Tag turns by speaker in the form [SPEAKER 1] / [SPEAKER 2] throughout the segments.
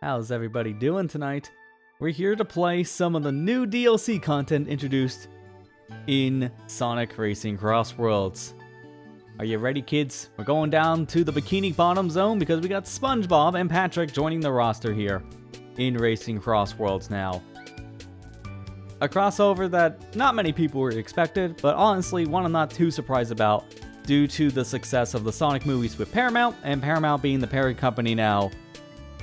[SPEAKER 1] How's everybody doing tonight? We're here to play some of the new DLC content introduced in Sonic Racing CrossWorlds. Are you ready, kids? We're going down to the Bikini Bottom Zone because we got SpongeBob and Patrick joining the roster here in Racing CrossWorlds now. A crossover that not many people were expected, but honestly one I'm not too surprised about due to the success of the Sonic movies with Paramount, and Paramount being the parent company now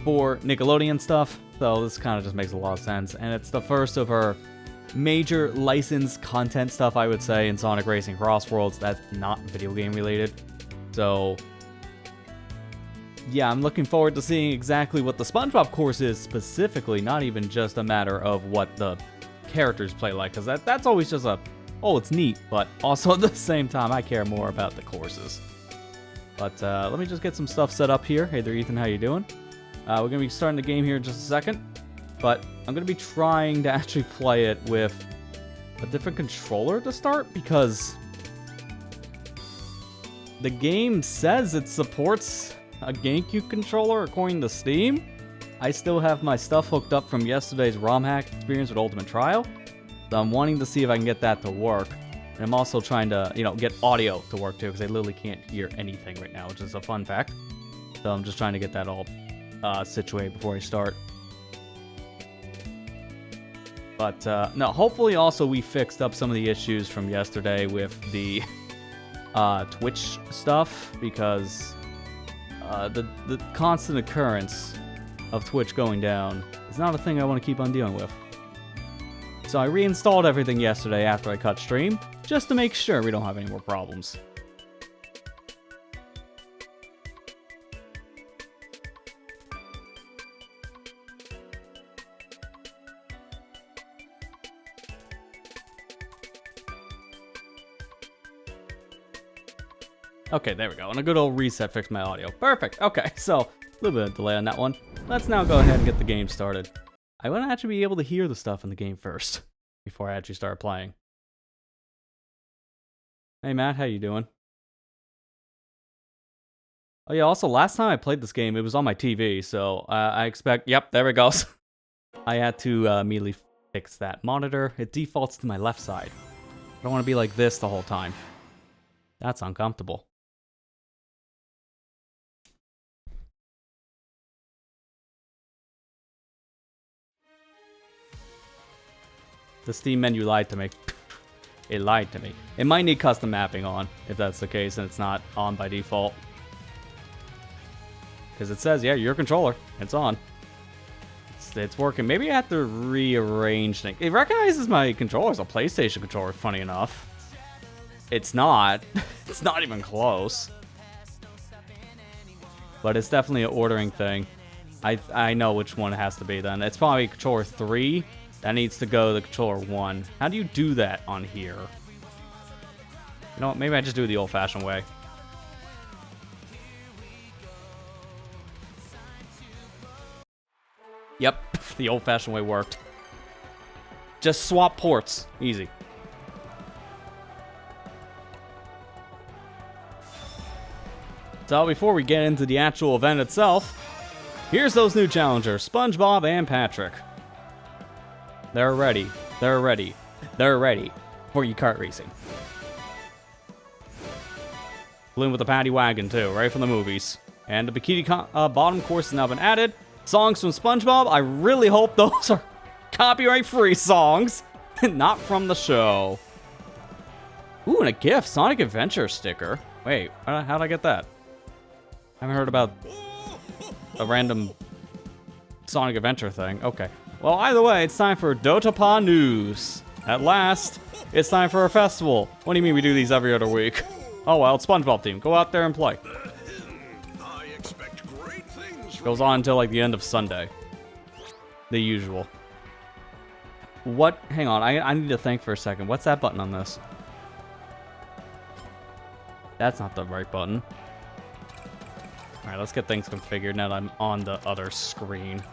[SPEAKER 1] for Nickelodeon stuff. So this kind of just makes a lot of sense, and it's the first of her major licensed content stuff, I would say, in Sonic Racing CrossWorlds that's not video game related. So yeah, I'm looking forward to seeing exactly what the SpongeBob course is specifically, not even just a matter of what the characters play like, because that's always just oh, it's neat, but also at the same time, I care more about the courses. But let me just get some stuff set up here. Hey there, Ethan, how you doing? We're going to be starting the game here in just a second, but I'm going to be trying to actually play it with a different controller to start, because the game says it supports a GameCube controller according to Steam. I still have my stuff hooked up from yesterday's ROM hack experience with Ultimate Trial, so I'm wanting to see if I can get that to work. And I'm also trying to, get audio to work too, because I literally can't hear anything right now, which is a fun fact. So I'm just trying to get that all situated before I start. But no, hopefully also we fixed up some of the issues from yesterday with the Twitch stuff, because the constant occurrence of Twitch going down is not a thing I want to keep on dealing with. So I reinstalled everything yesterday after I cut stream, just to make sure we don't have any more problems. Okay, there we go. And a good old reset fixed my audio. Perfect. Okay, so a little bit of delay on that one. Let's now go ahead and get the game started. I want to actually be able to hear the stuff in the game first before I actually start playing. Hey Matt, how you doing? Oh yeah, also last time I played this game, it was on my TV, so I expect... Yep, there it goes. I had to immediately fix that monitor. It defaults to my left side. I don't want to be like this the whole time. That's uncomfortable. The Steam menu lied to me. It lied to me. It might need custom mapping on, if that's the case, and it's not on by default. Because it says, yeah, your controller. It's on. It's working. Maybe I have to rearrange things. It recognizes my controller as a PlayStation controller, funny enough. It's not. It's not even close. But it's definitely an ordering thing. I know which one it has to be then. It's probably controller 3. That needs to go to controller 1. How do you do that on here? You know what? Maybe I just do it the old-fashioned way. Yep, the old-fashioned way worked. Just swap ports. Easy. So before we get into the actual event itself, here's those new challengers, SpongeBob and Patrick. They're ready. They're ready. They're ready for your kart racing. Balloon with the paddy wagon too, right from the movies. And the Bikini Bottom course has now been added. Songs from SpongeBob. I really hope those are copyright-free songs, not from the show. Ooh, and a gift, Sonic Adventure sticker. Wait, how'd I get that? I haven't heard about a random Sonic Adventure thing. Okay. Well, either way, it's time for Dotapa News. At last, it's time for a festival. What do you mean we do these every other week? Oh well, it's SpongeBob team. Go out there and play.
[SPEAKER 2] I expect great things.
[SPEAKER 1] Goes on until like the end of Sunday. The usual. What? Hang on, I need to think for a second. What's that button on this? That's not the right button. Alright, let's get things configured now that I'm on the other screen.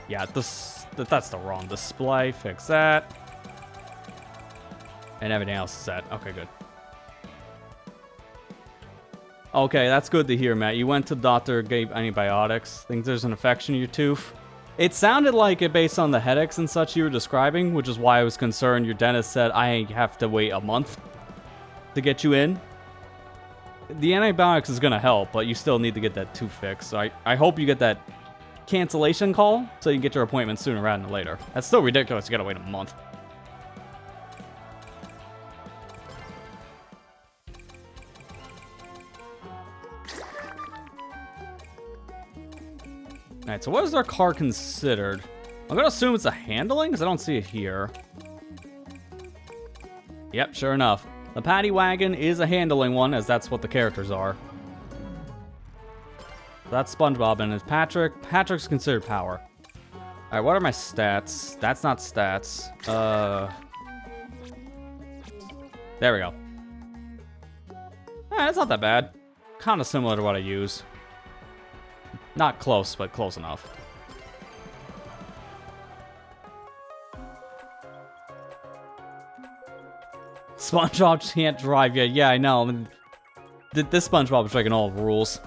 [SPEAKER 1] Yeah, that's the wrong display. Fix that. And everything else is set. Okay, good. Okay, that's good to hear, Matt. You went to the doctor, gave antibiotics. Think there's an infection in your tooth? It sounded like it based on the headaches and such you were describing, which is why I was concerned. Your dentist said I have to wait a month to get you in. The antibiotics is going to help, but you still need to get that tooth fixed. So I hope you get that cancellation call so you can get your appointment sooner rather than later. That's still ridiculous. You got to wait a month. Alright, so what is our car considered? I'm gonna assume it's a handling, because I don't see it here. Yep, sure enough. The paddy wagon is a handling one, as that's what the characters are. That's SpongeBob, and it's Patrick. Patrick's considered power. Alright, what are my stats? That's not stats. There we go. That's not that bad. Kind of similar to what I use. Not close, but close enough. SpongeBob can't drive yet. Yeah, I know. I mean, this SpongeBob is breaking all the rules.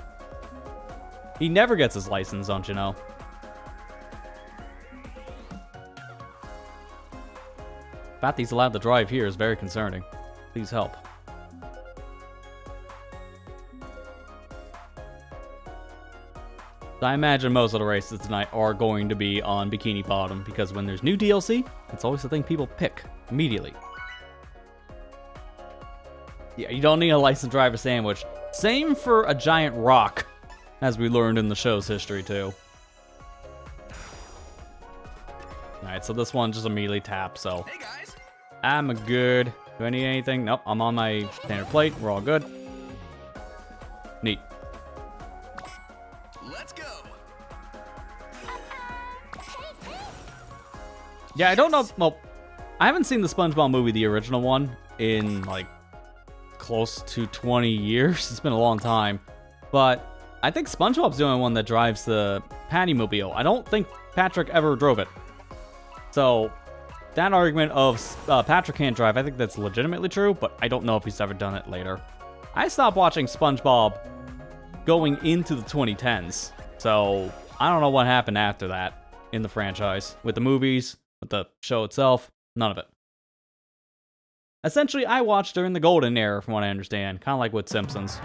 [SPEAKER 1] He never gets his license, don't you know? The fact he's allowed to drive here is very concerning. Please help. I imagine most of the races tonight are going to be on Bikini Bottom, because when there's new DLC, it's always the thing people pick immediately. Yeah, you don't need a licensed driver sandwich. Same for a giant rock, as we learned in the show's history too. Alright, so this one just immediately taps, so
[SPEAKER 2] Hey guys.
[SPEAKER 1] I'm good. Do I need anything? Nope, I'm on my standard plate. We're all good. Neat.
[SPEAKER 2] Let's go.
[SPEAKER 1] Yeah, I don't know. Well, I haven't seen the SpongeBob movie, the original one, in like close to 20 years. It's been a long time. But I think SpongeBob's the only one that drives the Pattymobile. I don't think Patrick ever drove it. So that argument of Patrick can't drive, I think that's legitimately true, but I don't know if he's ever done it later. I stopped watching SpongeBob going into the 2010s. So I don't know what happened after that in the franchise. With the movies, with the show itself, none of it. Essentially, I watched during the golden era, from what I understand. Kind of like with Simpsons.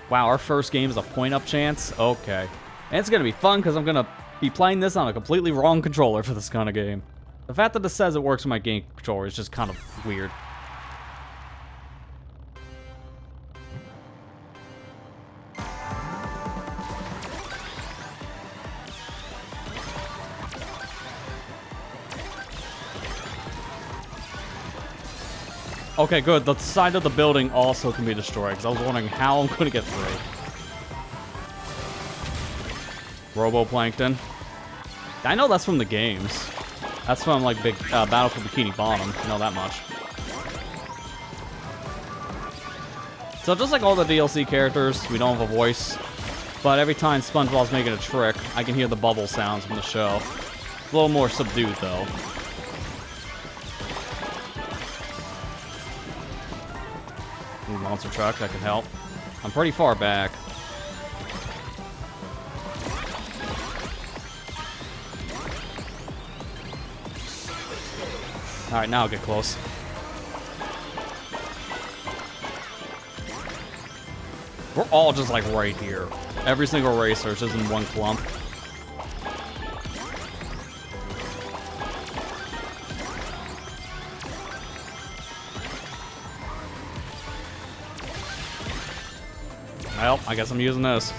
[SPEAKER 1] Wow, our first game is a point-up chance? Okay. And it's going to be fun, because I'm going to be playing this on a completely wrong controller for this kind of game. The fact that it says it works with my game controller is just kind of weird. Okay, good. The side of the building also can be destroyed, because I was wondering how I'm going to get through. Roboplankton. I know that's from the games. That's from, like, big Battle for Bikini Bottom. I know that much. So just like all the DLC characters, we don't have a voice. But every time SpongeBob's making a trick, I can hear the bubble sounds from the show. A little more subdued, though. Ooh, monster truck, that can help. I'm pretty far back. Alright, now I'll get close. We're all just like right here. Every single racer is just in one clump. Well, I guess I'm using this.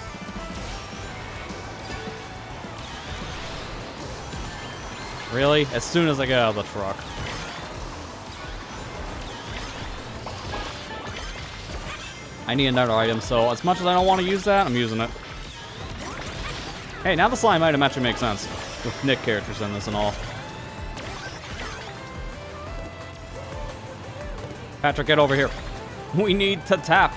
[SPEAKER 1] Really? As soon as I get out of the truck. I need another item, so as much as I don't want to use that, I'm using it. Hey, now the slime item actually makes sense. With Nick characters in this and all. Patrick, get over here. We need to tap.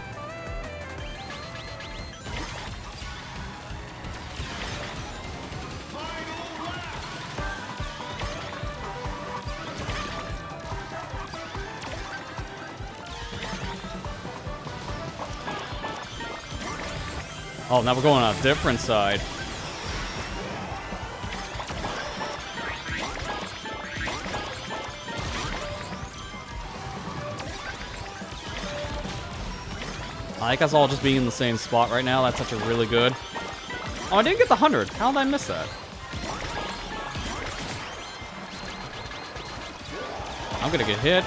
[SPEAKER 1] Oh, now we're going on a different side. I like us all just being in the same spot right now. That's such a really good. Oh, I didn't get the 100. How did I miss that? I'm gonna get hit.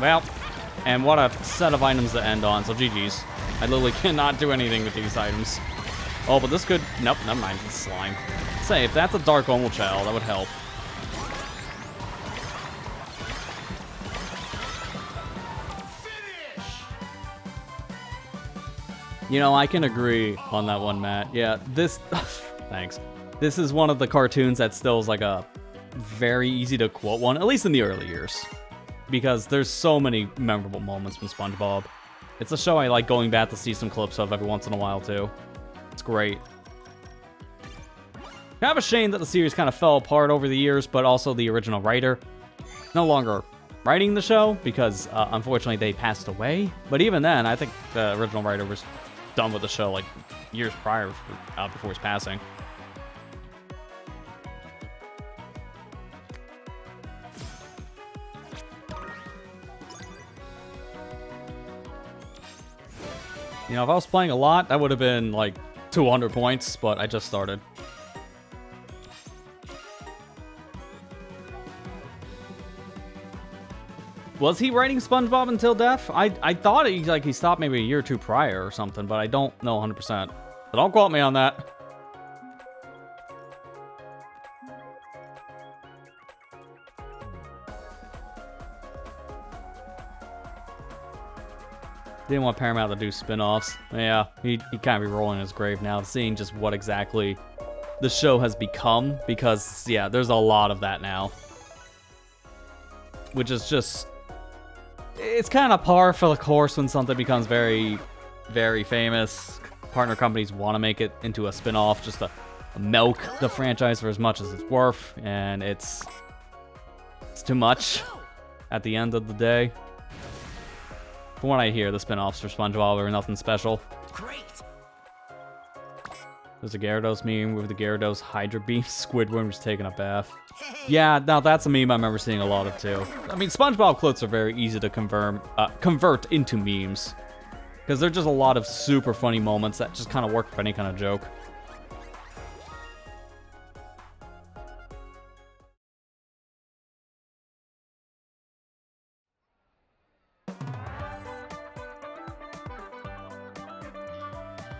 [SPEAKER 1] Well, and what a set of items to end on, so GG's. I literally cannot do anything with these items. Oh, but this could... Nope, never mind. It's slime. Say, if that's a Dark Oval Shell, that would help. You know, I can agree on that one, Matt. Yeah, this... Thanks. This is one of the cartoons that still is like a very easy to quote one, at least in the early years. Because there's so many memorable moments from SpongeBob. It's a show I like going back to see some clips of every once in a while, too. It's great. Kind of a shame that the series kind of fell apart over the years, but also the original writer no longer writing the show because, unfortunately, they passed away. But even then, I think the original writer was done with the show like years prior before his passing. You know, if I was playing a lot, that would have been like 200 points, but I just started. Was he writing SpongeBob until death? I thought he stopped maybe a year or two prior or something, but I don't know 100%. So don't quote me on that. Didn't want Paramount to do spin-offs. Yeah, he kind of be rolling in his grave now, seeing just what exactly the show has become, because, yeah, there's a lot of that now. Which is just... It's kind of par for the course when something becomes very, very famous. Partner companies want to make it into a spin-off just to milk the franchise for as much as it's worth, and it's too much at the end of the day. From what I hear, the spin-offs for SpongeBob are nothing special.
[SPEAKER 3] Great.
[SPEAKER 1] There's a Gyarados meme with the Gyarados Hydra Beam Squidward just taking a bath. Yeah, now that's a meme I remember seeing a lot of too. I mean, SpongeBob clips are very easy to convert into memes. Because they're just a lot of super funny moments that just kind of work for any kind of joke.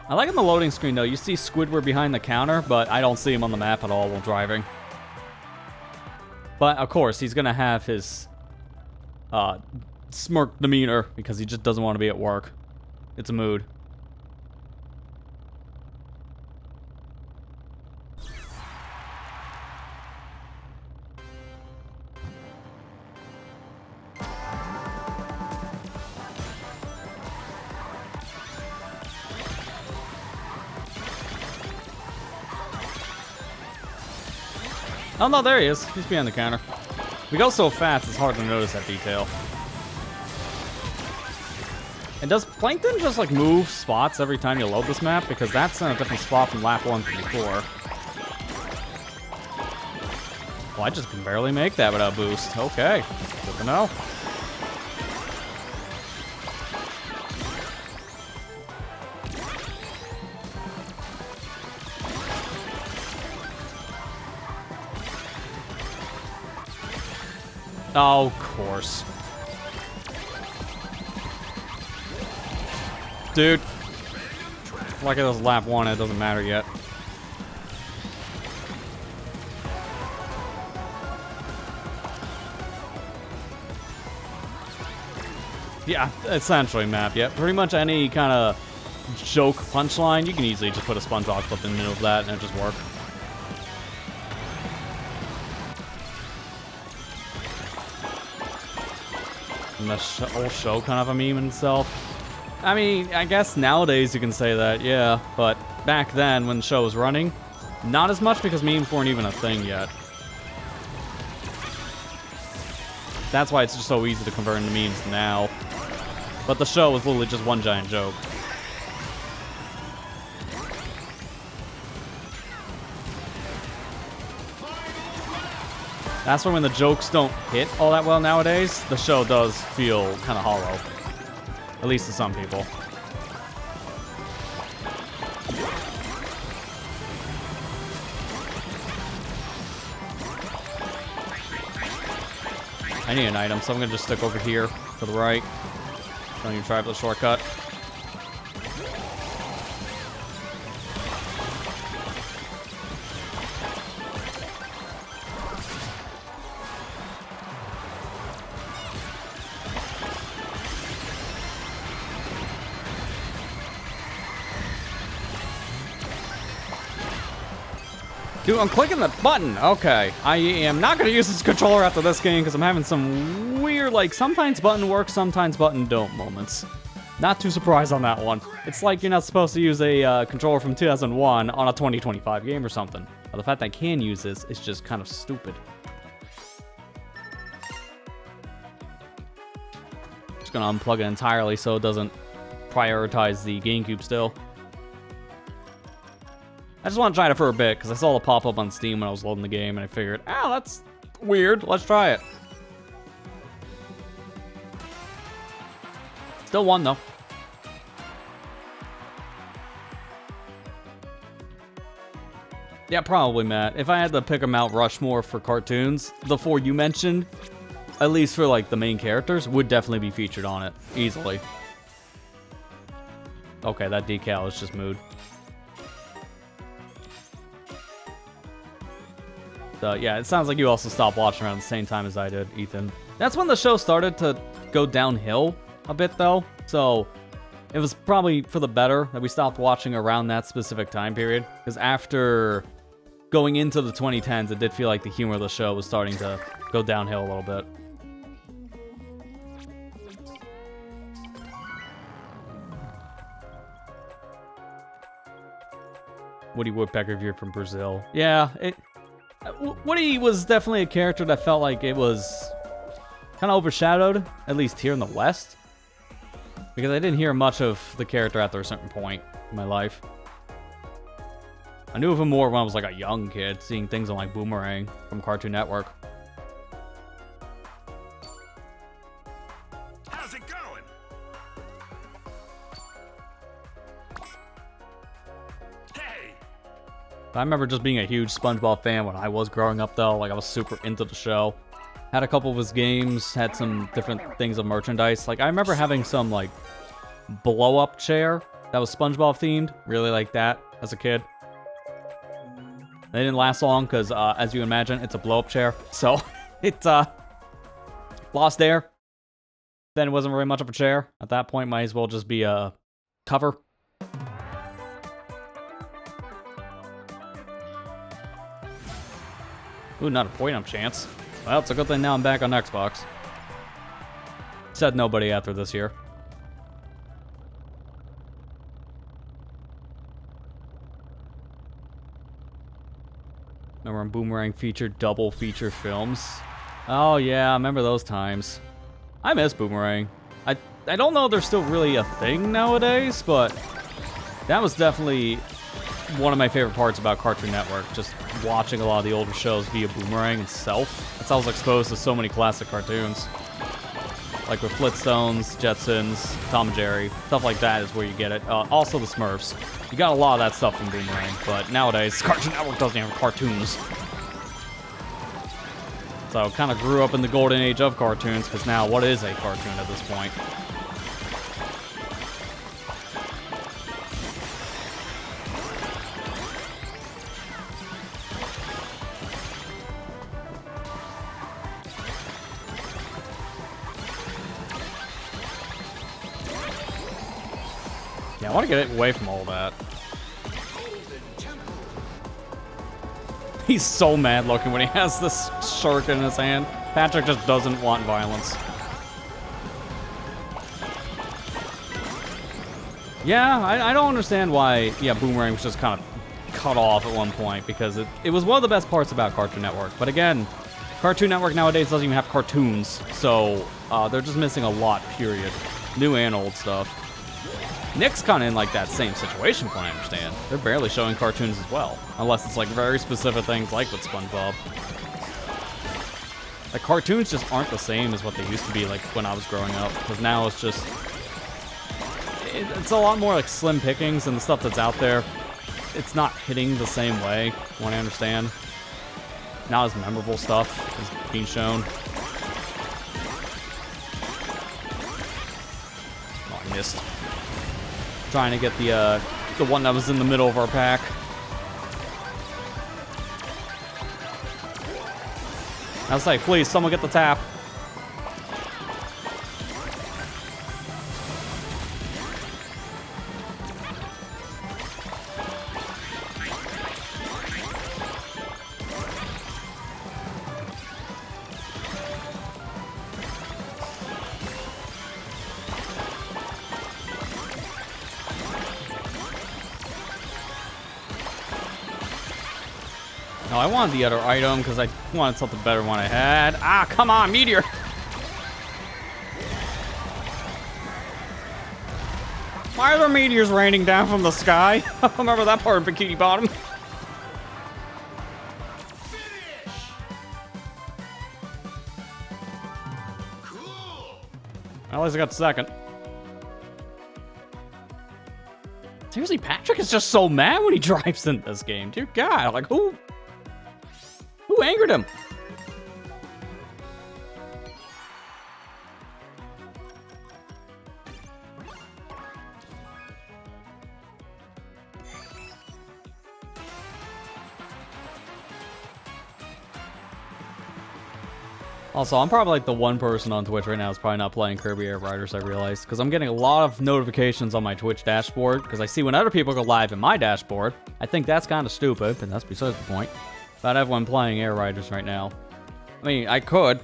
[SPEAKER 1] I like on the loading screen, though, you see Squidward behind the counter, but I don't see him on the map at all while driving. But, of course, he's going to have his smirk demeanor because he just doesn't want to be at work. It's a mood. Oh no, there he is. He's behind the counter. We go so fast, it's hard to notice that detail. And does Plankton just like move spots every time you load this map? Because that's in a different spot from lap 1 from before. Well, I just can barely make that without boost. Okay, good to know. Oh, of course. Dude. Like it was lap 1, it doesn't matter yet. Yeah, essentially map, yeah. Pretty much any kind of joke punchline, you can easily just put a SpongeBob clip in the middle of that and it just work. And the whole show kind of a meme in itself. I mean, I guess nowadays you can say that, yeah, but back then when the show was running, not as much because memes weren't even a thing yet. That's why it's just so easy to convert into memes now. But the show was literally just one giant joke. That's when the jokes don't hit all that well nowadays, the show does feel kind of hollow. At least to some people. I need an item, so I'm gonna just stick over here to the right. Don't even try for the shortcut. Dude, I'm clicking the button. Okay. I am not going to use this controller after this game because I'm having some weird, like, sometimes button works, sometimes button don't moments. Not too surprised on that one. It's like you're not supposed to use a controller from 2001 on a 2025 game or something. But the fact that I can use this is just kind of stupid. Just going to unplug it entirely so it doesn't prioritize the GameCube still. I just want to try it for a bit, because I saw the pop-up on Steam when I was loading the game, and I figured, oh, that's weird, let's try it. Still won, though. Yeah, probably, Matt. If I had to pick a Mount Rushmore for cartoons, the 4 you mentioned, at least for, like, the main characters, would definitely be featured on it, easily. Okay, that decal is just mood. So, yeah, it sounds like you also stopped watching around the same time as I did, Ethan. That's when the show started to go downhill a bit, though. So, it was probably for the better that we stopped watching around that specific time period. Because after going into the 2010s, it did feel like the humor of the show was starting to go downhill a little bit. Woody Woodpecker if you're from Brazil. Yeah, Woody was definitely a character that felt like it was kind of overshadowed, at least here in the West. Because I didn't hear much of the character after a certain point in my life. I knew of him more when I was like a young kid, seeing things on like Boomerang from Cartoon Network.
[SPEAKER 2] How's it going? Hey!
[SPEAKER 1] I remember just being a huge SpongeBob fan when I was growing up, though. Like, I was super into the show. Had a couple of his games, had some different things of merchandise. Like, I remember having some, like, blow-up chair that was SpongeBob themed. Really like that as a kid. They didn't last long because, as you imagine, it's a blow-up chair. So, it, lost air. Then it wasn't very much of a chair. At that point, might as well just be a cover. Ooh, not a point-up chance. Well, it's a good thing now I'm back on Xbox. Said nobody after this year. Remember when Boomerang featured double feature films? Oh yeah, I remember those times. I miss Boomerang. I don't know if they're still really a thing nowadays, but that was definitely one of my favorite parts about Cartoon Network, just watching a lot of the older shows via Boomerang itself. That's how I was exposed to so many classic cartoons. Like with Flintstones, Jetsons, Tom and Jerry, stuff like that is where you get it. Also the Smurfs. You got a lot of that stuff from Boomerang, but nowadays, Cartoon Network doesn't have cartoons. So I kind of grew up in the golden age of cartoons, because now what is a cartoon at this point? Yeah, I want to get away from all that. He's so mad looking when he has this shark in his hand. Patrick just doesn't want violence. Yeah, I don't understand why, Boomerang was just kind of cut off at one point, because it was one of the best parts about Cartoon Network. But again, Cartoon Network nowadays doesn't even have cartoons, so they're just missing a lot, period. New and old stuff. Nick's kind of in like that same situation, from what I understand. They're barely showing cartoons as well, unless it's like very specific things like with SpongeBob. The cartoons just aren't the same as what they used to be like when I was growing up. Because now it's just... It's a lot more like slim pickings, and the stuff that's out there, it's not hitting the same way, from what I understand. Not as memorable stuff is being shown. Oh, I missed. Trying to get the one that was in the middle of our pack. I was like, please, someone get the tap. No, I wanted the other item because I wanted something better than what I had. Ah, come on, meteor! Why are there meteors raining down from the sky? I remember that part of Bikini Bottom.
[SPEAKER 2] Cool.
[SPEAKER 1] At least I got second. Seriously, Patrick is just so mad when he drives in this game. Dear God, like who angered him? Also, I'm probably like the one person on Twitch right now who's probably not playing Kirby Air Riders, I realized, because I'm getting a lot of notifications on my Twitch dashboard, because I see when other people go live in my dashboard. I think that's kind of stupid, but that's besides the point. About everyone playing Air Riders right now. I mean, I could.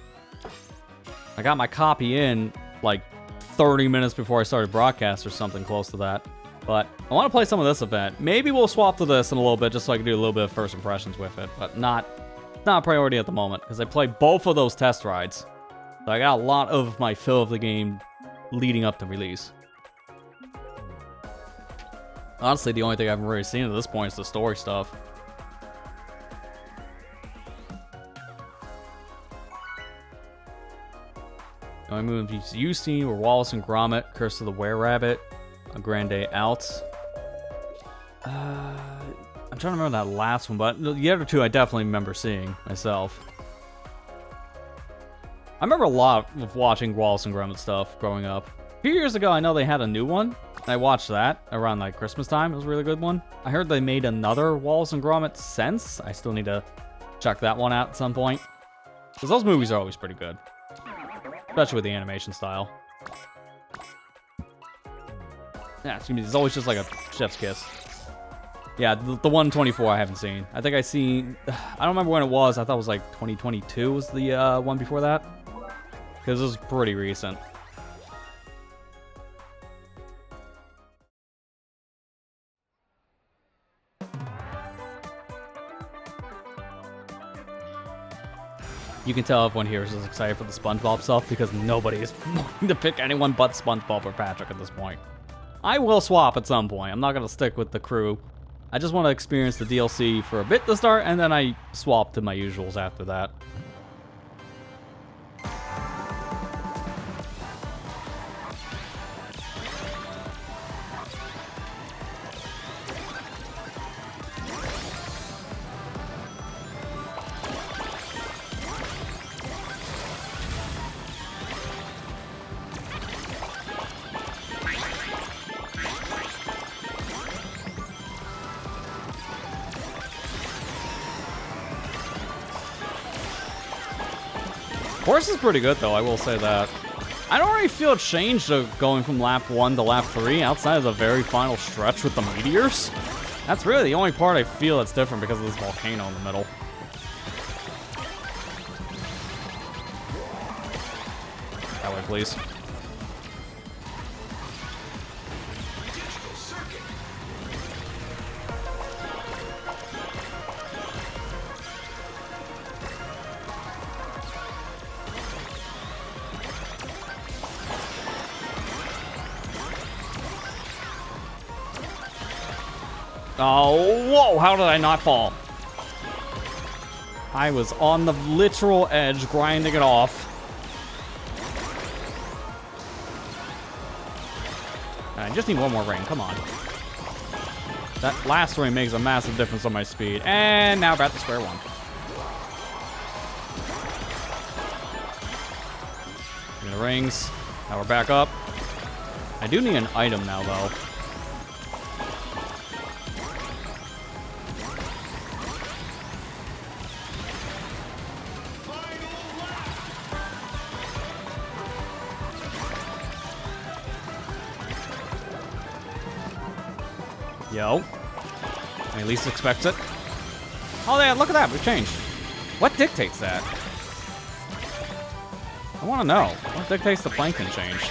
[SPEAKER 1] I got my copy in like 30 minutes before I started broadcast or something close to that. But I want to play some of this event. Maybe we'll swap to this in a little bit just so I can do a little bit of first impressions with it, but not a priority at the moment because I played both of those test rides. So I got a lot of my fill of the game leading up to release. Honestly, the only thing I've really seen at this point is the story stuff. The only movies you've seen were Wallace and Gromit, Curse of the Were-Rabbit, A Grande Out. I'm trying to remember that last one, but the other two I definitely remember seeing myself. I remember a lot of watching Wallace and Gromit stuff growing up. A few years ago, I know they had a new one. I watched that around like Christmas time. It was a really good one. I heard they made another Wallace and Gromit since. I still need to check that one out at some point. Because those movies are always pretty good. Especially with the animation style. Yeah, it's always just like a chef's kiss. Yeah, the 124 I haven't seen. I think I seen... I don't remember when it was. I thought it was like 2022 was the one before that. Because it was pretty recent. You can tell everyone here is just excited for the SpongeBob stuff because nobody is wanting to pick anyone but SpongeBob or Patrick at this point. I will swap at some point. I'm not going to stick with the crew. I just want to experience the DLC for a bit to start, and then I swap to my usuals after that. Horse is pretty good, though, I will say that. I don't really feel a change to going from lap 1 to lap 3 outside of the very final stretch with the meteors. That's really the only part I feel that's different because of this volcano in the middle. That way, please. Oh, whoa, how did I not fall? I was on the literal edge, grinding it off. I just need one more ring, come on. That last ring makes a massive difference on my speed. And now we're at the square one. Give me the rings. Now we're back up. I do need an item now, though. Yo. I at least expect it. Oh, yeah, look at that. We've changed. What dictates that? I want to know. What dictates the plankton change?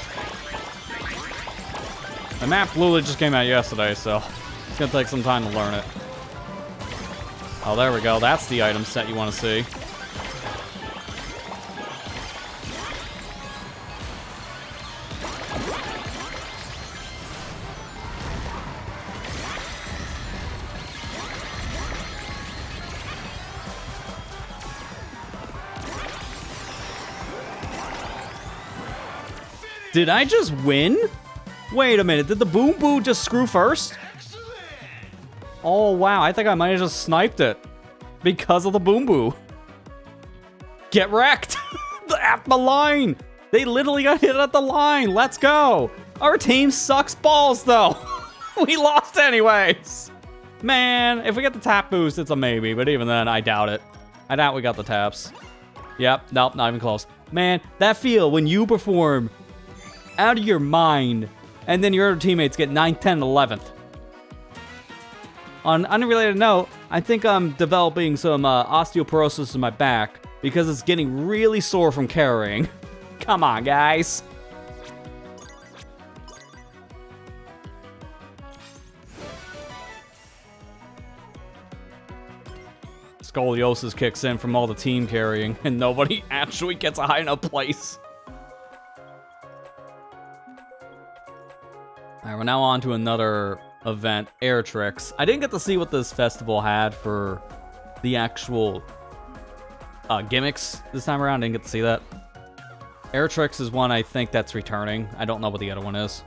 [SPEAKER 1] The map literally just came out yesterday, so it's going to take some time to learn it. Oh, there we go. That's the item set you want to see. Did I just win? Wait a minute, did the Boom Boo just screw first? Oh wow, I think I might have just sniped it. Because of the Boom Boo. Get wrecked! At the line! They literally got hit at the line, let's go! Our team sucks balls though! We lost anyways! Man, if we get the tap boost, it's a maybe, but even then, I doubt it. I doubt we got the taps. Yep, nope, not even close. Man, that feel when you perform out of your mind, and then your other teammates get 9th, 10th, 11th. On an unrelated note, I think I'm developing some osteoporosis in my back because it's getting really sore from carrying. Come on, guys. Scoliosis kicks in from all the team carrying, and nobody actually gets a high enough place. Alright, we're now on to another event, Air Tricks. I didn't get to see what this festival had for the actual gimmicks this time around. I didn't get to see that. Air Tricks is one I think that's returning. I don't know what the other one is.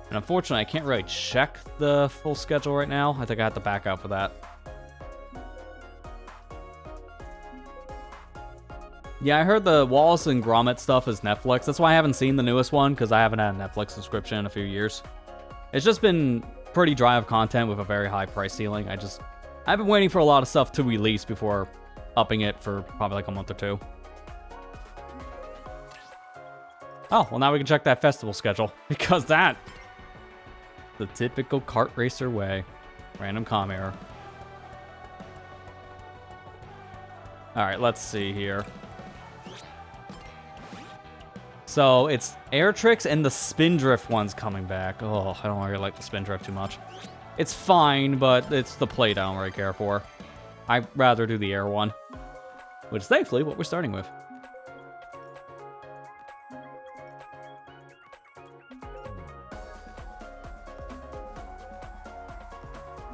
[SPEAKER 1] And unfortunately, I can't really check the full schedule right now. I think I have to back out for that. Yeah, I heard the Wallace and Gromit stuff is Netflix. That's why I haven't seen the newest one, because I haven't had a Netflix subscription in a few years. It's just been pretty dry of content with a very high price ceiling. I've been waiting for a lot of stuff to release before upping it for probably like a month or two. Oh, well now we can check that festival schedule, because that, the typical kart racer way. Random comm error. Alright, let's see here. So it's Air Tricks and the Spindrift one's coming back. Oh, I don't really like the Spindrift too much. It's fine, but it's the play I don't really care for. I'd rather do the air one, which is thankfully what we're starting with.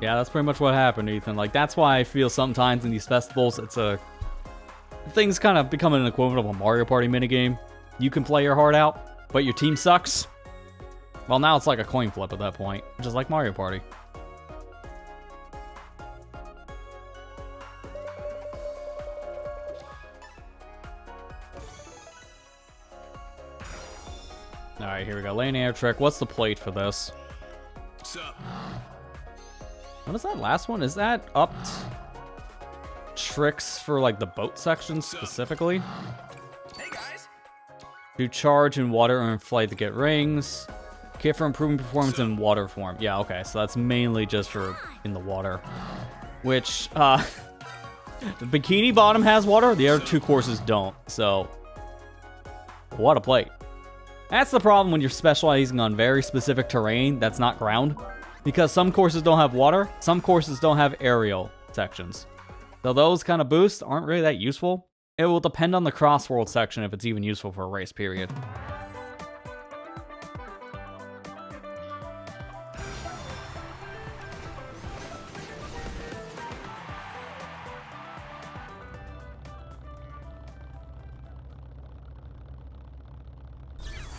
[SPEAKER 1] Yeah, that's pretty much what happened, Ethan. Like, that's why I feel sometimes in these festivals, things kind of become an equivalent of a Mario Party minigame. You can play your heart out, but your team sucks. Well, now it's like a coin flip at that point, just like Mario Party. Alright, here we go. Lane air trick. What's the plate for this?
[SPEAKER 2] Sup?
[SPEAKER 1] What is that last one? Is that upped tricks for like the boat section specifically?
[SPEAKER 2] Hey guys.
[SPEAKER 1] Do charge in water or in flight to get rings. Kit for improving performance in water form. Yeah, okay, so that's mainly just for in the water. Which, the Bikini Bottom has water, the other two courses don't, so what a plate. That's the problem when you're specializing on very specific terrain that's not ground. Because some courses don't have water, some courses don't have aerial sections. So those kind of boosts aren't really that useful. It will depend on the CrossWorlds section if it's even useful for a race, period.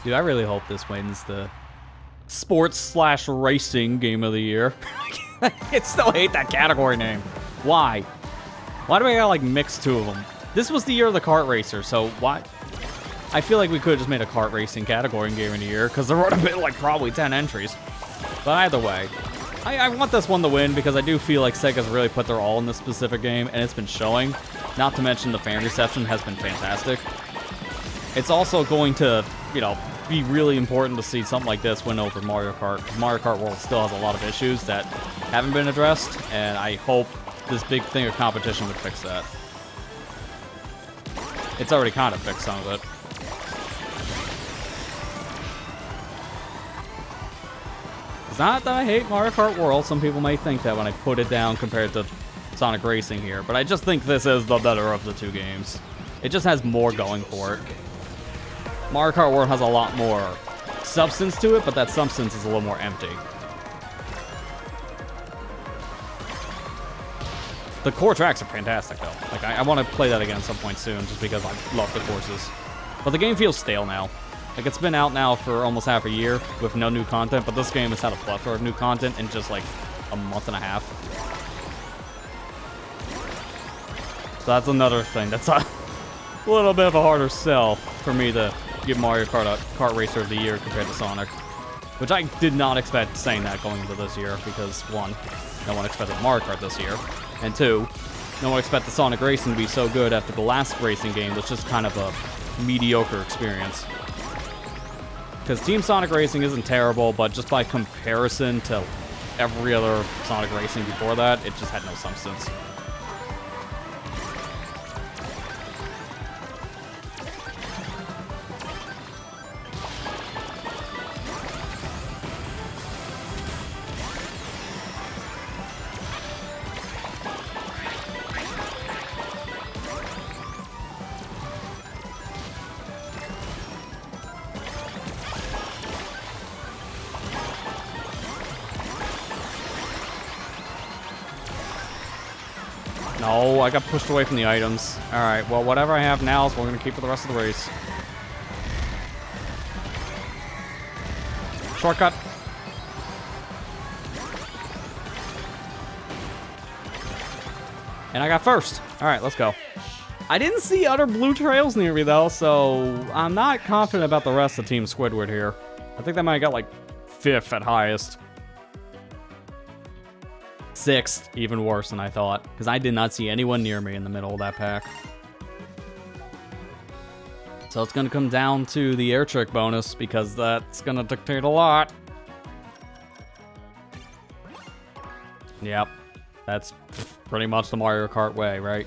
[SPEAKER 1] Dude, I really hope this wins the sports/racing game of the year. I still hate that category name. Why? Why do I gotta, like, mix two of them? This was the year of the kart racer, so why? I feel like we could have just made a kart racing category in game of the year, because there would have been, like, probably 10 entries. But either way, I want this one to win, because I do feel like Sega's really put their all in this specific game, and it's been showing. Not to mention the fan reception has been fantastic. It's also going to, you know, be really important to see something like this win over Mario Kart. Mario Kart World still has a lot of issues that haven't been addressed, and I hope this big thing of competition would fix that. It's already kind of fixed some of it. It's not that I hate Mario Kart World. Some people may think that when I put it down compared to Sonic Racing here, but I just think this is the better of the two games. It just has more going for it. Mario Kart World has a lot more substance to it, but that substance is a little more empty. The core tracks are fantastic, though. Like, I want to play that again at some point soon, just because I love the courses. But the game feels stale now. Like, it's been out now for almost half a year with no new content, but this game has had a plethora of new content in just, like, a month and a half. So that's another thing. That's a little bit of a harder sell for me to give Mario Kart a Kart Racer of the Year compared to Sonic. Which I did not expect saying that going into this year, because, one, no one expected Mario Kart this year. And two, no one expected Sonic Racing to be so good after the last racing game was just kind of a mediocre experience. Because Team Sonic Racing isn't terrible, but just by comparison to every other Sonic Racing before that, it just had no substance. No, I got pushed away from the items. Alright, well, whatever I have now is what we're going to keep for the rest of the race. Shortcut. And I got first. Alright, let's go. I didn't see other blue trails near me, though, so I'm not confident about the rest of Team Squidward here. I think they might have got, like, 5th at highest. 6th, even worse than I thought, because I did not see anyone near me in the middle of that pack. So it's going to come down to the air trick bonus, because that's going to dictate a lot. Yep, that's pretty much the Mario Kart way, right?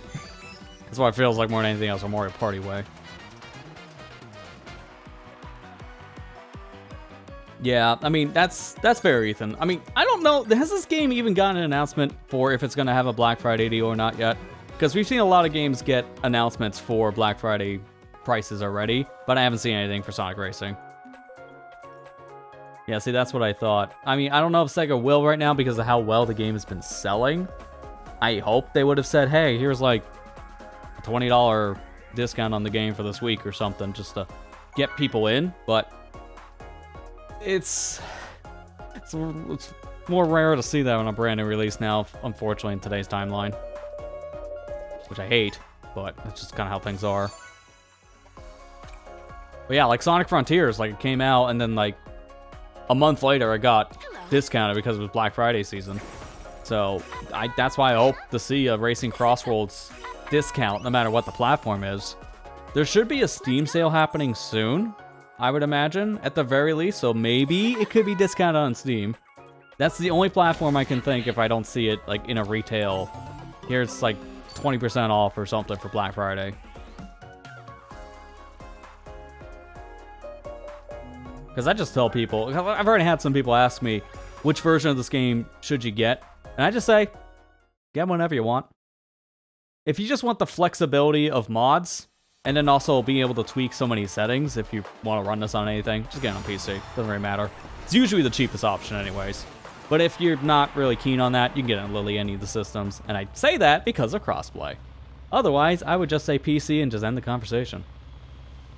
[SPEAKER 1] That's what it feels like more than anything else, a Mario Party way. Yeah, I mean, that's fair, Ethan. I mean, I don't know, has this game even gotten an announcement for if it's going to have a Black Friday deal or not yet? Because we've seen a lot of games get announcements for Black Friday prices already, but I haven't seen anything for Sonic Racing. Yeah, see, that's what I thought. I mean, I don't know if Sega will right now because of how well the game has been selling. I hope they would have said, hey, here's like a $20 discount on the game for this week or something, just to get people in, but it's more rare to see that on a brand new release now, unfortunately, in today's timeline. Which I hate, but that's just kind of how things are. But yeah, like Sonic Frontiers, like it came out and then like a month later it got discounted because it was Black Friday season. So that's why I hope to see a Racing CrossWorlds discount no matter what the platform is. There should be a Steam sale happening soon, I would imagine, at the very least, so maybe it could be discounted on Steam. That's the only platform I can think if I don't see it like in a retail. Here it's like 20% off or something for Black Friday. Because I just tell people, I've already had some people ask me, which version of this game should you get? And I just say, get whatever you want. If you just want the flexibility of mods, and then also being able to tweak so many settings if you want to run this on anything, just get it on PC. Doesn't really matter. It's usually the cheapest option anyways. But if you're not really keen on that, you can get it on literally any of the systems. And I say that because of crossplay. Otherwise, I would just say PC and just end the conversation.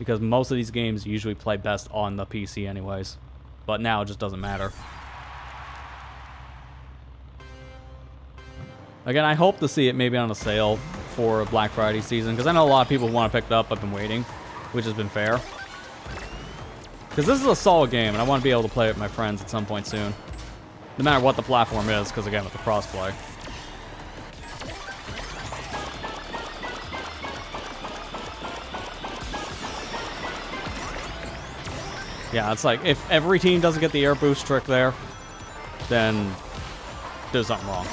[SPEAKER 1] because most of these games usually play best on the PC anyways. But now it just doesn't matter. Again, I hope to see it maybe on a sale for Black Friday season, because I know a lot of people want to pick it up. I've been waiting, which has been fair. Because this is a solid game, and I want to be able to play it with my friends at some point soon. No matter what the platform is, because again, with the crossplay. Yeah, it's like, if every team doesn't get the air boost trick there, then there's something wrong.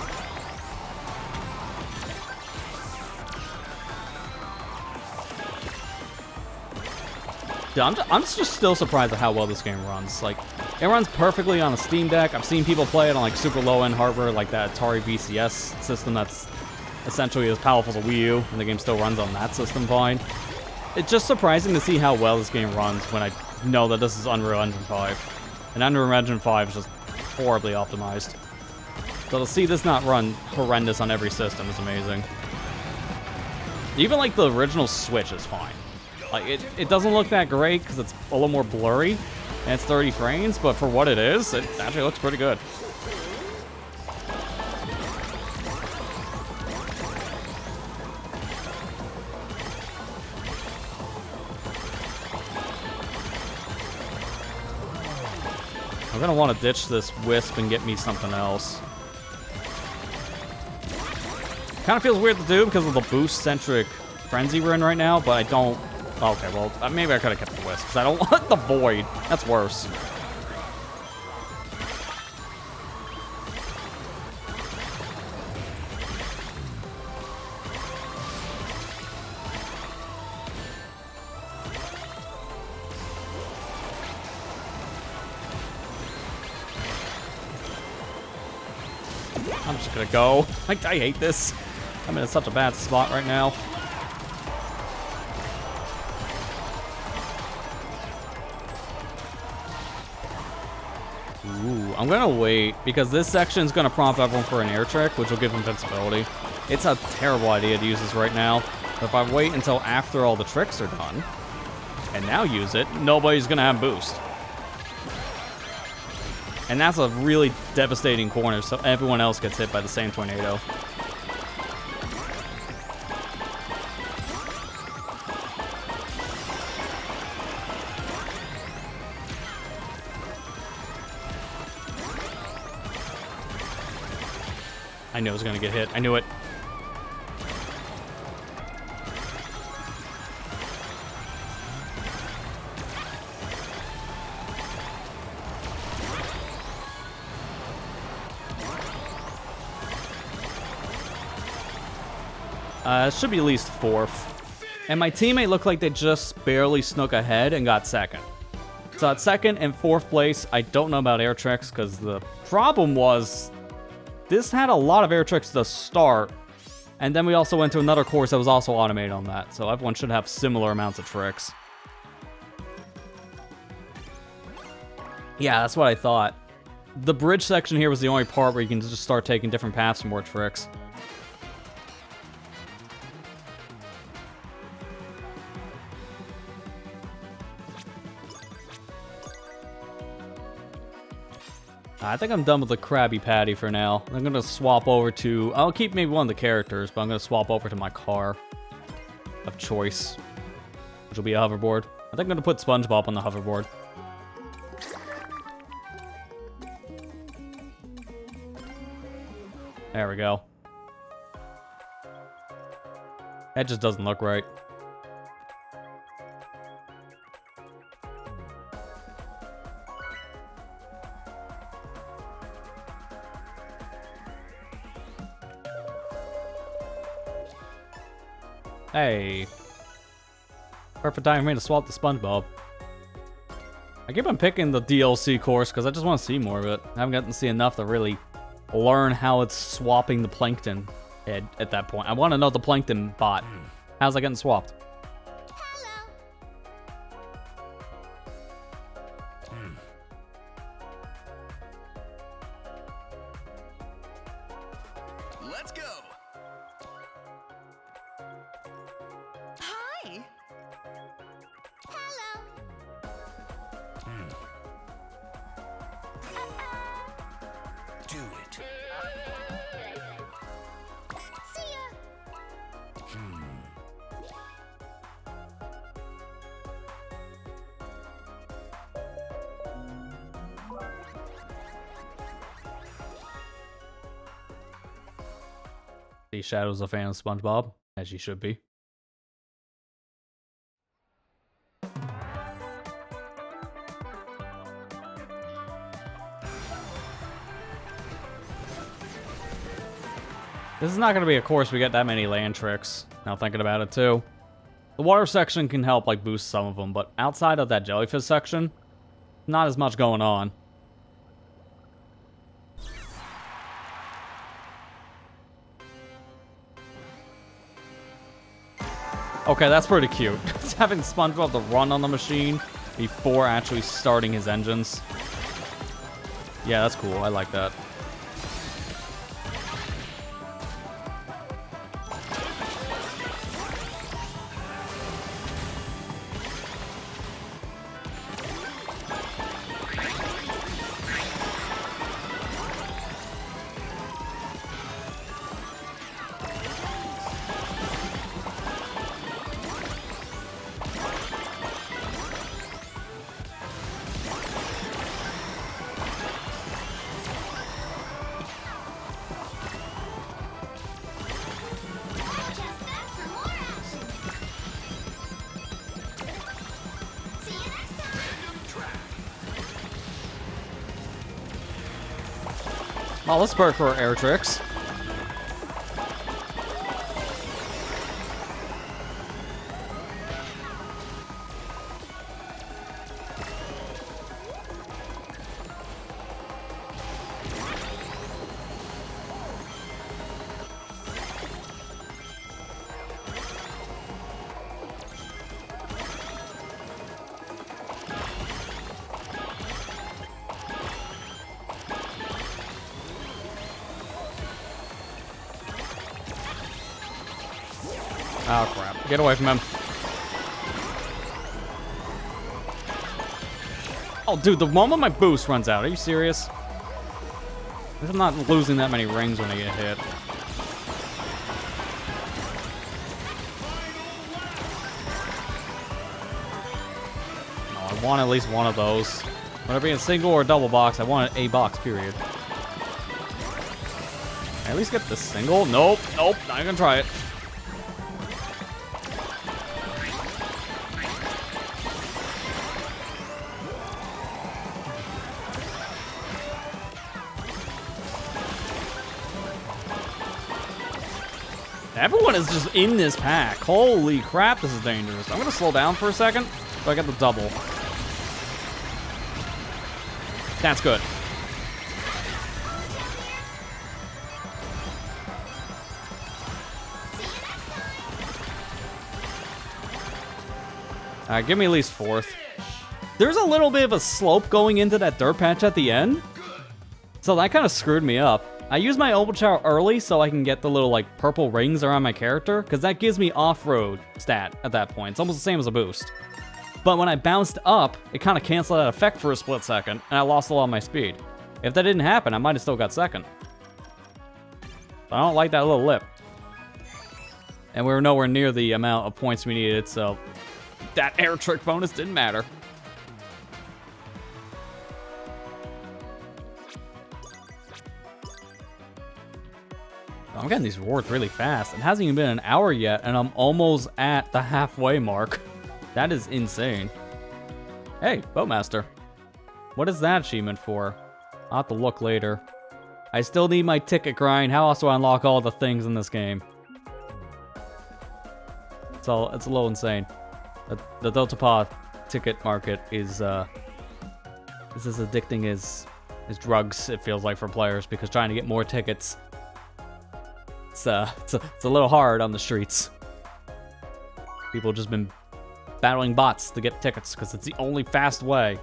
[SPEAKER 1] Dude, I'm just still surprised at how well this game runs. Like, it runs perfectly on a Steam Deck. I've seen people play it on like super low-end hardware, like that Atari VCS system that's essentially as powerful as a Wii U, and the game still runs on that system fine. It's just surprising to see how well this game runs when I know that this is Unreal Engine 5. And Unreal Engine 5 is just horribly optimized. So to see this not run horrendous on every system is amazing. Even like the original Switch is fine. Like, it doesn't look that great because it's a little more blurry, and it's 30 frames, but for what it is, it actually looks pretty good. I'm gonna want to ditch this Wisp and get me something else. Kind of feels weird to do because of the boost-centric frenzy we're in right now, but I don't... Okay, well, maybe I could have kept the Wisp, because I don't want the Void. That's worse. I'm just gonna go. I hate this. I'm in such a bad spot right now. Ooh, I'm gonna wait, because this section is gonna prompt everyone for an air trick, which will give invincibility. It's a terrible idea to use this right now. But if I wait until after all the tricks are done, and now use it, nobody's gonna have boost. And that's a really devastating corner, so everyone else gets hit by the same tornado. I knew I was gonna get hit. I knew it. It should be at least 4th. And my teammate looked like they just barely snuck ahead and got 2nd. So at 2nd and 4th place, I don't know about air tricks, because the problem was this had a lot of air tricks to start, and then we also went to another course that was also automated on that, so everyone should have similar amounts of tricks. Yeah, that's what I thought. The bridge section here was the only part where you can just start taking different paths and more tricks. I think I'm done with the Krabby Patty for now. I'm going to swap over to... I'll keep maybe one of the characters, but I'm going to swap over to my car of choice, which will be a hoverboard. I think I'm going to put SpongeBob on the hoverboard. There we go. That just doesn't look right. Hey. Perfect time for me to swap the SpongeBob. I keep on picking the DLC course because I just want to see more of it. I haven't gotten to see enough to really learn how it's swapping the Plankton at that point. I want to know the Plankton bot. How's that getting swapped?
[SPEAKER 2] Let's go.
[SPEAKER 3] Hi.
[SPEAKER 1] The Shadow's a fan of SpongeBob, as she should be. This is not going to be a course we get that many land tricks. Now thinking about it too. The water section can help like boost some of them, but outside of that jellyfish section, not as much going on. Okay, that's pretty cute. It's having SpongeBob to run on the machine before actually starting his engines. Yeah, that's cool. I like that. Oh, let's burn for air tricks. Oh, crap. Get away from him. Oh, dude, the moment my boost runs out. Are you serious? I'm not losing that many rings when I get hit. Oh, I want at least one of those. Whether it be a single or a double box, I want a box, period. At least get the single? Nope, nope, not gonna try it. Everyone is just in this pack. Holy crap, this is dangerous. I'm gonna slow down for a second so I get the double. That's good. Alright, give me at least fourth. There's a little bit of a slope going into that dirt patch at the end, so that kind of screwed me up. I use my Opal Chow early so I can get the little, like, purple rings around my character, because that gives me off-road stat at that point. It's almost the same as a boost. But when I bounced up, it kind of canceled that effect for a split second, and I lost a lot of my speed. If that didn't happen, I might have still got second. But I don't like that little lip. And we were nowhere near the amount of points we needed, so that air trick bonus didn't matter. I'm getting these rewards really fast. It hasn't even been an hour yet, and I'm almost at the halfway mark. That is insane. Hey, Boatmaster. What is that achievement for? I'll have to look later. I still need my ticket grind. How else do I unlock all the things in this game? It's a little insane. The Dotapa ticket market is as addicting as drugs, it feels like, for players, because trying to get more tickets, it's a little hard on the streets. People have just been battling bots to get tickets because it's the only fast way.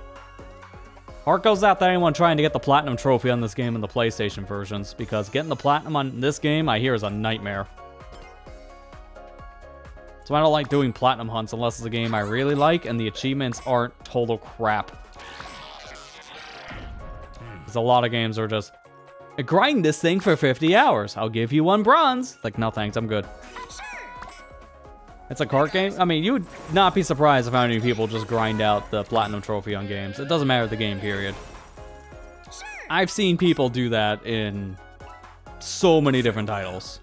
[SPEAKER 1] Heart goes out to anyone trying to get the Platinum Trophy on this game in the PlayStation versions, because getting the Platinum on this game, I hear, is a nightmare. So I don't like doing Platinum hunts unless it's a game I really like and the achievements aren't total crap. Because a lot of games are just, grind this thing for 50 hours. I'll give you 1 bronze. Like, no thanks, I'm good. It's a cart game. I mean, you would not be surprised if how many people just grind out the Platinum Trophy on games. It doesn't matter the game, period. I've seen people do that in so many different titles.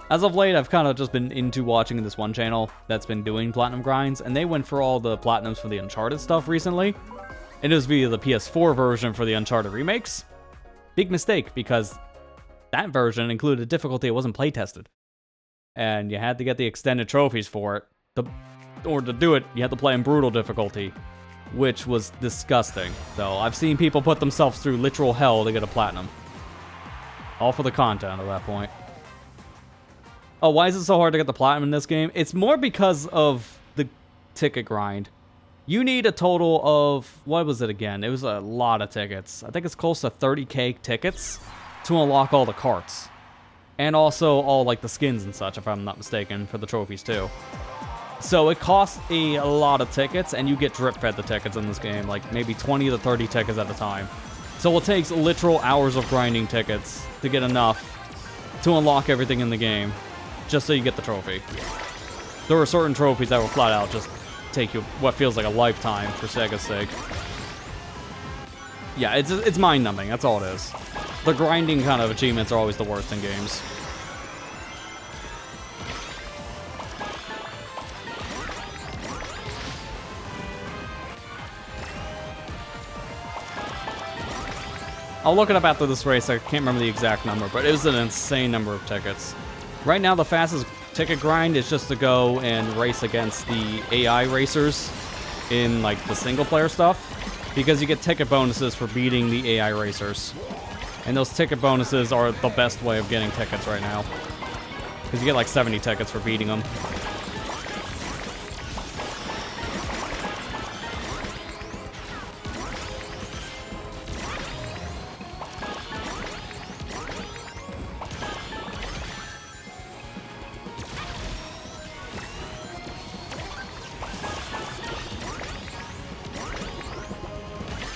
[SPEAKER 1] As of late, I've kind of just been into watching this one channel that's been doing platinum grinds, and they went for all the platinums for the Uncharted stuff recently. And it was via the PS4 version for the Uncharted remakes. Big mistake, because that version included a difficulty that wasn't playtested. And you had to get the extended trophies for it. In order to do it, you had to play in brutal difficulty, which was disgusting. So I've seen people put themselves through literal hell to get a platinum. All for the content at that point. Oh, why is it so hard to get the platinum in this game? It's more because of the ticket grind. You need a total of, what was it again? It was a lot of tickets. I think it's close to 30k tickets to unlock all the carts. And also all like the skins and such, if I'm not mistaken, for the trophies too. So it costs a lot of tickets, and you get drip fed the tickets in this game, like maybe 20 to 30 tickets at a time. So it takes literal hours of grinding tickets to get enough to unlock everything in the game, just so you get the trophy. There were certain trophies that were flat out just take you what feels like a lifetime for Sega's sake. Yeah, it's mind-numbing, that's all it is. The grinding kind of achievements are always the worst in games. I'll look it up after this race. I can't remember the exact number, but it was an insane number of tickets. Right now, the fastest ticket grind is just to go and race against the AI racers in like the single player stuff, because you get ticket bonuses for beating the AI racers. And those ticket bonuses are the best way of getting tickets right now, because you get like 70 tickets for beating them.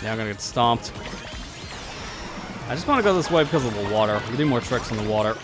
[SPEAKER 1] Now I'm gonna get stomped. I just want to go this way because of the water. We do more tricks in the water.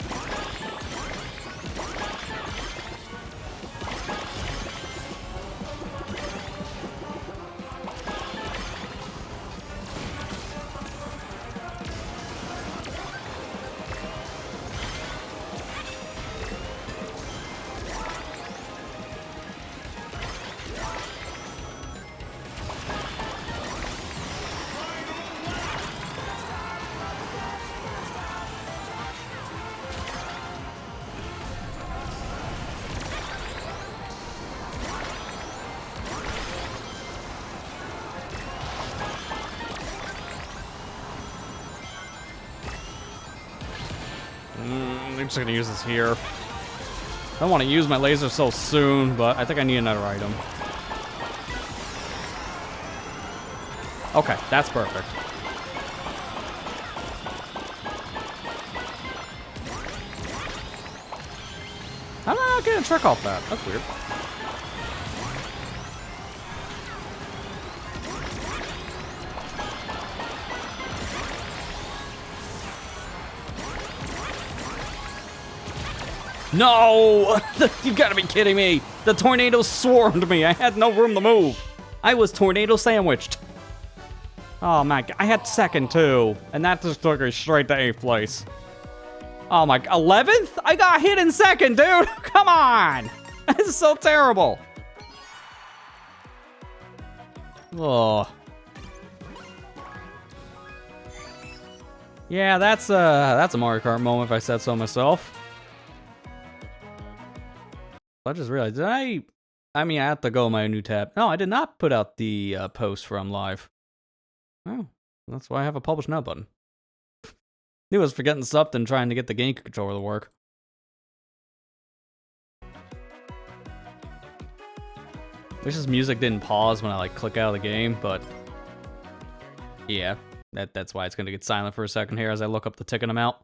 [SPEAKER 1] I'm just gonna use this here. I don't want to use my laser so soon, but I think I need another item. Okay, that's perfect. I'm not getting a trick off that. That's weird. No! You gotta be kidding me! The tornado swarmed me! I had no room to move! I was tornado sandwiched! Oh my god, I had second too, and that just took me straight to 8th place. Oh my, 11th? I got hit in second, dude! Come on! This is so terrible! Oh. Yeah, that's a Mario Kart moment if I said so myself. I just realized, did I mean, I have to go on my new tab. No, I did not put out the post from live. Oh, that's why I have a publish now button. He was forgetting something, trying to get the game controller to work. Wish this music didn't pause when I like click out of the game, but yeah, that's why it's gonna get silent for a second here as I look up the ticket amount.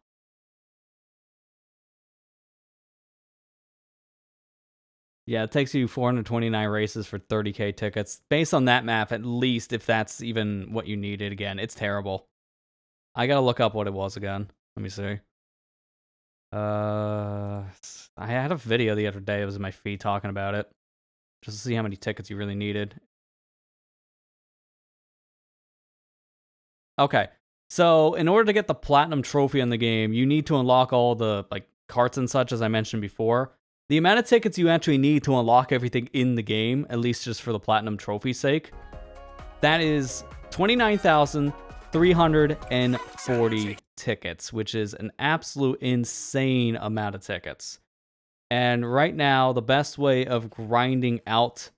[SPEAKER 1] Yeah, it takes you 429 races for 30k tickets. Based on that map, at least, if that's even what you needed. Again, it's terrible. I gotta look up what it was again. Let me see. I had a video the other day. It was in my feed talking about it. Just to see how many tickets you really needed. Okay. So, in order to get the platinum trophy in the game, you need to unlock all the, like, carts and such, as I mentioned before, the amount of tickets you actually need to unlock everything in the game, at least just for the platinum trophy sake, that is 29,340 tickets, which is an absolute insane amount of tickets. And right now, the best way of grinding out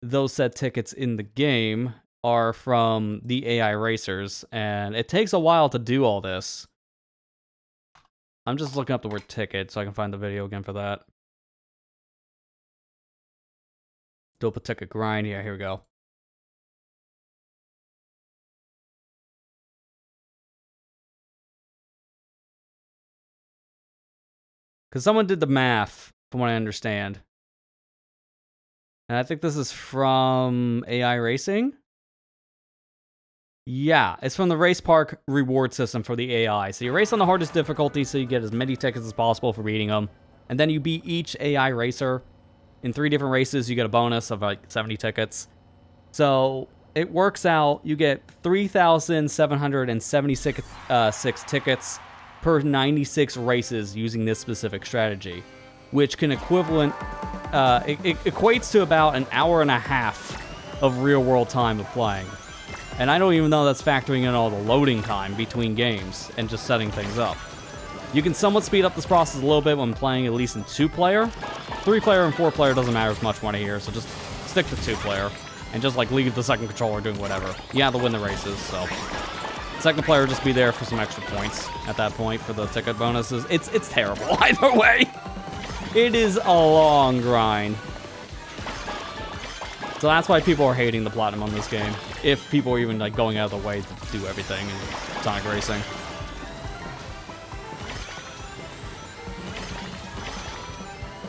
[SPEAKER 1] those set tickets in the game are from the AI racers, and it takes a while to do all this. I'm just looking up the word ticket so I can find the video again for that. Dope a ticket grind. Yeah, here we go. Because someone did the math, from what I understand. And I think this is from AI Racing. Yeah, it's from the race park reward system for the AI. So you race on the hardest difficulty so you get as many tickets as possible for beating them. And then you beat each AI racer. In 3 different races, you get a bonus of like 70 tickets. So it works out, you get 3,776 tickets per 96 races using this specific strategy, which can it equates to about an hour and a half of real-world time of playing. And I don't even know that's factoring in all the loading time between games and just setting things up. You can somewhat speed up this process a little bit when playing at least in 2-player. 3-player and 4-player doesn't matter as much when I hear, so just stick to 2-player and just like leave the second controller doing whatever. You have to win the races, so second player just be there for some extra points at that point for the ticket bonuses. It's terrible either way. It is a long grind. So that's why people are hating the platinum on this game. If people are even like going out of the way to do everything in Sonic Racing.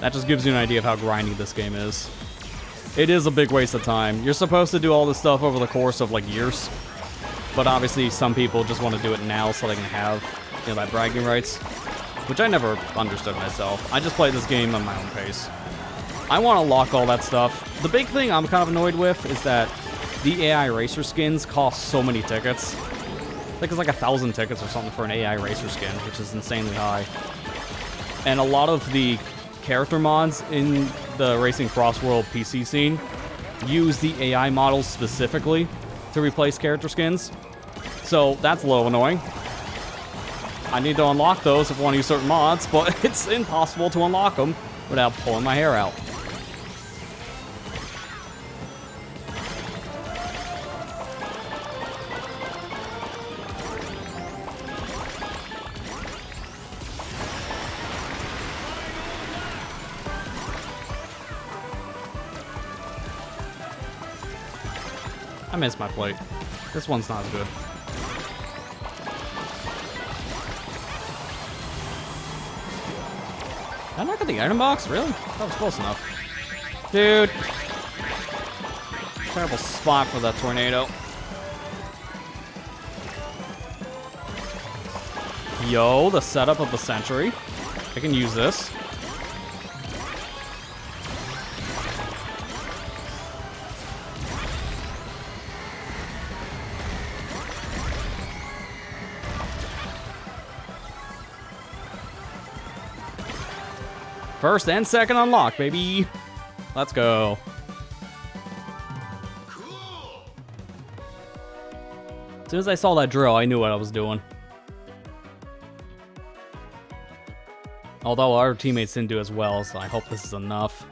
[SPEAKER 1] That just gives you an idea of how grindy this game is. It is a big waste of time. You're supposed to do all this stuff over the course of like years. But obviously some people just want to do it now so they can have, you know, that bragging rights. Which I never understood myself. I just play this game on my own pace. I want to lock all that stuff. The big thing I'm kind of annoyed with is that the AI racer skins cost so many tickets. I think it's like 1,000 tickets or something for an AI racer skin, which is insanely high. And a lot of the character mods in the Racing CrossWorld PC scene use the AI models specifically to replace character skins. So that's a little annoying. I need to unlock those if I want to use certain mods, but it's impossible to unlock them without pulling my hair out. I missed my plate. This one's not as good. Did I not get the item box? Really? That was close enough. Dude. Terrible spot for that tornado. Yo, the setup of the century. I can use this. First and second unlock, baby. Let's go.
[SPEAKER 2] Cool.
[SPEAKER 1] As soon as I saw that drill, I knew what I was doing. Although our teammates didn't do as well, so I hope this is enough.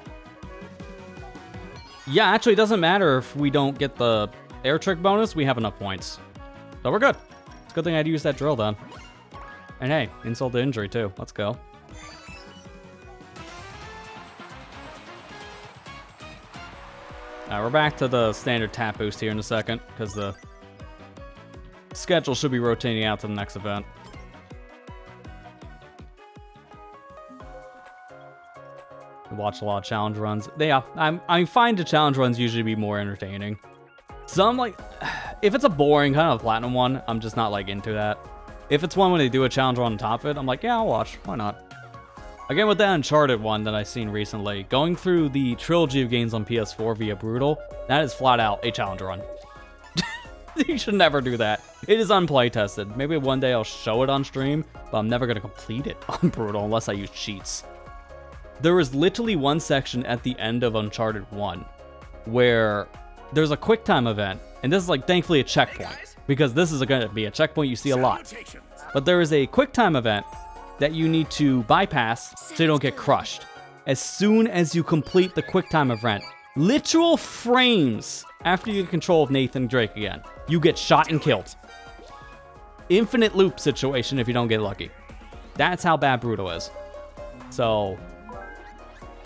[SPEAKER 1] Yeah, actually, it doesn't matter if we don't get the air trick bonus. We have enough points. So we're good. It's a good thing I had to use that drill then. And hey, insult to injury too. Let's go. We're back to the standard tap boost here in a second, because the schedule should be rotating out to the next event. We watch a lot of challenge runs. I find the challenge runs usually be more entertaining. Some, like, if it's a boring kind of platinum one, I'm just not, like, into that. If it's one when they do a challenge run on top of it, I'm like, yeah, I'll watch. Why not? Again, with that Uncharted one that I've seen recently, going through the trilogy of games on PS4 via Brutal, that is flat out a challenge run. You should never do that. It is unplay tested. Maybe one day I'll show it on stream, but I'm never going to complete it on Brutal unless I use cheats. There is literally one section at the end of Uncharted 1 where there's a QuickTime event, and this is like thankfully a checkpoint, because this is going to be a checkpoint you see a lot. But there is a QuickTime event that you need to bypass so you don't get crushed. As soon as you complete the QuickTime event, literal frames after you get control of Nathan Drake again, you get shot and killed. Infinite loop situation if you don't get lucky. That's how bad Brutal is. So,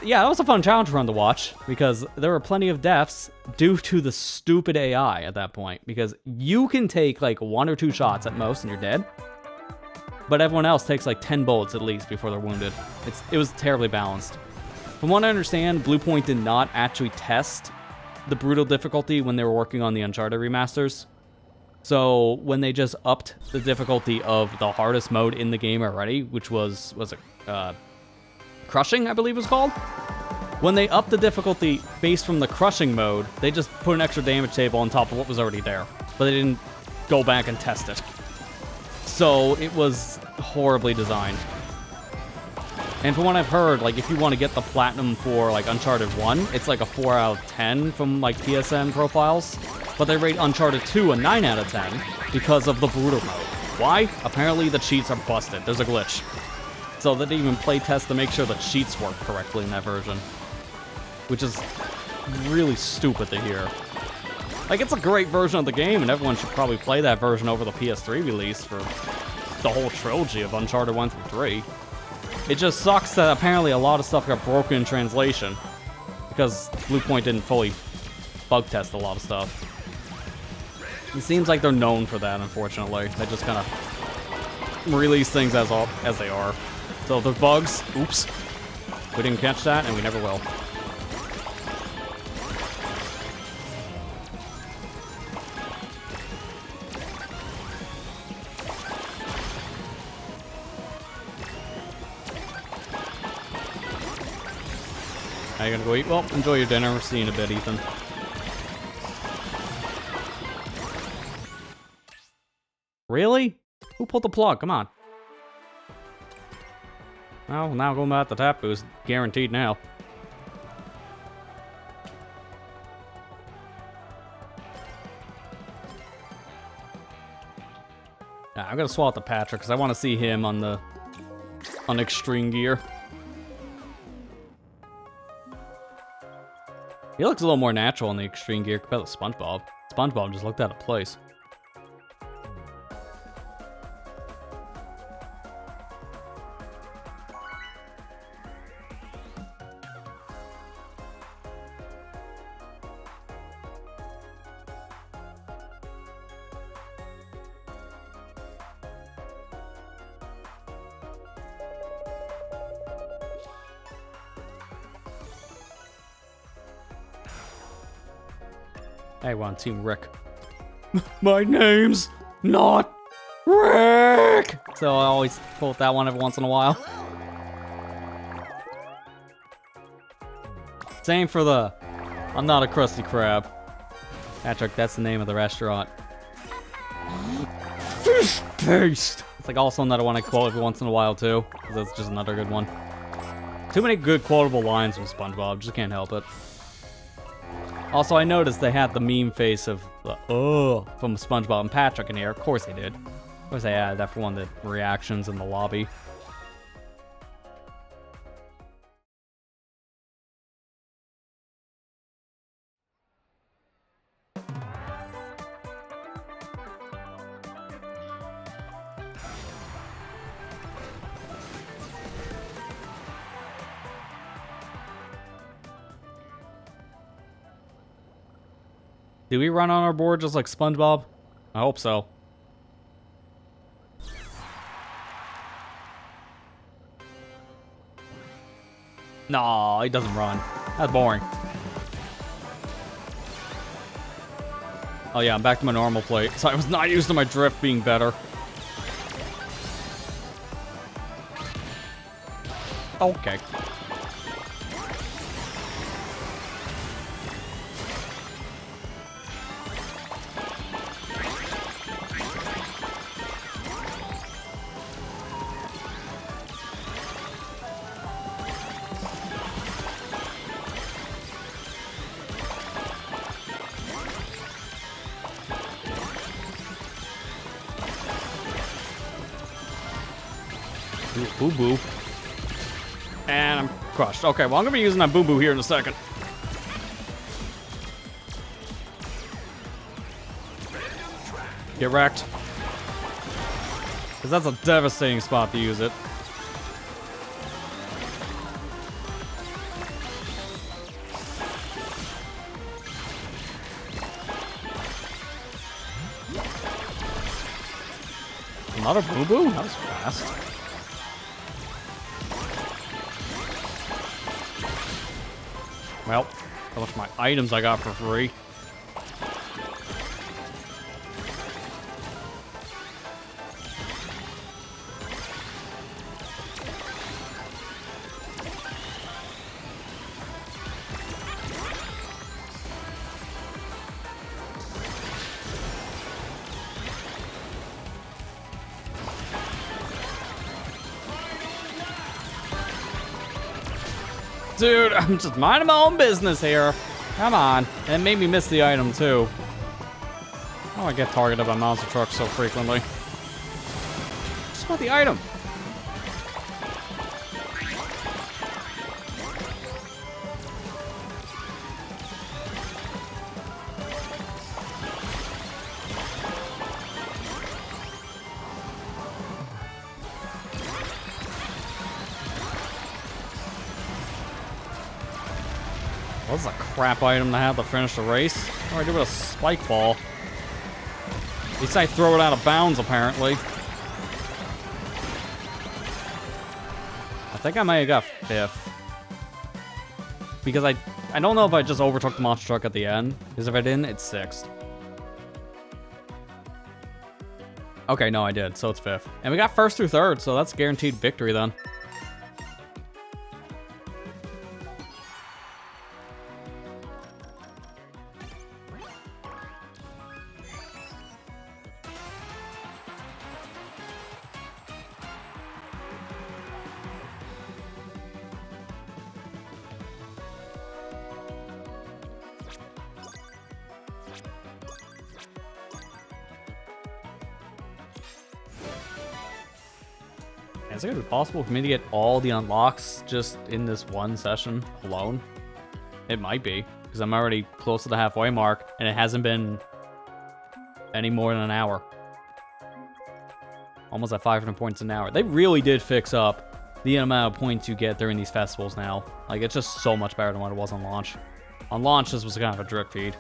[SPEAKER 1] yeah, that was a fun challenge run to watch, because there were plenty of deaths due to the stupid AI at that point, because you can take like 1 or 2 shots at most and you're dead, but everyone else takes like 10 bullets at least before they're wounded. It was terribly balanced. From what I understand, Bluepoint did not actually test the Brutal difficulty when they were working on the Uncharted remasters. So when they just upped the difficulty of the hardest mode in the game already, which was it Crushing, I believe it was called? When they upped the difficulty based from the Crushing mode, they just put an extra damage table on top of what was already there. But they didn't go back and test it. So it was horribly designed. And from what I've heard, like if you want to get the platinum for like Uncharted 1, it's like a 4 out of 10 from like PSN profiles. But they rate Uncharted 2 a 9 out of 10 because of the Brutal mode. Why? Apparently the cheats are busted. There's a glitch. So they didn't even play test to make sure the cheats work correctly in that version. Which is really stupid to hear. Like, it's a great version of the game, and everyone should probably play that version over the PS3 release for the whole trilogy of Uncharted 1 through 3. It just sucks that apparently a lot of stuff got broken in translation, because Bluepoint didn't fully bug test a lot of stuff. It seems like they're known for that, unfortunately. They just kind of release things as they are. So if there's bugs, oops. We didn't catch that, and we never will. Now you're gonna go eat? Well, enjoy your dinner. We'll see you in a bit, Ethan. Really? Who pulled the plug? Come on. Well, now going back to the tap boost. Guaranteed now. Yeah, I'm gonna swap to Patrick because I want to see him on extreme gear. He looks a little more natural in the extreme gear compared to SpongeBob. SpongeBob just looked out of place. Hey, we're on Team Rick. My name's not Rick! So I always quote that one every once in a while. Same for the I'm not a Krusty Krab. Patrick, that's the name of the restaurant. Fish paste! It's like also another one I quote every once in a while too, because that's just another good one. Too many good quotable lines from SpongeBob, just can't help it. Also, I noticed they had the meme face of the from SpongeBob and Patrick in here. Of course they did. Of course they added that for one of the reactions in the lobby. Do we run on our board just like SpongeBob? I hope so. No, he doesn't run. That's boring. Oh yeah, I'm back to my normal plate. So I was not used to my drift being better. Okay.
[SPEAKER 3] Boo Boo. And I'm crushed. Okay, well, I'm gonna be using that Boo Boo here in a second. Get wrecked. Because that's a devastating spot to use it. Another Boo Boo? That was fast. Well, how much my items I got for free. Dude, I'm just minding my own business here. Come on. And it made me miss the item, too. Oh, I get targeted by monster trucks so frequently. Just about the item. Well, this is a crap item to have to finish the race. What do I do with a spike ball? At least I throw it out of bounds, apparently. I think I might have got 5th. Because I don't know if I just overtook the monster truck at the end. Because if I didn't, it's 6th. Okay, no, I did, so it's 5th. And we got 1st through 3rd, so that's guaranteed victory then. Is it gonna be possible for me to get all the unlocks just in this one session alone? It might be, because I'm already close to the halfway mark, and it hasn't been any more than an hour. Almost at 500 points an hour. They really did fix up the amount of points you get during these festivals now. Like, it's just so much better than what it was on launch. On launch, this was kind of a drip feed.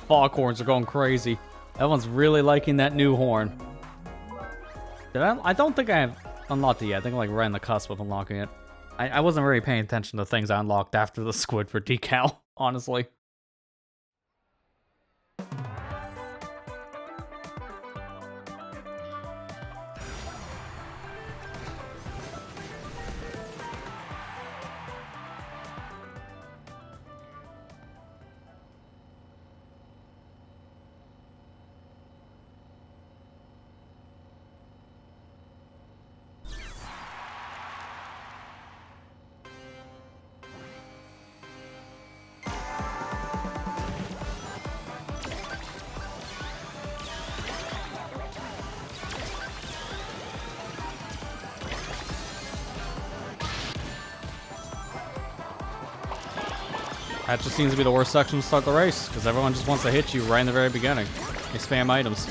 [SPEAKER 3] Foghorns are going crazy. Everyone's really liking that new horn. I don't think I have unlocked it yet. I think I'm like right on the cusp of unlocking it. I wasn't really paying attention to things I unlocked after the Squidward decal, honestly. That just seems to be the worst section to start the race, because everyone just wants to hit you right in the very beginning. They spam items.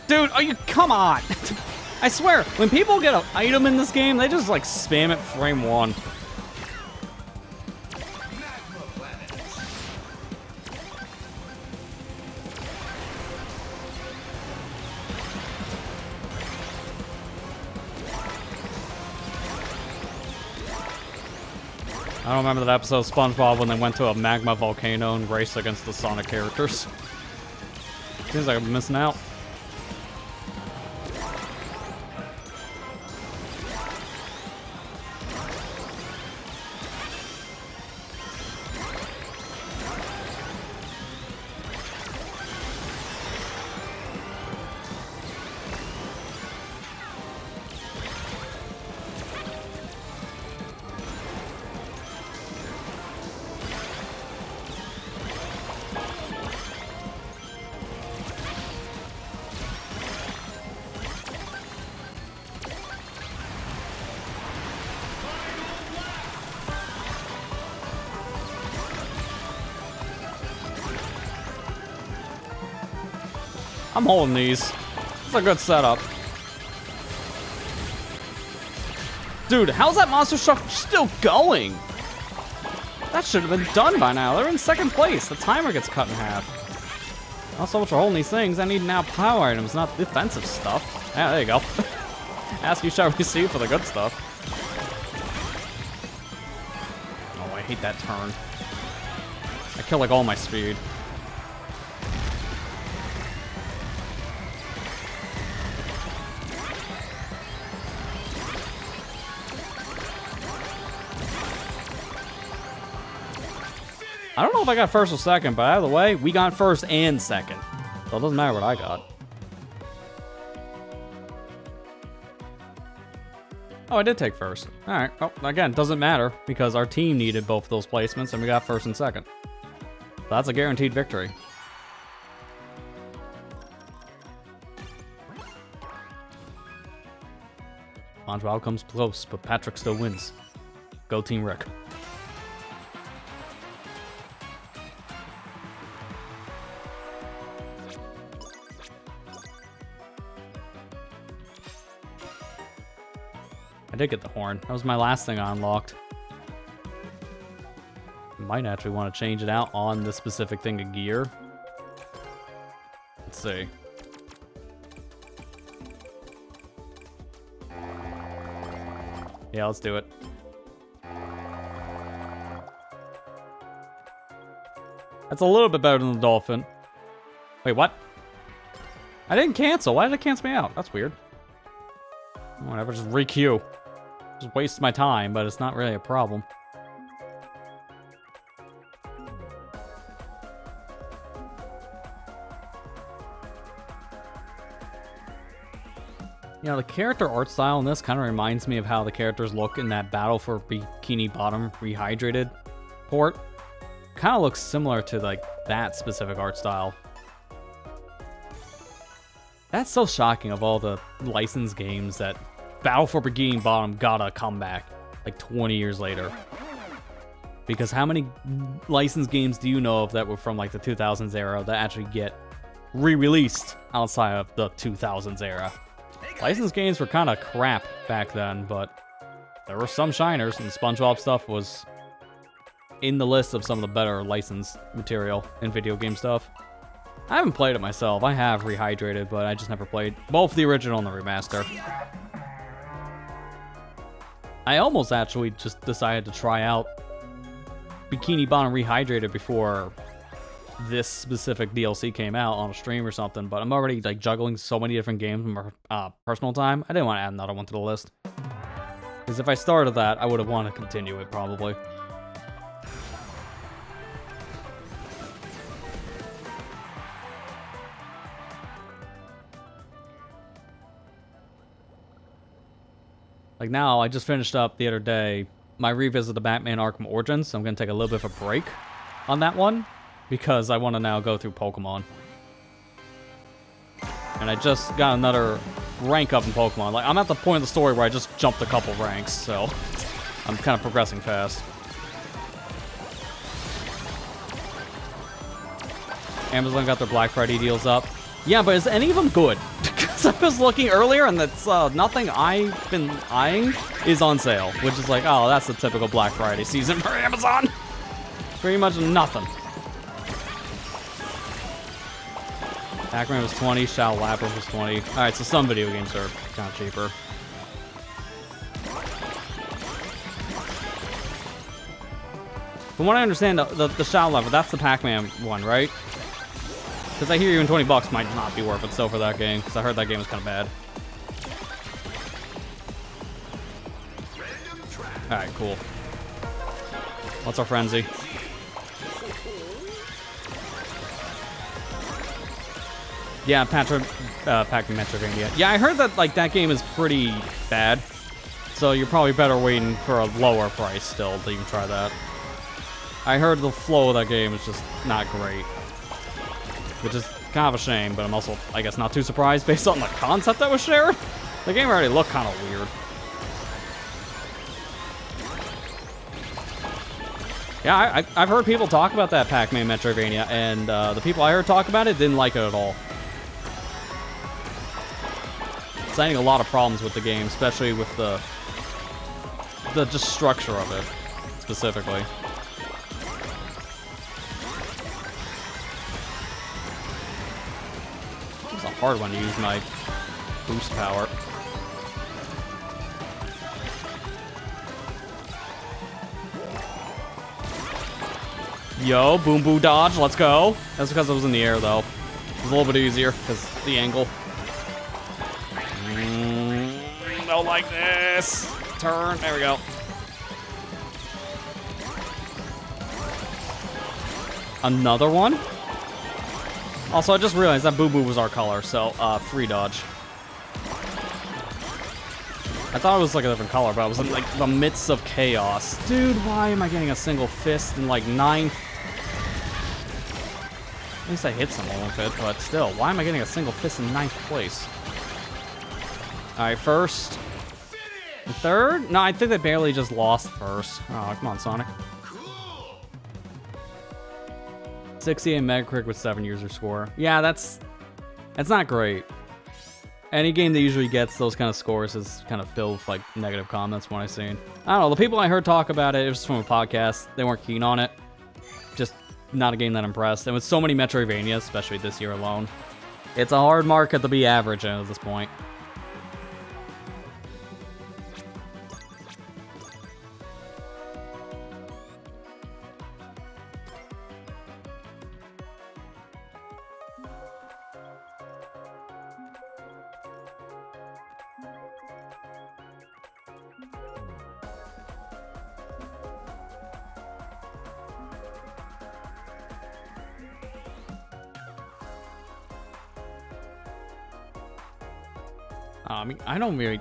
[SPEAKER 3] Dude, are you, come on! I swear, when people get an item in this game, they just like spam it frame one. I don't remember that episode of SpongeBob when they went to a magma volcano and raced against the Sonic characters. Seems like I'm missing out. I'm holding these. It's a good setup. Dude, how's that monster truck still going? That should have been done by now. They're in second place. The timer gets cut in half. Not so much for holding these things. I need now power items, not defensive stuff. Yeah, there you go. Ask you shall receive for the good stuff. Oh, I hate that turn. I kill like all my speed. I don't know if I got first or second, but either way, we got first and second. So it doesn't matter what I got. Oh, I did take first. Alright, well, again, doesn't matter, because our team needed both of those placements, and we got first and second. So that's a guaranteed victory. SpongeBob comes close, but Patrick still wins. Go Team Rick. I did get the horn. That was my last thing I unlocked. Might actually want to change it out on this specific thing of gear. Let's see. Yeah, let's do it. That's a little bit better than the dolphin. Wait, what? I didn't cancel. Why did it cancel me out? That's weird. Whatever, just re-queue. Just waste my time, but it's not really a problem. You know, the character art style in this kind of reminds me of how the characters look in that Battle for Bikini Bottom Rehydrated port. Kind of looks similar to, like, that specific art style. That's so shocking of all the licensed games that Battle for Bikini Bottom got a comeback like 20 years later. Because how many licensed games do you know of that were from like the 2000s era that actually get re-released outside of the 2000s era? Licensed games were kind of crap back then, but there were some shiners, and SpongeBob stuff was in the list of some of the better licensed material in video game stuff. I haven't played it myself. I have Rehydrated, but I just never played both the original and the remaster. I almost actually just decided to try out Bikini Bottom Rehydrated before this specific DLC came out on a stream or something, but I'm already like juggling so many different games in my personal time. I didn't want to add another one to the list. Because if I started that, I would have wanted to continue it probably. Like now, I just finished up the other day my revisit of the Batman Arkham Origins, so I'm going to take a little bit of a break on that one, because I want to now go through Pokemon. And I just got another rank up in Pokemon. Like, I'm at the point of the story where I just jumped a couple ranks, so I'm kind of progressing fast. Amazon got their Black Friday deals up. Yeah, but is any of them good? I was looking earlier, and that's nothing I've been eyeing is on sale, which is like, oh, that's the typical Black Friday season for Amazon. Pretty much nothing. Pac-Man was 20, Shadow Lapper was 20. Alright, so some video games are kind of cheaper. From what I understand, the Shadow Lapper, that's the Pac-Man one, right? Because I hear even 20 bucks might not be worth it still for that game, because I heard that game was kind of bad. Alright, cool. What's our frenzy? Yeah, Pac-Man Metrovania. Yeah, I heard that like that game is pretty bad, so you're probably better waiting for a lower price still to even try that. I heard the flow of that game is just not great, which is kind of a shame, but I'm also, I guess, not too surprised based on the concept that was shared. The game already looked kind of weird. Yeah, I've heard people talk about that Pac-Man Metrovania, and the people I heard talk about it didn't like it at all. Citing a lot of problems with the game, especially with the just structure of it, specifically. It's a hard one to use my boost power. Yo, boom boo dodge, let's go. That's because it was in the air though. It was a little bit easier because the angle. Don't like this. Turn, there we go. Another one? Also, I just realized that Boo Boo was our color, so free dodge. I thought it was like a different color, but I was in like the midst of chaos. Dude, why am I getting a single fist in like 9th? At least I hit someone with it, but still, why am I getting a single fist in 9th place? Alright, first. And third? No, I think they barely just lost first. Oh, come on, Sonic. 68 Metacritic with 7 user score. Yeah, that's not great. Any game that usually gets those kind of scores is kind of filled with like negative comments from what I've seen. I don't know, the people I heard talk about it, it was from a podcast. They weren't keen on it. Just not a game that impressed. And with so many Metroidvanias, especially this year alone, it's a hard market to be average at this point. I mean, I don't really...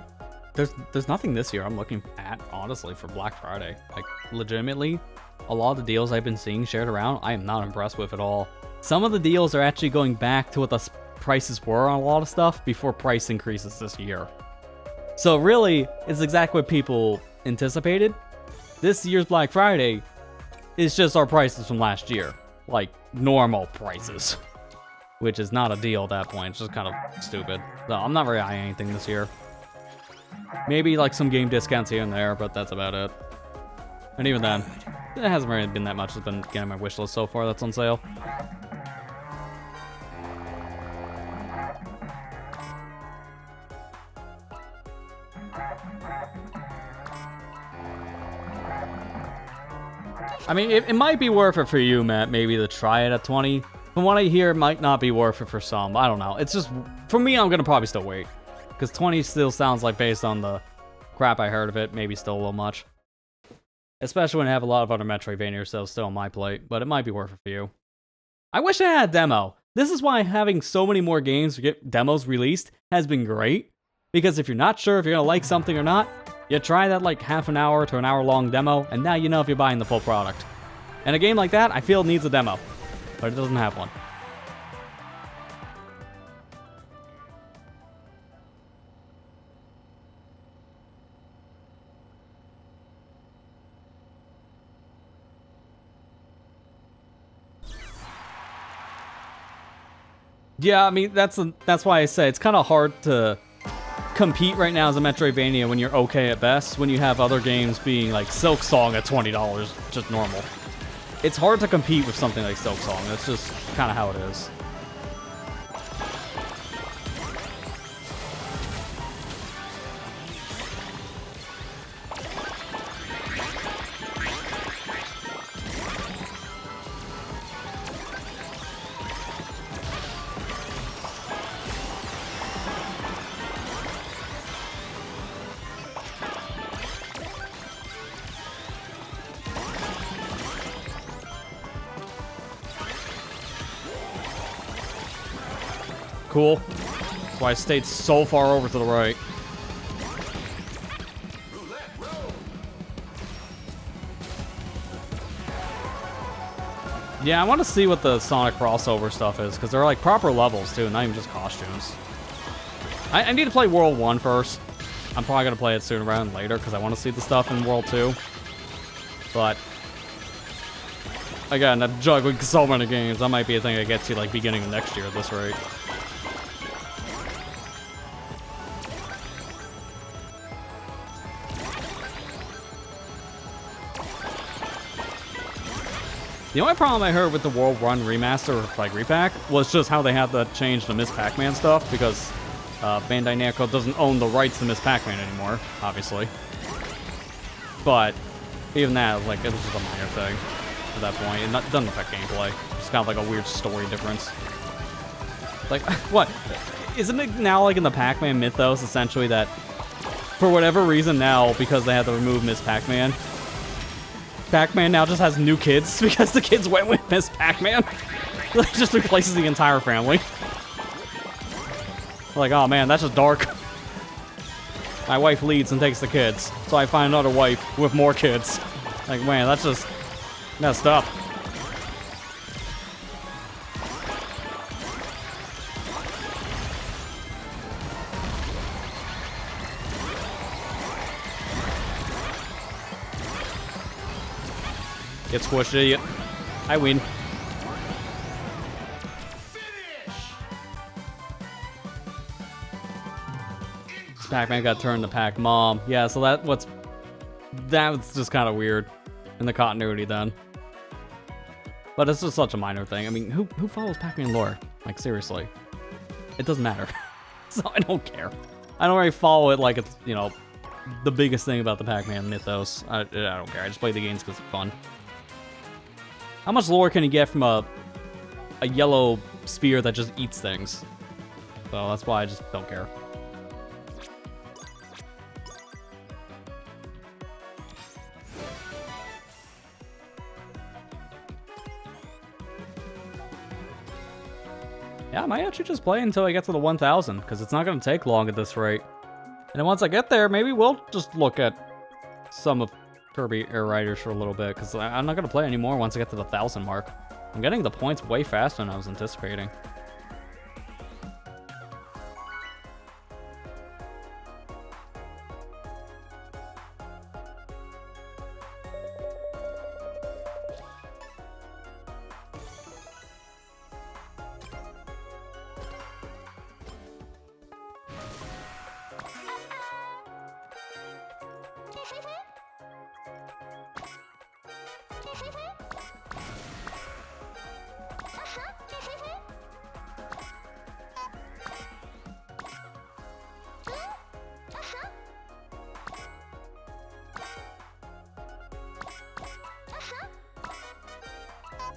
[SPEAKER 3] There's nothing this year I'm looking at, honestly, for Black Friday. Like, legitimately, a lot of the deals I've been seeing shared around, I am not impressed with at all. Some of the deals are actually going back to what the prices were on a lot of stuff before price increases this year. So really, it's exactly what people anticipated. This year's Black Friday is just our prices from last year. Like, normal prices. Which is not a deal at that point. It's just kind of stupid. So I'm not very eyeing anything this year. Maybe like some game discounts here and there, but that's about it. And even then, it hasn't really been that much. It's been getting my wish list so far that's on sale. I mean, it might be worth it for you, Matt, maybe to try it at 20. From what I hear, it might not be worth it for some. I don't know. It's just, for me, I'm going to probably still wait. Because 20 still sounds like, based on the crap I heard of it, maybe still a little much. Especially when I have a lot of other Metroidvania sales still on my plate. But it might be worth it for you. I wish I had a demo. This is why having so many more games get demos released has been great. Because if you're not sure if you're going to like something or not, you try that like half an hour to an hour long demo, and now you know if you're buying the full product. And a game like that, I feel it needs a demo. But it doesn't have one. Yeah, I mean, that's why I say it's kind of hard to compete right now as a Metroidvania when you're okay at best, when you have other games being like Silk Song at $20, just normal. It's hard to compete with something like Silk Song. That's just kind of how it is. Cool. That's why I stayed so far over to the right. Yeah, I want to see what the Sonic crossover stuff is, because they're like proper levels too, not even just costumes. I need to play World 1 first. I'm probably going to play it sooner rather than later, because I want to see the stuff in World 2. But again, I'm juggling so many games. That might be a thing I get to like beginning of next year at this rate. The only problem I heard with the World 1 remaster, like repack, was just how they had to change the Miss Pac-Man stuff, because Bandai Namco doesn't own the rights to Miss Pac-Man anymore, obviously. But even that, like, it was just a minor thing at that point. It doesn't affect gameplay. It's kind of like a weird story difference. Like, what? Isn't it now, like, in the Pac-Man mythos, essentially, that for whatever reason now, because they had to remove Miss Pac-Man, Pac-Man now just has new kids because the kids went with Miss Pac-Man? It just replaces the entire family. Like, oh man, that's just dark. My wife leads and takes the kids, so I find another wife with more kids. Like, man, that's just messed up. Get squished, idiot. I win. Pac-Man got turned to Pac-Mom. Yeah, so that was just kind of weird in the continuity then. But it's just such a minor thing. I mean, who follows Pac-Man lore? Like, seriously. It doesn't matter. So I don't care. I don't really follow it like it's, you know, the biggest thing about the Pac-Man mythos. I don't care. I just play the games because it's fun. How much lore can you get from a yellow spear that just eats things? So that's why I just don't care. Yeah, I might actually just play until I get to the 1000, because it's not going to take long at this rate. And then once I get there, maybe we'll just look at some of Kirby Air Riders for a little bit, because I'm not going to play anymore once I get to the 1000 mark. I'm getting the points way faster than I was anticipating.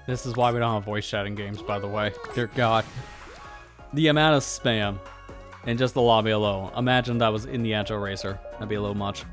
[SPEAKER 3] This is why we don't have voice chat in games, by the way. Dear God. The amount of spam in just the lobby alone. Imagine that was in the Agile Racer. That'd be a little much.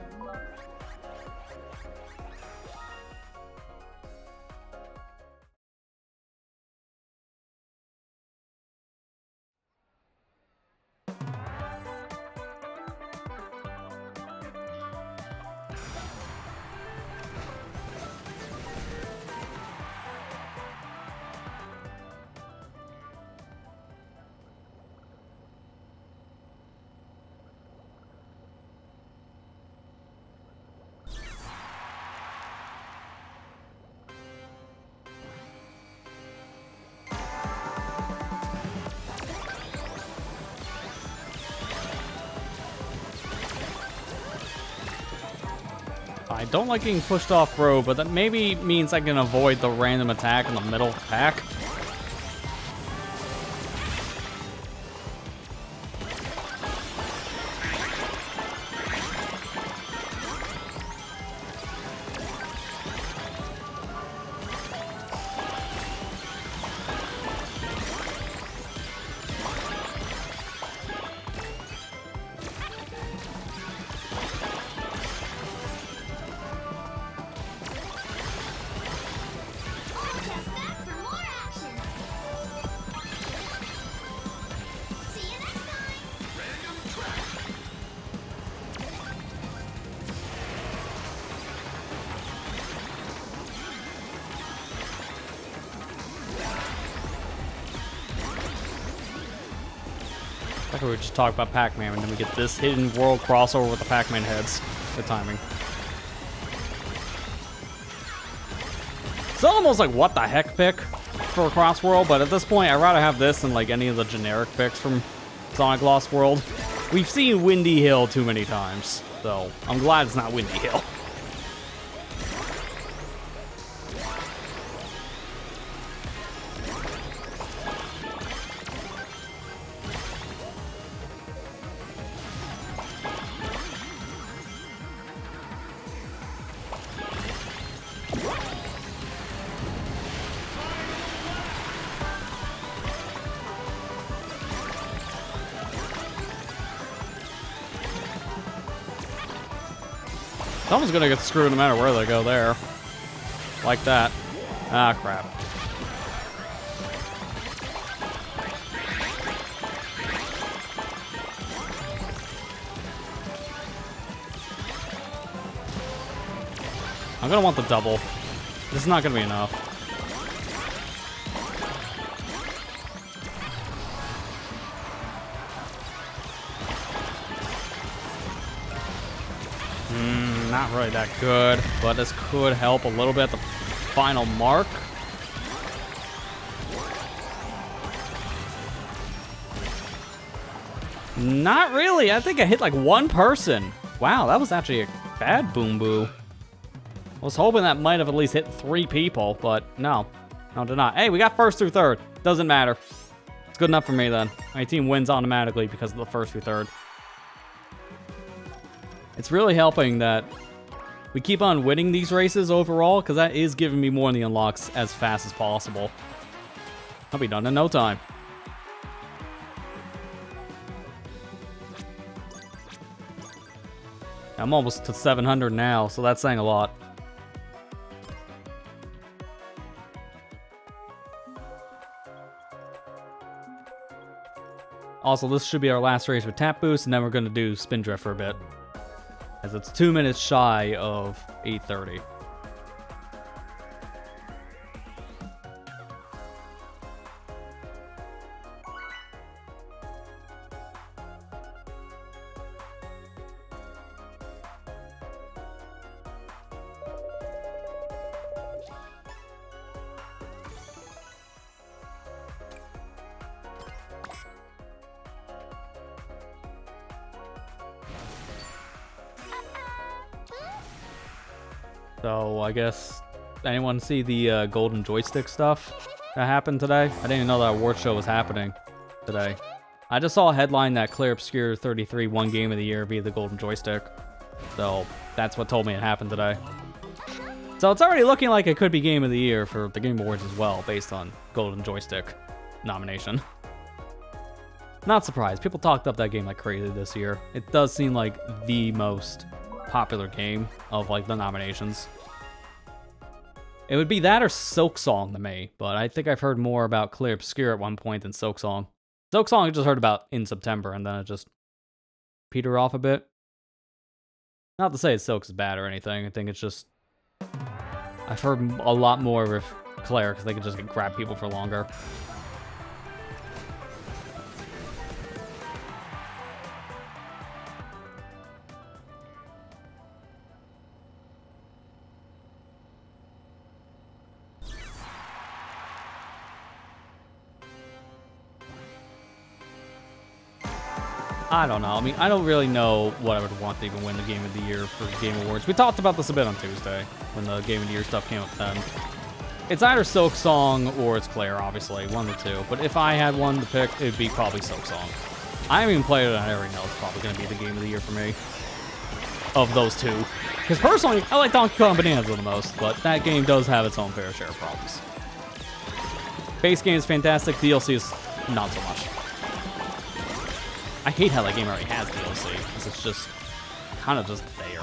[SPEAKER 3] I don't like getting pushed off road, but that maybe means I can avoid the random attack in the middle of the pack. Like we were just talking about Pac-Man, and then we get this hidden world crossover with the Pac-Man heads. Good timing. It's almost like what the heck pick for a CrossWorld, but at this point, I'd rather have this than like any of the generic picks from Sonic Lost World. We've seen Windy Hill too many times, so I'm glad it's not Windy Hill. Someone's gonna get screwed no matter where they go there. Like that. Ah, crap. I'm gonna want the double. This is not gonna be enough. Not really that good, but this could help a little bit at the final mark. Not really. I think I hit like one person. Wow, that was actually a bad boom boo. I was hoping that might have at least hit 3 people, but no. No, did not. Hey, we got first through third. Doesn't matter. It's good enough for me then. My team wins automatically because of the first through third. It's really helping that we keep on winning these races overall, because that is giving me more in the unlocks as fast as possible. I'll be done in no time. I'm almost to 700 now, so that's saying a lot. Also, this should be our last race with Tap Boost, and then we're going to do Spin Drift for a bit, as it's 2 minutes shy of 8:30. So I guess, anyone see the golden joystick stuff that happened today? I didn't even know that award show was happening today. I just saw a headline that Clear Obscure 33 won Game of the Year via the golden joystick. So that's what told me it happened today. So it's already looking like it could be Game of the Year for the Game Awards as well, based on golden joystick nomination. Not surprised. People talked up that game like crazy this year. It does seem like the most popular game of like the nominations. It would be that or Silk Song to me, but I think I've heard more about Clear Obscure at one point than Silk Song. Silk Song I just heard about in September, and then it just petered off a bit. Not to say Silk is bad or anything. I think it's just I've heard a lot more with Claire because they can just grab people for longer. I don't know. I mean, I don't really know what I would want to even win the Game of the Year for Game Awards. We talked about this a bit on Tuesday when the Game of the Year stuff came up then. It's either Silk Song or it's Claire, obviously, one of the two. But if I had one to pick, it'd be probably Silk Song. I haven't even played it, and I already know it's probably going to be the Game of the Year for me. Of those two. Because personally, I like Donkey Kong Bonanza the most, but that game does have its own fair share of problems. Base game is fantastic, DLC is not so much. I hate how that game already has DLC, because it's just kind of just there.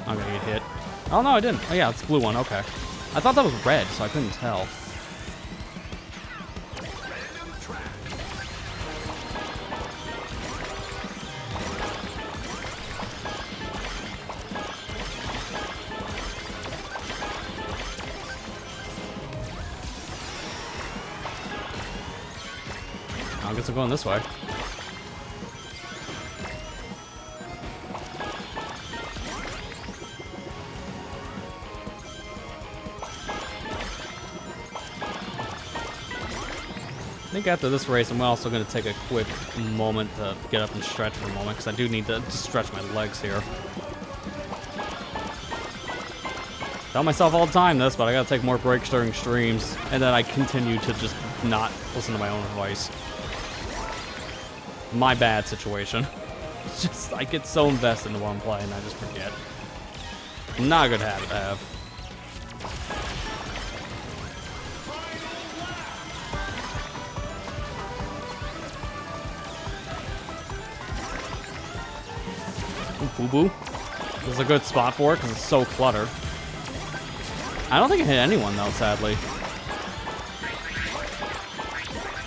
[SPEAKER 3] I'm gonna get hit. Oh no, I didn't. Oh yeah, it's the blue one, okay. I thought that was red, so I couldn't tell. I guess I'm going this way. I think after this race, I'm also going to take a quick moment to get up and stretch for a moment, because I do need to stretch my legs here. Tell myself all the time this, but I gotta take more breaks during streams, and then I continue to just not listen to my own advice. My bad situation. It's just, I get so invested in what I'm playing, I just forget. Not a good habit to have. Ooh, boo-boo. This is a good spot for it, because it's so cluttered. I don't think I hit anyone, though, sadly.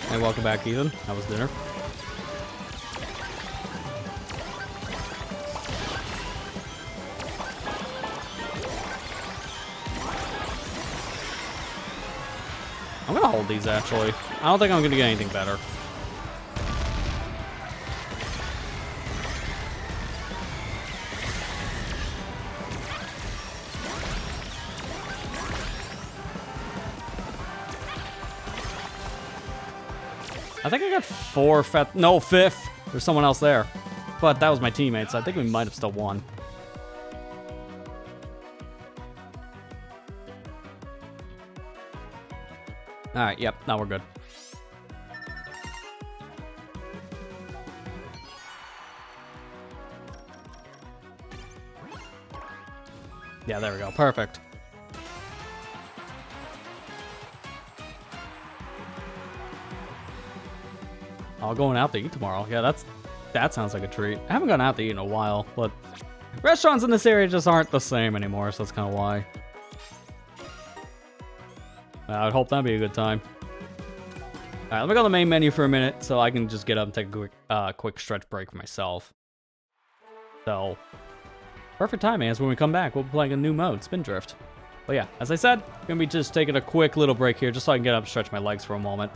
[SPEAKER 3] Hey, welcome back, Ethan. How was dinner? I'm gonna hold these, actually. I don't think I'm gonna get anything better. I think I got fifth. There's someone else there. But that was my teammate, so I think we might have still won. Alright, yep, now we're good. Yeah, there we go. Perfect. Oh, going out to eat tomorrow. Yeah, that sounds like a treat. I haven't gone out to eat in a while, but restaurants in this area just aren't the same anymore, so that's kind of why. I would hope that'd be a good time. Alright, let me go to the main menu for a minute so I can just get up and take a quick stretch break for myself. So, perfect timing, as when we come back, we'll be playing a new mode, Spin Drift. But yeah, as I said, I'm going to be just taking a quick little break here just so I can get up and stretch my legs for a moment.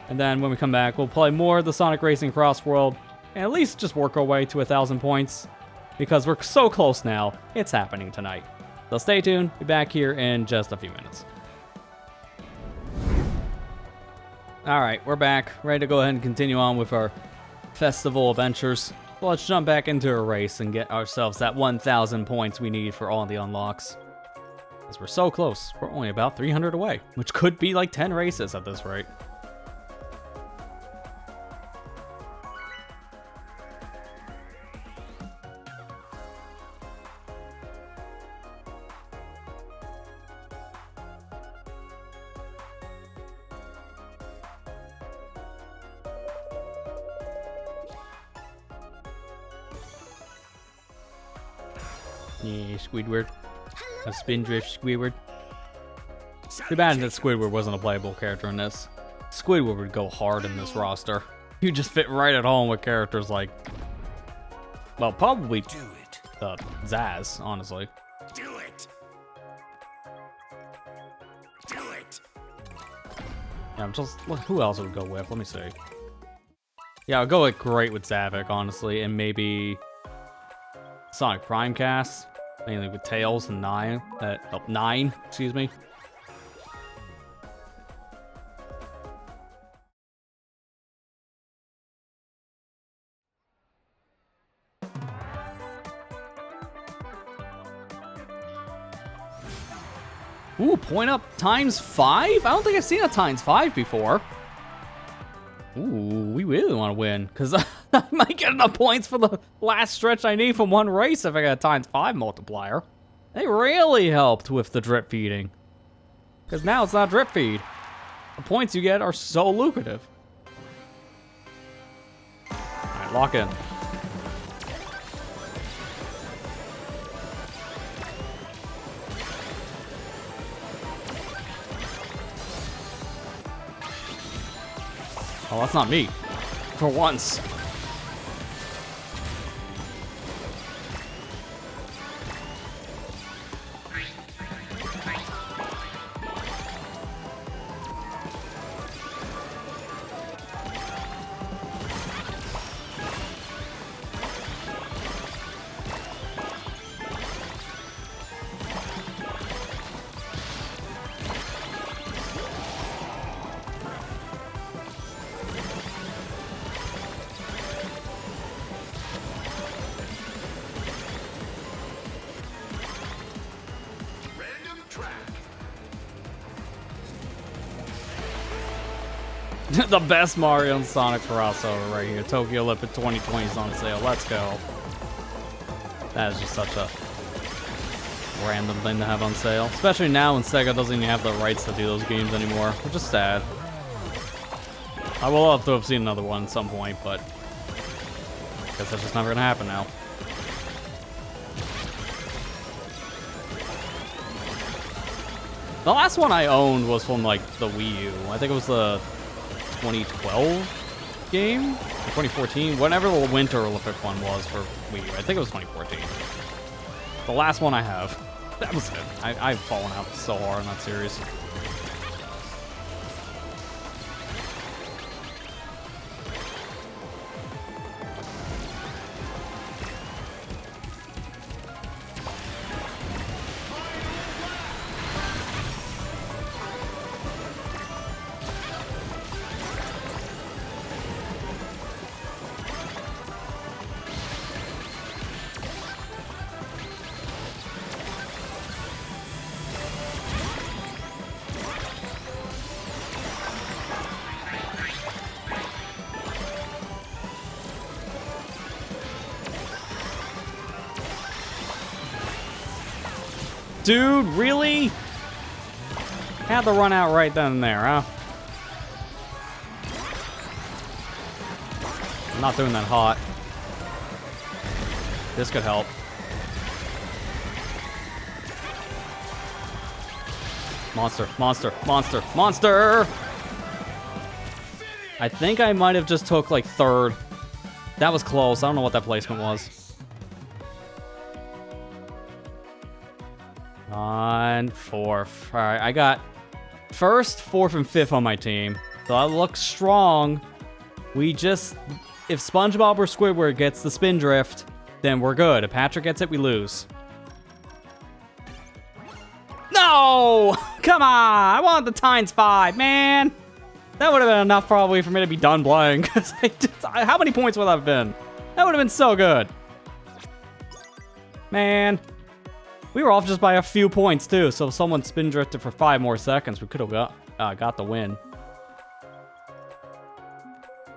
[SPEAKER 3] And then when we come back, we'll play more of the Sonic Racing CrossWorld, and at least just work our way to 1,000 points, because we're so close now, it's happening tonight. So stay tuned, be back here in just a few minutes. Alright, we're back, ready to go ahead and continue on with our festival adventures. Well, let's jump back into a race and get ourselves that 1,000 points we need for all the unlocks. Because we're so close, we're only about 300 away, which could be like 10 races at this rate. Yeah, Squidward. A Spin Drift Squidward. Too bad that Squidward wasn't a playable character in this. Squidward would go hard in this roster. You just fit right at home with characters like, well, probably Zaz, honestly.
[SPEAKER 2] Do it. Do it.
[SPEAKER 3] Yeah, I'm just, who else would go with? Let me see. Yeah, I'll go like great with Zavik, honestly, and maybe Sonic Primecast. Mainly with Tails and 9, excuse me. Ooh, point up ×5? I don't think I've seen a ×5 before. Ooh, we really want to win, because I might get enough points for the last stretch I need from one race if I got a ×5 multiplier. They really helped with the drip feeding. Because now it's not drip feed. The points you get are so lucrative. Alright, lock in. Oh, that's not me. For once. The best Mario and Sonic crossover right here. Tokyo Olympic 2020 is on sale. Let's go. That is just such a random thing to have on sale. Especially now when Sega doesn't even have the rights to do those games anymore, which is sad. I will love to have seen another one at some point, but I guess that's just never gonna happen now. The last one I owned was from like the Wii U. I think it was the 2012 game? Or 2014? Whatever the Winter Olympic one was for Wii U. I think it was 2014. The last one I have. That was it. I've fallen out so hard in that series. Dude, really? Had to run out right then and there, huh? I'm not doing that hot. This could help. Monster, monster, monster, monster! I think I might have just took like third. That was close. I don't know what that placement was. On fourth. All right, I got first, fourth, and fifth on my team. So that looks strong. We just, if SpongeBob or Squidward gets the spin drift, then we're good. If Patrick gets it, we lose. No! Come on! I want the ×5, man! That would have been enough probably for me to be done playing. Cause how many points would that have been? That would have been so good. Man. We were off just by a few points, too, so if someone spin drifted for 5 more seconds, we could have got the win.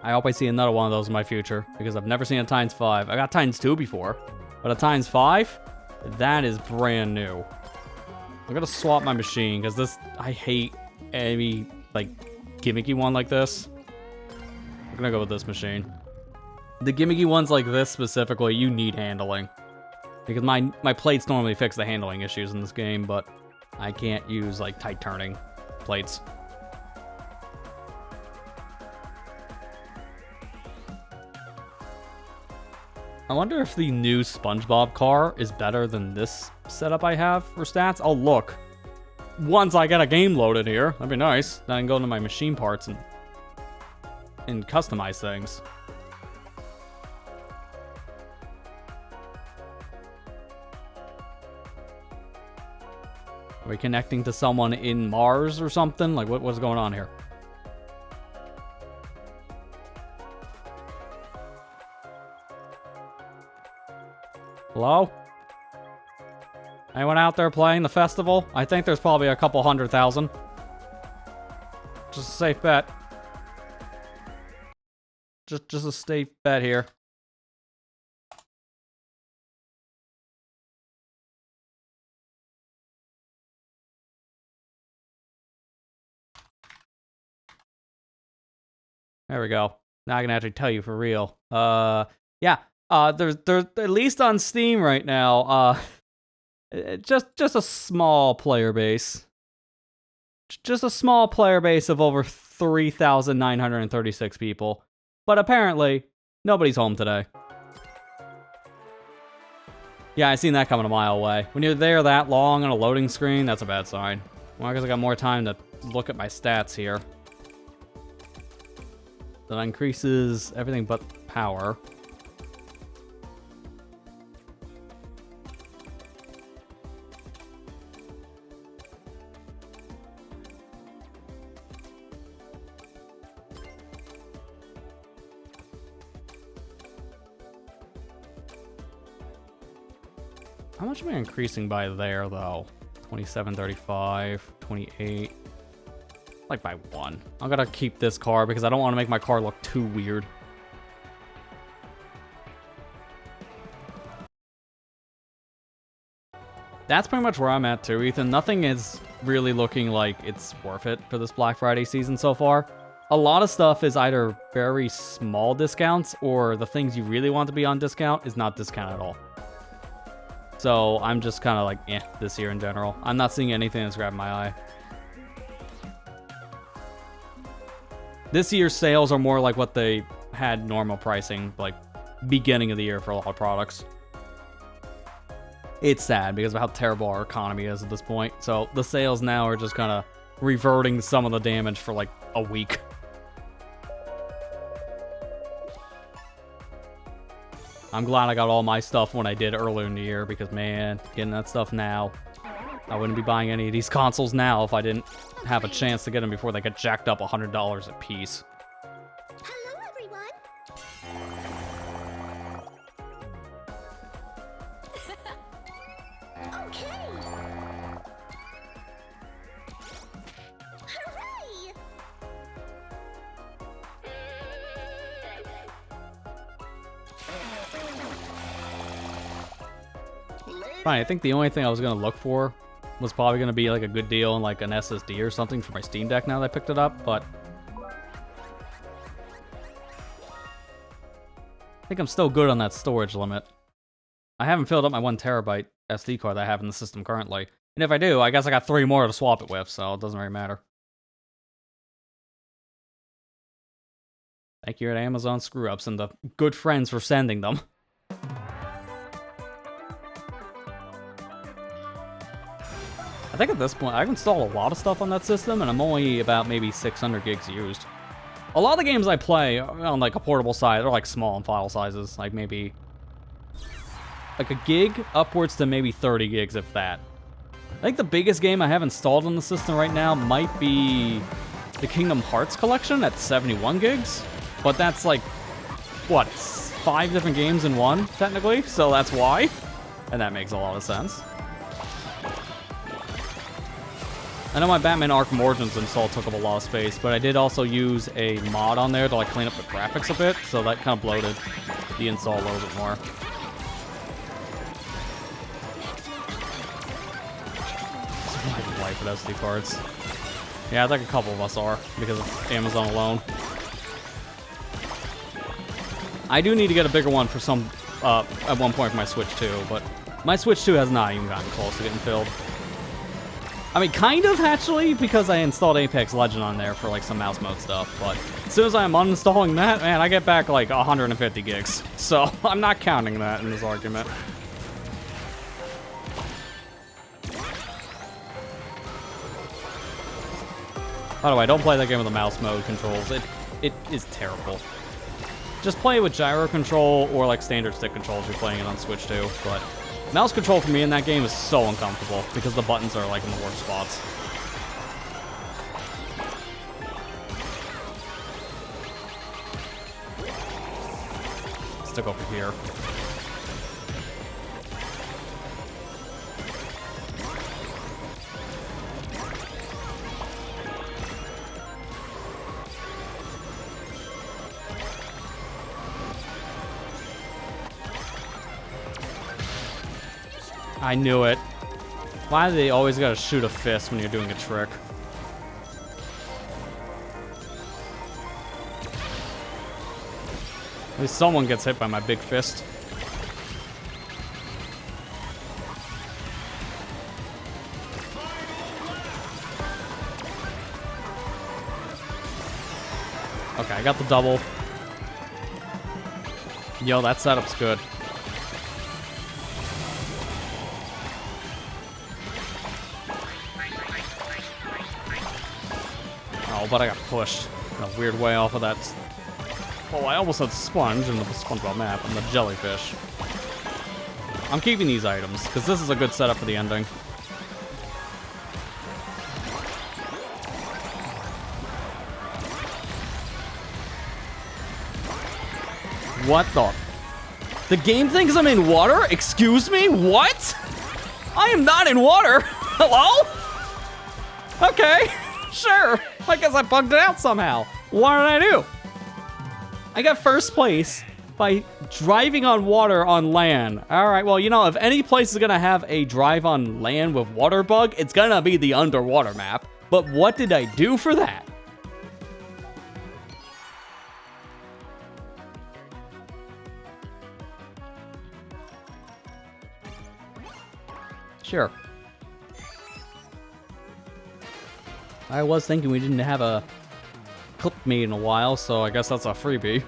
[SPEAKER 3] I hope I see another one of those in my future, because I've never seen a ×5. I got ×2 before, but a ×5? That is brand new. I'm gonna swap my machine, because this, I hate any, like, gimmicky one like this. I'm gonna go with this machine. The gimmicky ones like this specifically, you need handling. Because my plates normally fix the handling issues in this game, but I can't use, like, tight turning plates. I wonder if the new SpongeBob car is better than this setup I have for stats. Oh, look. Once I get a game loaded here, that'd be nice. Then I can go into my machine parts and customize things. Are we connecting to someone in Mars or something? Like, what's going on here? Hello? Anyone out there playing the festival? I think there's probably a couple 100,000. Just a safe bet. Just a safe bet here. There we go. Now I can actually tell you for real. Yeah. There's at least on Steam right now. Just a small player base. Just a small player base of over 3,936 people. But apparently, nobody's home today. Yeah, I seen that coming a mile away. When you're there that long on a loading screen, that's a bad sign. Well, I guess I got more time to look at my stats here. That increases everything but power. How much am I increasing by there, though? 27, 35, 28. Like by 1. I'm gonna keep this car because I don't want to make my car look too weird. That's pretty much where I'm at too, Ethan. Nothing is really looking like it's worth it for this Black Friday season so far. A lot of stuff is either very small discounts or the things you really want to be on discount is not discount at all. So I'm just kind of like, this year in general. I'm not seeing anything that's grabbing my eye. This year's sales are more like what they had normal pricing, like beginning of the year for a lot of products. It's sad because of how terrible our economy is at this point. So the sales now are just kind of reverting some of the damage for like a week. I'm glad I got all my stuff when I did earlier in the year because, man, getting that stuff now, I wouldn't be buying any of these consoles now if I didn't have a chance to get them before they get jacked up $100 a piece.
[SPEAKER 4] Hello, everyone. Okay. Hooray!
[SPEAKER 3] Fine, I think the only thing I was going to look for was probably going to be like a good deal on like an SSD or something for my Steam Deck now that I picked it up, but I think I'm still good on that storage limit. I haven't filled up my 1 terabyte SD card that I have in the system currently. And if I do, I guess I got 3 more to swap it with, so it doesn't really matter. Thank you to Amazon screw-ups and the good friends for sending them. I think at this point, I've installed a lot of stuff on that system, and I'm only about maybe 600 gigs used. A lot of the games I play on like a portable side are like small in file sizes, like maybe like a gig upwards to maybe 30 gigs if that. I think the biggest game I have installed on the system right now might be the Kingdom Hearts collection at 71 gigs, but that's like, what, 5 different games in one, technically, so that's why, and that makes a lot of sense. I know my Batman Arkham Origins install took up a lot of space, but I did also use a mod on there to like clean up the graphics a bit, so that kind of bloated the install a little bit more. My life with SD cards. Yeah, I think a couple of us are, because of Amazon alone. I do need to get a bigger one for some, at one point for my Switch 2, but my Switch 2 has not even gotten close to getting filled. I mean, kind of, actually, because I installed Apex Legend on there for, like, some mouse mode stuff, but as soon as I'm uninstalling that, man, I get back, like, 150 gigs. So, I'm not counting that in this argument. By the way, don't play that game with the mouse mode controls. It is terrible. Just play it with gyro control or, like, standard stick controls if you're playing it on Switch 2, but Mouse control for me in that game is so uncomfortable because the buttons are like in the worst spots. Stick over here. I knew it. Why do they always gotta shoot a fist when you're doing a trick? At least someone gets hit by my big fist. Okay, I got the double. Yo, that setup's good. Oh, but I got pushed in a weird way off of that. Oh, I almost had sponge in the SpongeBob map and the jellyfish. I'm keeping these items because this is a good setup for the ending. What the? The game thinks I'm in water? Excuse me? What? I am not in water. Hello? Okay, sure. I guess I bugged it out somehow. What did I do? I got first place by driving on water on land. All right, well, you know, if any place is gonna have a drive on land with water bug, it's gonna be the underwater map. But what did I do for that? Sure. I was thinking we didn't have a clip made in a while, so I guess that's a freebie.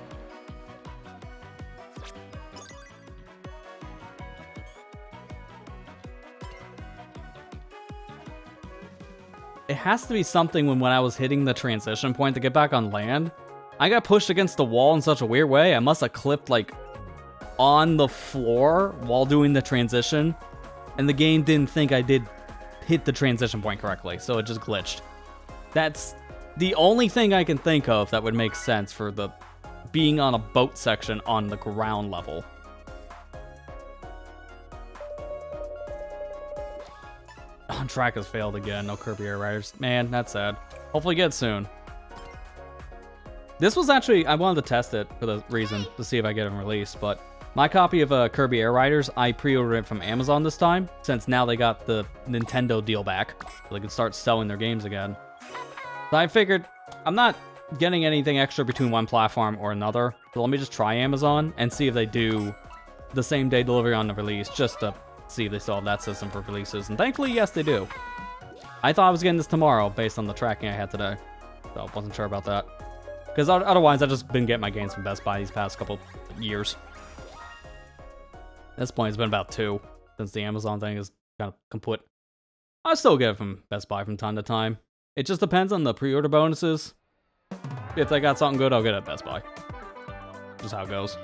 [SPEAKER 3] It has to be something when I was hitting the transition point to get back on land. I got pushed against the wall in such a weird way. I must have clipped like on the floor while doing the transition, and the game didn't think I did hit the transition point correctly, so it just glitched. That's the only thing I can think of that would make sense for the being on a boat section on the ground level. On track has failed again. No Kirby Air Riders. Man, that's sad. Hopefully get it soon. This was actually, I wanted to test it for the reason to see if I get it released, but my copy of Kirby Air Riders, I pre-ordered it from Amazon this time, since now they got the Nintendo deal back, so they can start selling their games again. So I figured, I'm not getting anything extra between one platform or another, so let me just try Amazon and see if they do the same day delivery on the release, just to see if they still have that system for releases. And thankfully, yes, they do. I thought I was getting this tomorrow based on the tracking I had today, so I wasn't sure about that. Because otherwise, I've just been getting my games from Best Buy these past couple years. At this point, it's been about 2 since the Amazon thing is kind of kaput. I still get it from Best Buy from time to time. It just depends on the pre-order bonuses. If they got something good, I'll get it at Best Buy. Just how it goes.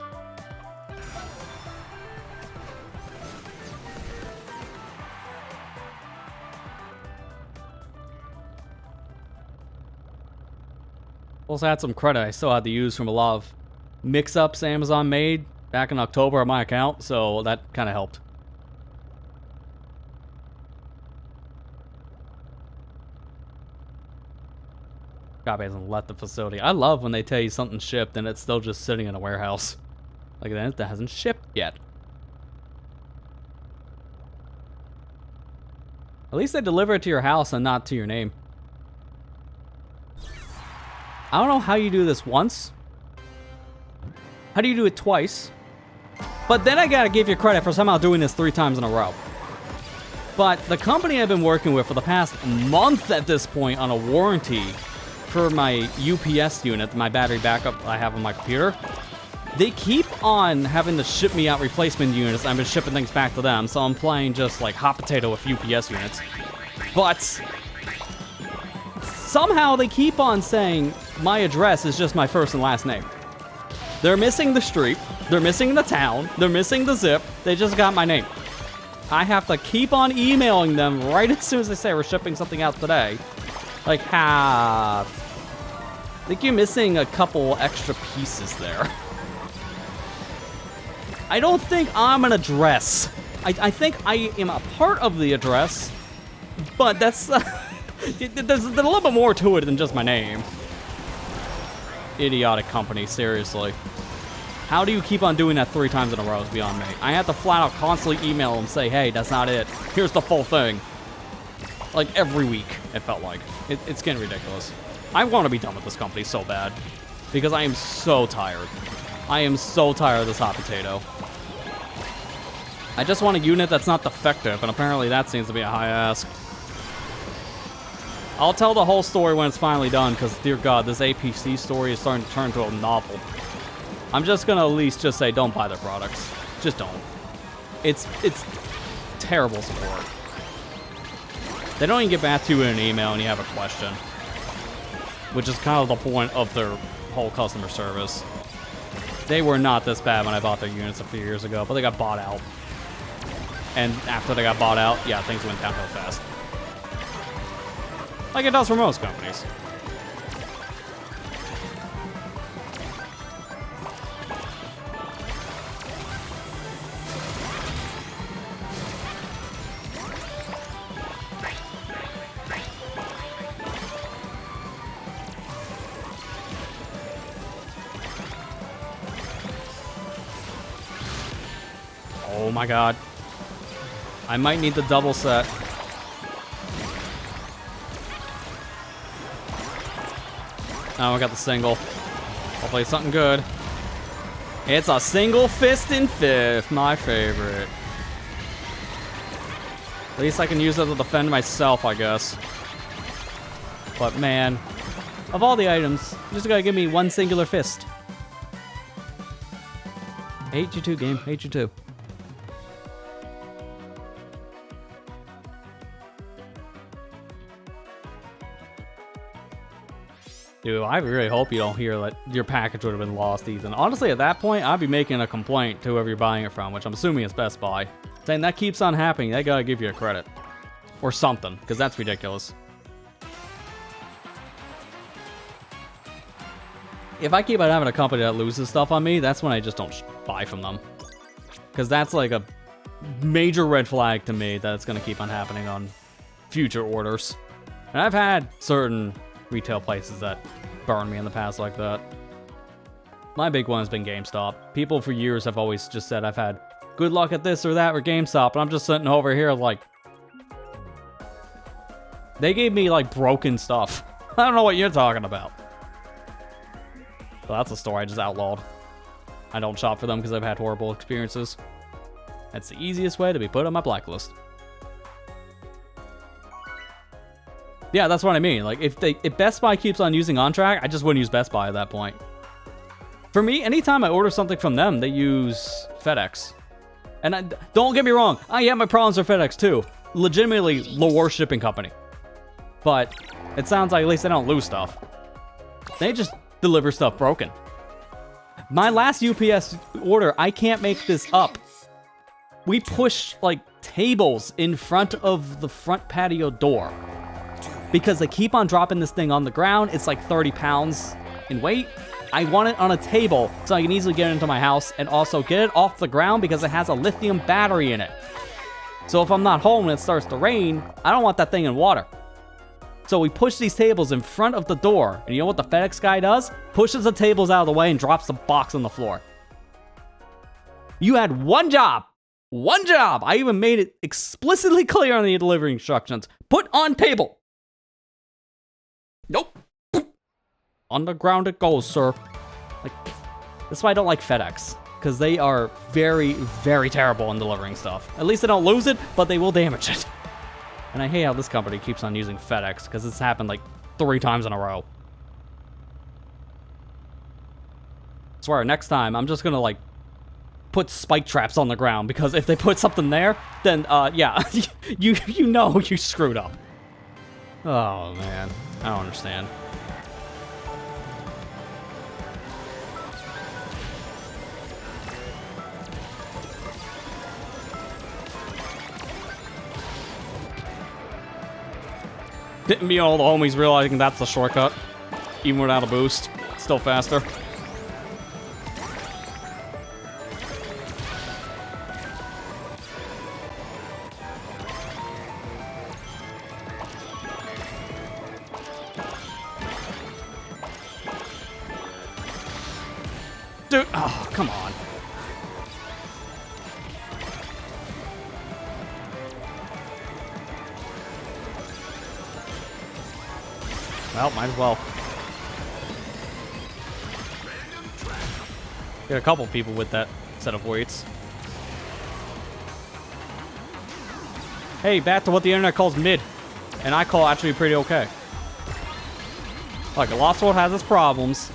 [SPEAKER 3] Also had some credit I still had to use from a lot of mix-ups Amazon made back in October on my account, so that kind of helped. Copy hasn't left the facility. I love when they tell you something's shipped and it's still just sitting in a warehouse. Like that hasn't shipped yet. At least they deliver it to your house and not to your name. I don't know how you do this once. How do you do it twice? But then I gotta give you credit for somehow doing this 3 times in a row. But the company I've been working with for the past month at this point on a warranty for my UPS unit, my battery backup I have on my computer, they keep on having to ship me out replacement units. I've been shipping things back to them, so I'm playing just like hot potato with UPS units. But somehow they keep on saying my address is just my first and last name. They're missing the street, they're missing the town, they're missing the zip, they just got my name. I have to keep on emailing them right as soon as they say we're shipping something out today. Like, I think you're missing a couple extra pieces there. I don't think I'm an address. I think I am a part of the address, but that's... there's a little bit more to it than just my name. Idiotic company, seriously. How do you keep on doing that 3 times in a row is beyond me. I have to flat out constantly email them, say, hey, that's not it. Here's the full thing. Like, every week, it felt like. It's getting ridiculous. I want to be done with this company so bad. Because I am so tired. I am so tired of this hot potato. I just want a unit that's not defective, and apparently that seems to be a high ask. I'll tell the whole story when it's finally done, because, dear God, this APC story is starting to turn into a novel. I'm just gonna at least just say don't buy their products. Just don't. It's terrible support. They don't even get back to you in an email when you have a question. Which is kind of the point of their whole customer service. They were not this bad when I bought their units a few years ago, but they got bought out. And after they got bought out, yeah, things went downhill fast. Like it does for most companies. Oh my God. I might need the double set. Oh, I got the single. Hopefully it's something good. It's a single fist in 5th, my favorite. At least I can use it to defend myself, I guess. But man, of all the items, you just gotta give me one singular fist. I hate you too, game. I hate you too. Dude, I really hope you don't hear that your package would have been lost, Ethan. Honestly, at that point, I'd be making a complaint to whoever you're buying it from, which I'm assuming is Best Buy. Saying that keeps on happening, they gotta give you a credit. Or something, because that's ridiculous. If I keep on having a company that loses stuff on me, that's when I just don't buy from them. Because that's like a major red flag to me that it's gonna keep on happening on future orders. And I've had certain retail places that burn me in the past like that. My big one has been GameStop. People for years have always just said I've had good luck at this or that with GameStop, and I'm just sitting over here like... They gave me, like, broken stuff. I don't know what you're talking about. So that's a store I just outlawed. I don't shop for them because I've had horrible experiences. That's the easiest way to be put on my blacklist. Yeah, that's what I mean. Like, if Best Buy keeps on using OnTrack, I just wouldn't use Best Buy at that point. For me, anytime I order something from them, they use FedEx. And don't get me wrong, I have my problems with FedEx too. Legitimately the worst shipping company. But it sounds like at least they don't lose stuff. They just deliver stuff broken. My last UPS order, I can't make this up. We pushed, like, tables in front of the front patio door. Because they keep on dropping this thing on the ground. It's like 30 pounds in weight. I want it on a table so I can easily get it into my house and also get it off the ground because it has a lithium battery in it. So if I'm not home and it starts to rain, I don't want that thing in water. So we push these tables in front of the door. And you know what the FedEx guy does? Pushes the tables out of the way and drops the box on the floor. You had one job. One job. I even made it explicitly clear on the delivery instructions. Put on table. Nope. On the ground it goes, sir. Like, that's why I don't like FedEx. Because they are very, very terrible in delivering stuff. At least they don't lose it, but they will damage it. And I hate how this company keeps on using FedEx, because it's happened like 3 times in a row. I swear, next time, I'm just gonna, like, put spike traps on the ground, because if they put something there, then, yeah, you know you screwed up. Oh, man. I don't understand. Me and all the homies realizing that's the shortcut. Even without a boost. Still faster. Dude, oh, come on. Well, might as well. Get a couple people with that set of weights. Hey, back to what the internet calls mid. And I call actually pretty okay. Like, Lost World has its problems,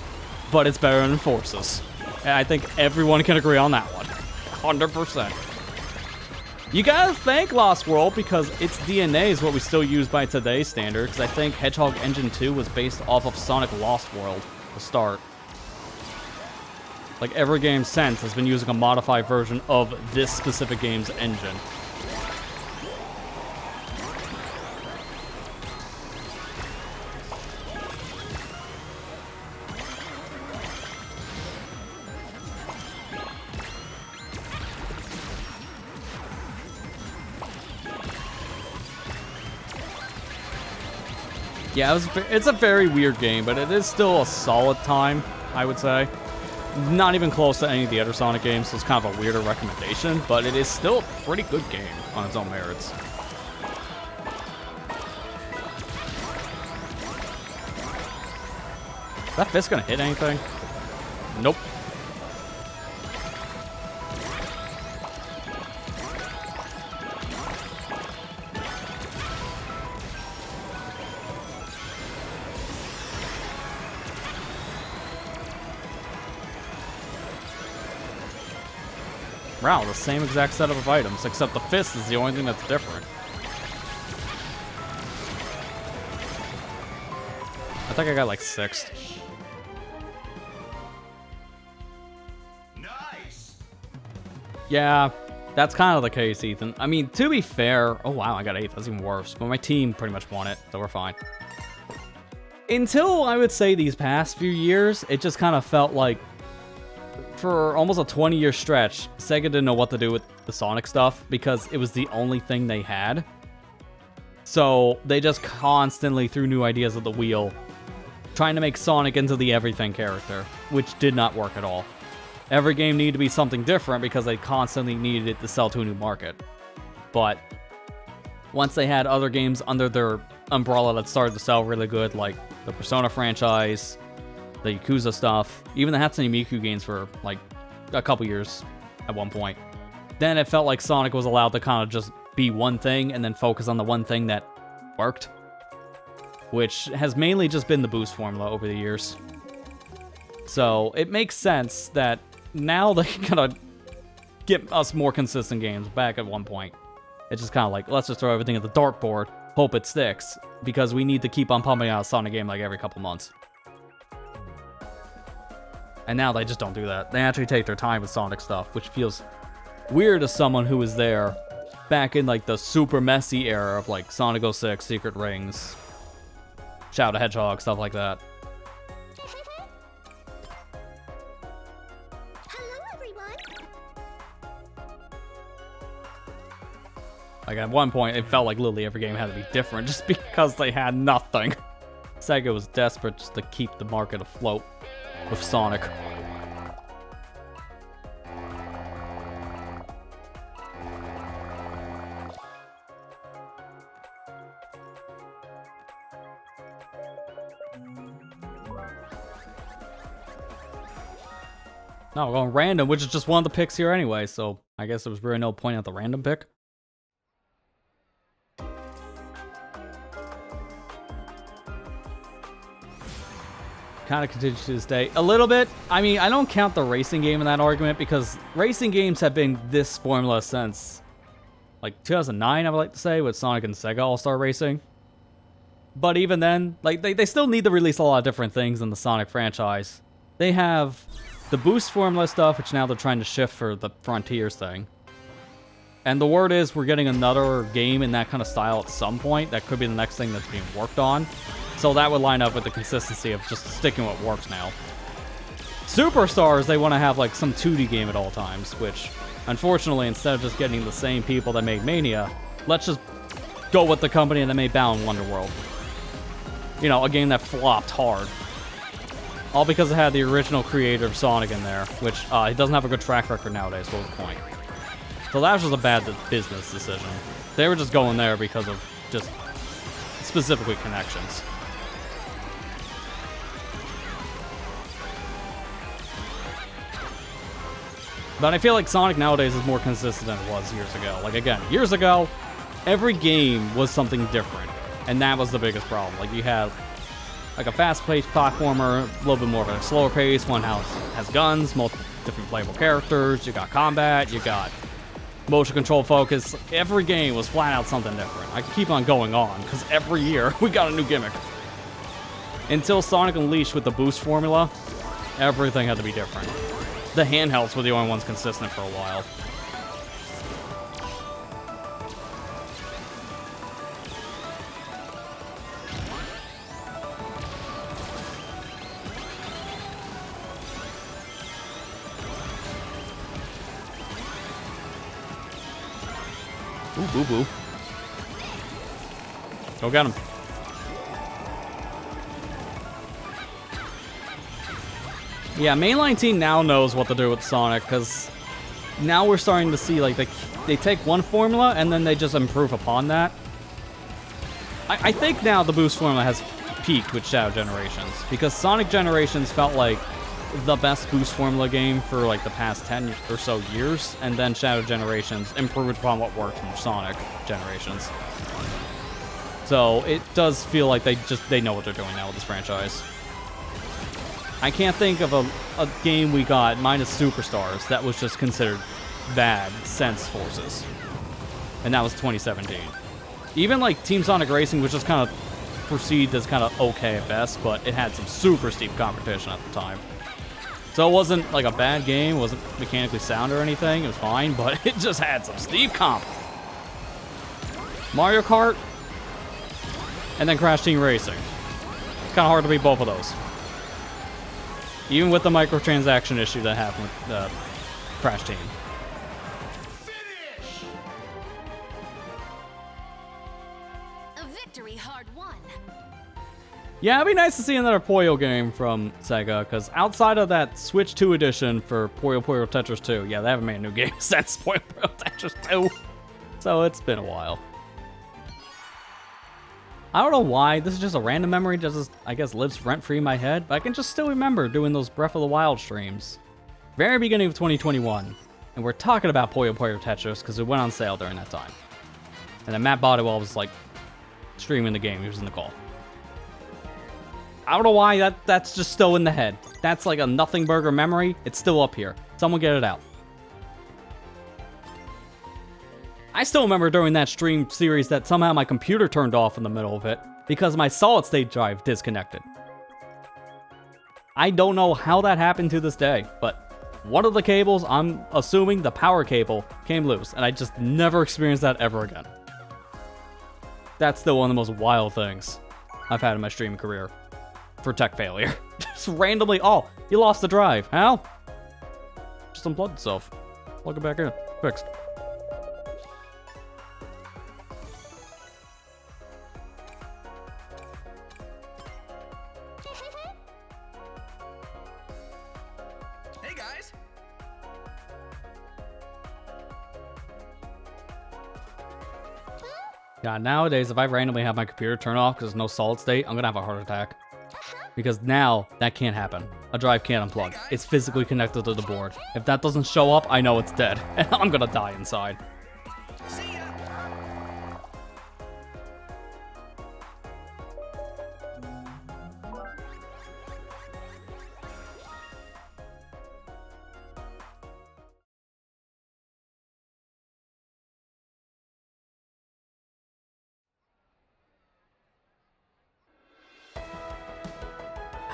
[SPEAKER 3] but it's better than Forces. And I think everyone can agree on that one. 100%. You gotta thank Lost World because its DNA is what we still use by today's standards. I think Hedgehog Engine 2 was based off of Sonic Lost World to start. Like, every game since has been using a modified version of this specific game's engine. Yeah, it's a very weird game, but it is still a solid time, I would say. Not even close to any of the other Sonic games, so it's kind of a weirder recommendation, but it is still a pretty good game on its own merits. Is that fist gonna hit anything? Nope. Wow, the same exact setup of items, except the fist is the only thing that's different. I think I got like 6th.
[SPEAKER 2] Nice.
[SPEAKER 3] Yeah, that's kind of the case, Ethan. I mean, to be fair... Oh, wow, I got 8th. That's even worse. But my team pretty much won it, so we're fine. Until, I would say, these past few years, it just kind of felt like for almost a 20-year stretch, Sega didn't know what to do with the Sonic stuff because it was the only thing they had. So they just constantly threw new ideas at the wheel, trying to make Sonic into the everything character, which did not work at all. Every game needed to be something different because they constantly needed it to sell to a new market. But once they had other games under their umbrella that started to sell really good, like the Persona franchise, the Yakuza stuff, even the Hatsune Miku games for like a couple years at one point. Then it felt like Sonic was allowed to kind of just be one thing and then focus on the one thing that worked, which has mainly just been the boost formula over the years. So it makes sense that now they can kind of get us more consistent games. Back at one point, it's just kind of like, let's just throw everything at the dartboard, hope it sticks, because we need to keep on pumping out a Sonic game like every couple months. And now they just don't do that. They actually take their time with Sonic stuff, which feels weird as someone who was there back in like the super messy era of like Sonic 06, Secret Rings, Shadow the Hedgehog, stuff like that.
[SPEAKER 4] Hello, everyone.
[SPEAKER 3] Like at one point, it felt like literally every game had to be different just because they had nothing. Sega was desperate just to keep the market afloat with Sonic. No, we're going random, which is just one of the picks here anyway, so I guess there was really no point at the random pick. Kind of continues to this day. A little bit. I mean, I don't count the racing game in that argument because racing games have been this formula since like 2009, I would like to say, with Sonic and Sega All-Star Racing. But even then, like they still need to release a lot of different things in the Sonic franchise. They have the boost formula stuff, which now they're trying to shift for the Frontiers thing. And the word is we're getting another game in that kind of style at some point. That could be the next thing that's being worked on. So that would line up with the consistency of just sticking what works now. Superstars, they want to have like some 2D game at all times, which unfortunately, instead of just getting the same people that made Mania, let's just go with the company that made Balan Wonderworld. You know, a game that flopped hard. All because it had the original creator of Sonic in there, which he doesn't have a good track record nowadays, what was the point? So that was just a bad business decision. They were just going there because of just specifically connections. But I feel like Sonic nowadays is more consistent than it was years ago. Like, again, years ago, every game was something different. And that was the biggest problem. Like, you had, like, a fast-paced platformer, a little bit more of a slower pace. One has guns, multiple different playable characters. You got combat, you got motion control focus. Every game was flat out something different. I could keep on going on, because every year, we got a new gimmick. Until Sonic Unleashed with the boost formula, everything had to be different. The handhelds were the only ones consistent for a while. Ooh, boo-boo. Go get him. Yeah, mainline team now knows what to do with Sonic, because now we're starting to see, like, they take one formula and then they just improve upon that. I think now the boost formula has peaked with Shadow Generations, because Sonic Generations felt like the best boost formula game for, like, the past 10 or so years, and then Shadow Generations improved upon what worked from Sonic Generations. So it does feel like they know what they're doing now with this franchise. I can't think of a game we got, minus Superstars, that was just considered bad since Forces. And that was 2017. Even like Team Sonic Racing was just kind of perceived as kind of okay at best, but it had some super steep competition at the time. So it wasn't like a bad game, it wasn't mechanically sound or anything, it was fine, but it just had some steep comp. Mario Kart, and then Crash Team Racing. Kind of hard to beat both of those. Even with the microtransaction issue that happened with Crash Team.
[SPEAKER 2] Finish!
[SPEAKER 4] A victory hard won.
[SPEAKER 3] Yeah, it'd be nice to see another Puyo game from Sega, because outside of that Switch 2 edition for Puyo Puyo Tetris 2, yeah, they haven't made a new game since Puyo Puyo Tetris 2. So it's been a while. I don't know why, this is just a random memory that just, I guess, lives rent-free in my head, but I can just still remember doing those Breath of the Wild streams. Very beginning of 2021, and we're talking about Puyo Puyo Tetris because it went on sale during that time. And then Matt Bodywell was, like, streaming the game, he was in the call. I don't know why, that's just still in the head. That's like a nothing burger memory, it's still up here. Someone get it out. I still remember during that stream series that somehow my computer turned off in the middle of it because my solid state drive disconnected. I don't know how that happened to this day, but one of the cables, I'm assuming the power cable, came loose, and I just never experienced that ever again. That's still one of the most wild things I've had in my streaming career for tech failure. Just randomly, oh, you lost the drive. How? Just unplugged itself. Plug it back in. Fixed.
[SPEAKER 2] Hey guys!
[SPEAKER 3] Yeah, nowadays, if I randomly have my computer turn off because there's no solid state, I'm gonna have a heart attack. Because now, that can't happen. A drive can't unplug. It's physically connected to the board. If that doesn't show up, I know it's dead. And I'm gonna die inside.
[SPEAKER 2] See ya!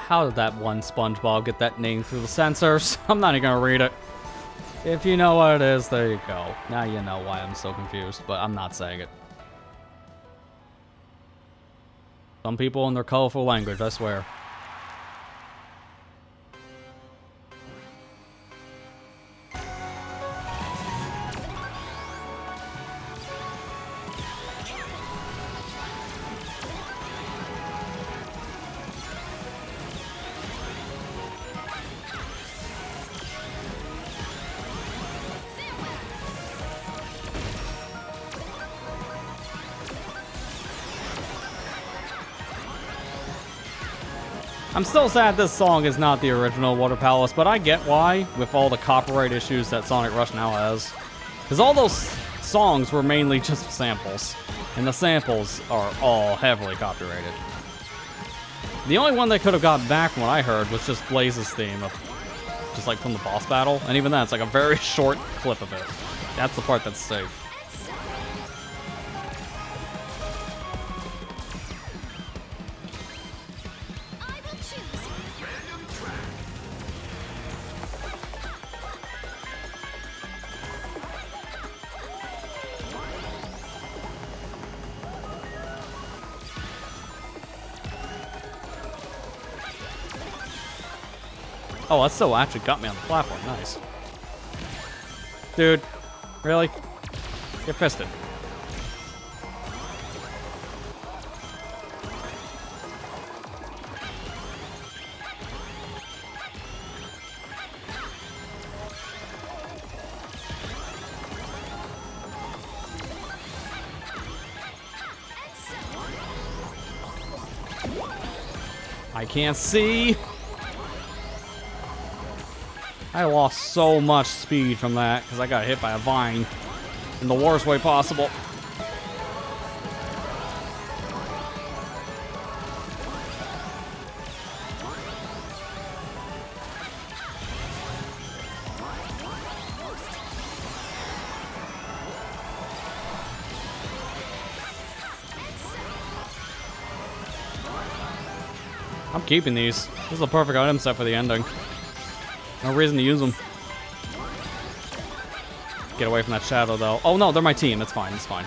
[SPEAKER 3] How did that one SpongeBob get that name through the sensors? I'm not even gonna read it. If you know what it is, there you go. Now you know why I'm so confused, but I'm not saying it. Some people in their colorful language, I swear. I'm still sad this song is not the original Water Palace, but I get why, with all the copyright issues that Sonic Rush now has. Because all those songs were mainly just samples, and the samples are all heavily copyrighted. The only one they could have gotten back from what I heard was just Blaze's theme, just like from the boss battle, and even that's like a very short clip of it. That's the part that's safe. Oh, that still actually got me on the platform. Nice. Dude, really? Get fisted. I can't see. I lost so much speed from that because I got hit by a vine in the worst way possible. I'm keeping these. This is a perfect item set for the ending. No reason to use them. Get away from that shadow, though. Oh, no, they're my team. It's fine. It's fine.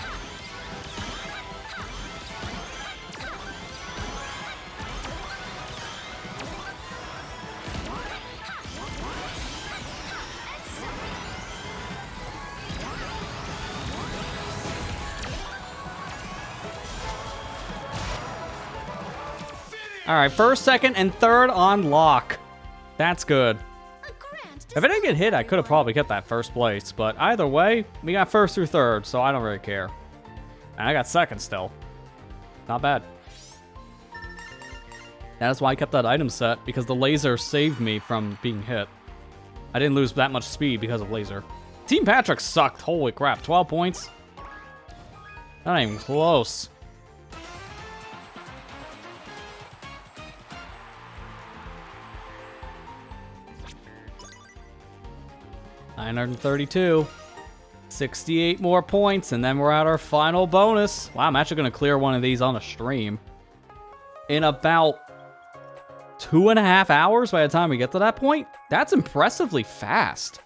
[SPEAKER 3] All right, first, second, and third on lock. That's good. If I didn't get hit, I could have probably kept that first place, but either way, we got first through third, so I don't really care. And I got second still. Not bad. That's why I kept that item set, because the laser saved me from being hit. I didn't lose that much speed because of laser. Team Patrick sucked. Holy crap, 12 points? Not even close. $932. 68 more points, and then we're at our final bonus. Wow, I'm actually going to clear one of these on a stream in about 2.5 hours by the time we get to that point. That's impressively fast.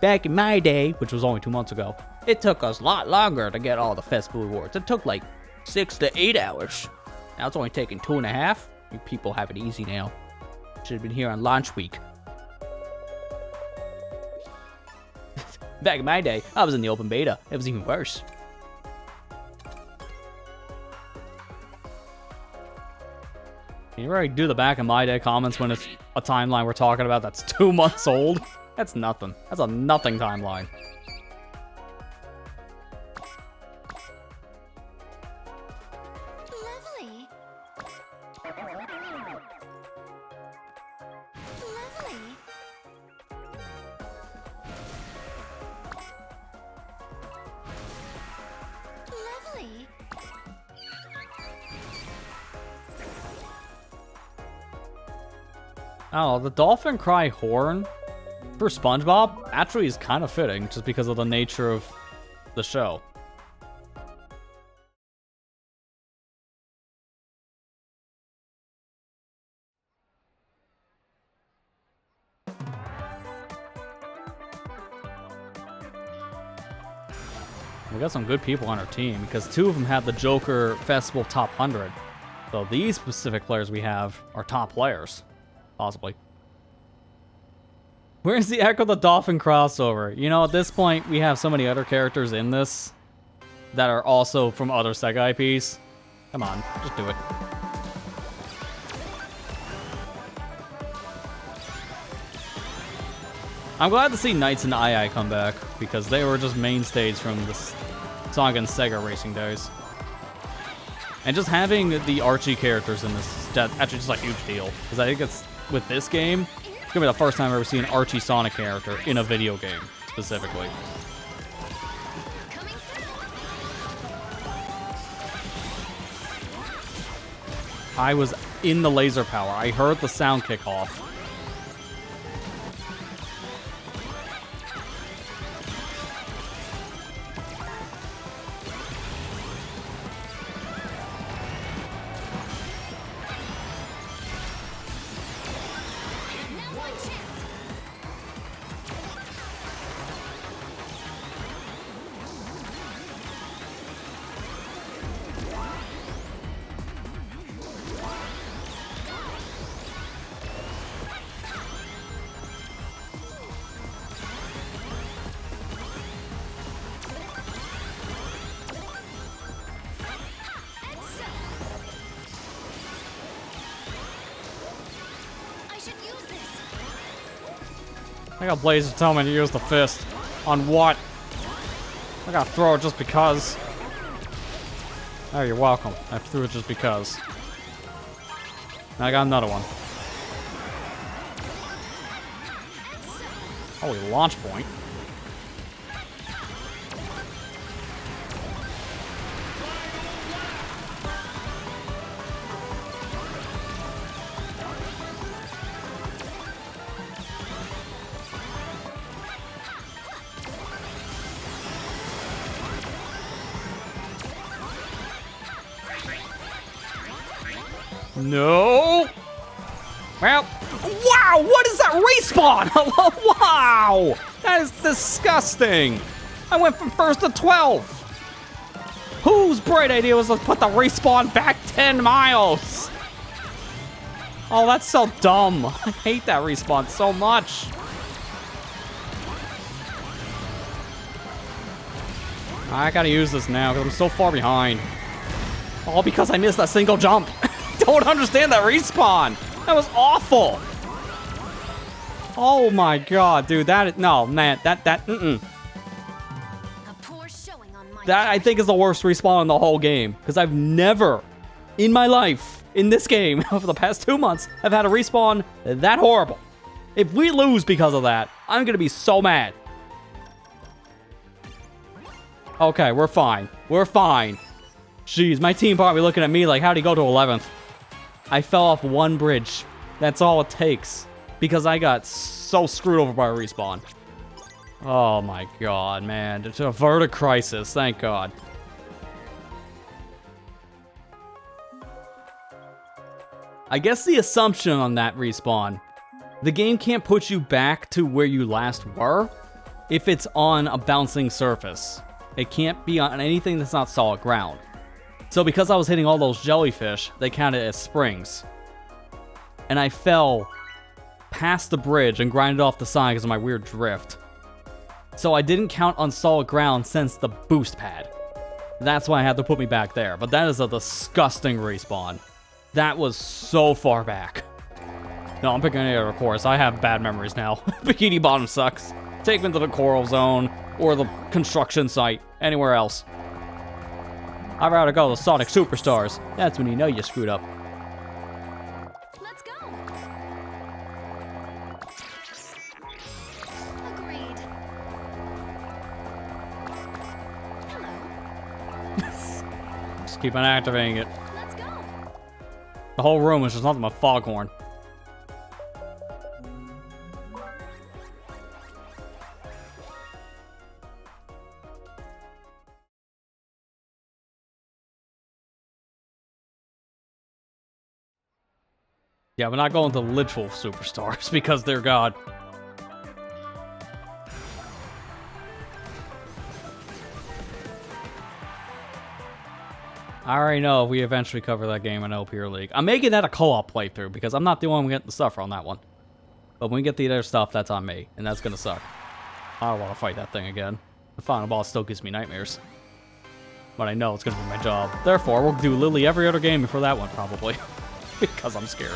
[SPEAKER 3] Back in my day, which was only 2 months ago, it took us a lot longer to get all the festival rewards. It took like 6 to 8 hours. Now it's only taking 2.5. You people have it easy now. Should have been here on launch week. Back in my day, I was in the open beta. It was even worse. Can you already do the back in my day comments when it's a timeline we're talking about that's 2 months old? That's nothing. That's a nothing timeline.
[SPEAKER 4] Lovely. Lovely. Lovely.
[SPEAKER 3] Oh, the dolphin cry horn for SpongeBob actually is kind of fitting just because of the nature of the show. We got some good people on our team because 2 of them have the Joker Festival Top 100. So these specific players we have are top players, possibly. Where's the Echo the Dolphin crossover? You know, at this point, we have so many other characters in this that are also from other Sega IPs. Come on, just do it. I'm glad to see Knights and II come back, because they were just mainstays from the Sonic and Sega racing days. And just having the Archie characters in this is actually just a huge deal, because I think it's, with this game, it's gonna be the first time I've ever seen an Archie Sonic character in a video game, specifically. I was in the laser power. I heard the sound kick off. I got Blazer telling me to use the fist. On what? I gotta throw it just because. Oh, you're welcome. I threw it just because. I got another one. Holy launch point. No! Well, wow! What is that respawn? Wow! That is disgusting! I went from 1st to 12th! Whose bright idea was to put the respawn back 10 miles? Oh, that's so dumb. I hate that respawn so much. I gotta use this now because I'm so far behind. All because I missed that single jump. Don't understand that respawn. That was awful. Oh my god, dude. No, man. That I think is the worst respawn in the whole game. Because I've never, in my life, in this game, over the past 2 months, have had a respawn that horrible. If we lose because of that, I'm gonna be so mad. Okay, we're fine. We're fine. Jeez, my team probably looking at me like, how'd he go to 11th? I fell off one bridge. That's all it takes. Because I got so screwed over by a respawn. Oh my god, man. To avert a crisis, thank god. I guess the assumption on that respawn, the game can't put you back to where you last were if it's on a bouncing surface. It can't be on anything that's not solid ground. So because I was hitting all those jellyfish, they counted as springs. And I fell past the bridge and grinded off the side because of my weird drift. So I didn't count on solid ground since the boost pad. That's why I had to put me back there. But that is a disgusting respawn. That was so far back. No, I'm picking any other course. I have bad memories now. Bikini Bottom sucks. Take me to the Coral Zone or the construction site. Anywhere else. I'd rather go to Sonic Superstars. That's when you know you screwed up.
[SPEAKER 4] Let's go. Agreed. Hello.
[SPEAKER 3] Just keep on activating it.
[SPEAKER 4] Let's go.
[SPEAKER 3] The whole room is just nothing but foghorn. Yeah, we're not going to literal superstars because they're God. I already know if we eventually cover that game in LPR League. I'm making that a co-op playthrough because I'm not the one getting the stuff on that one. But when we get the other stuff, that's on me, and that's gonna suck. I don't want to fight that thing again. The final boss still gives me nightmares. But I know it's gonna be my job. Therefore, we'll do Lily every other game before that one, probably. Because I'm scared.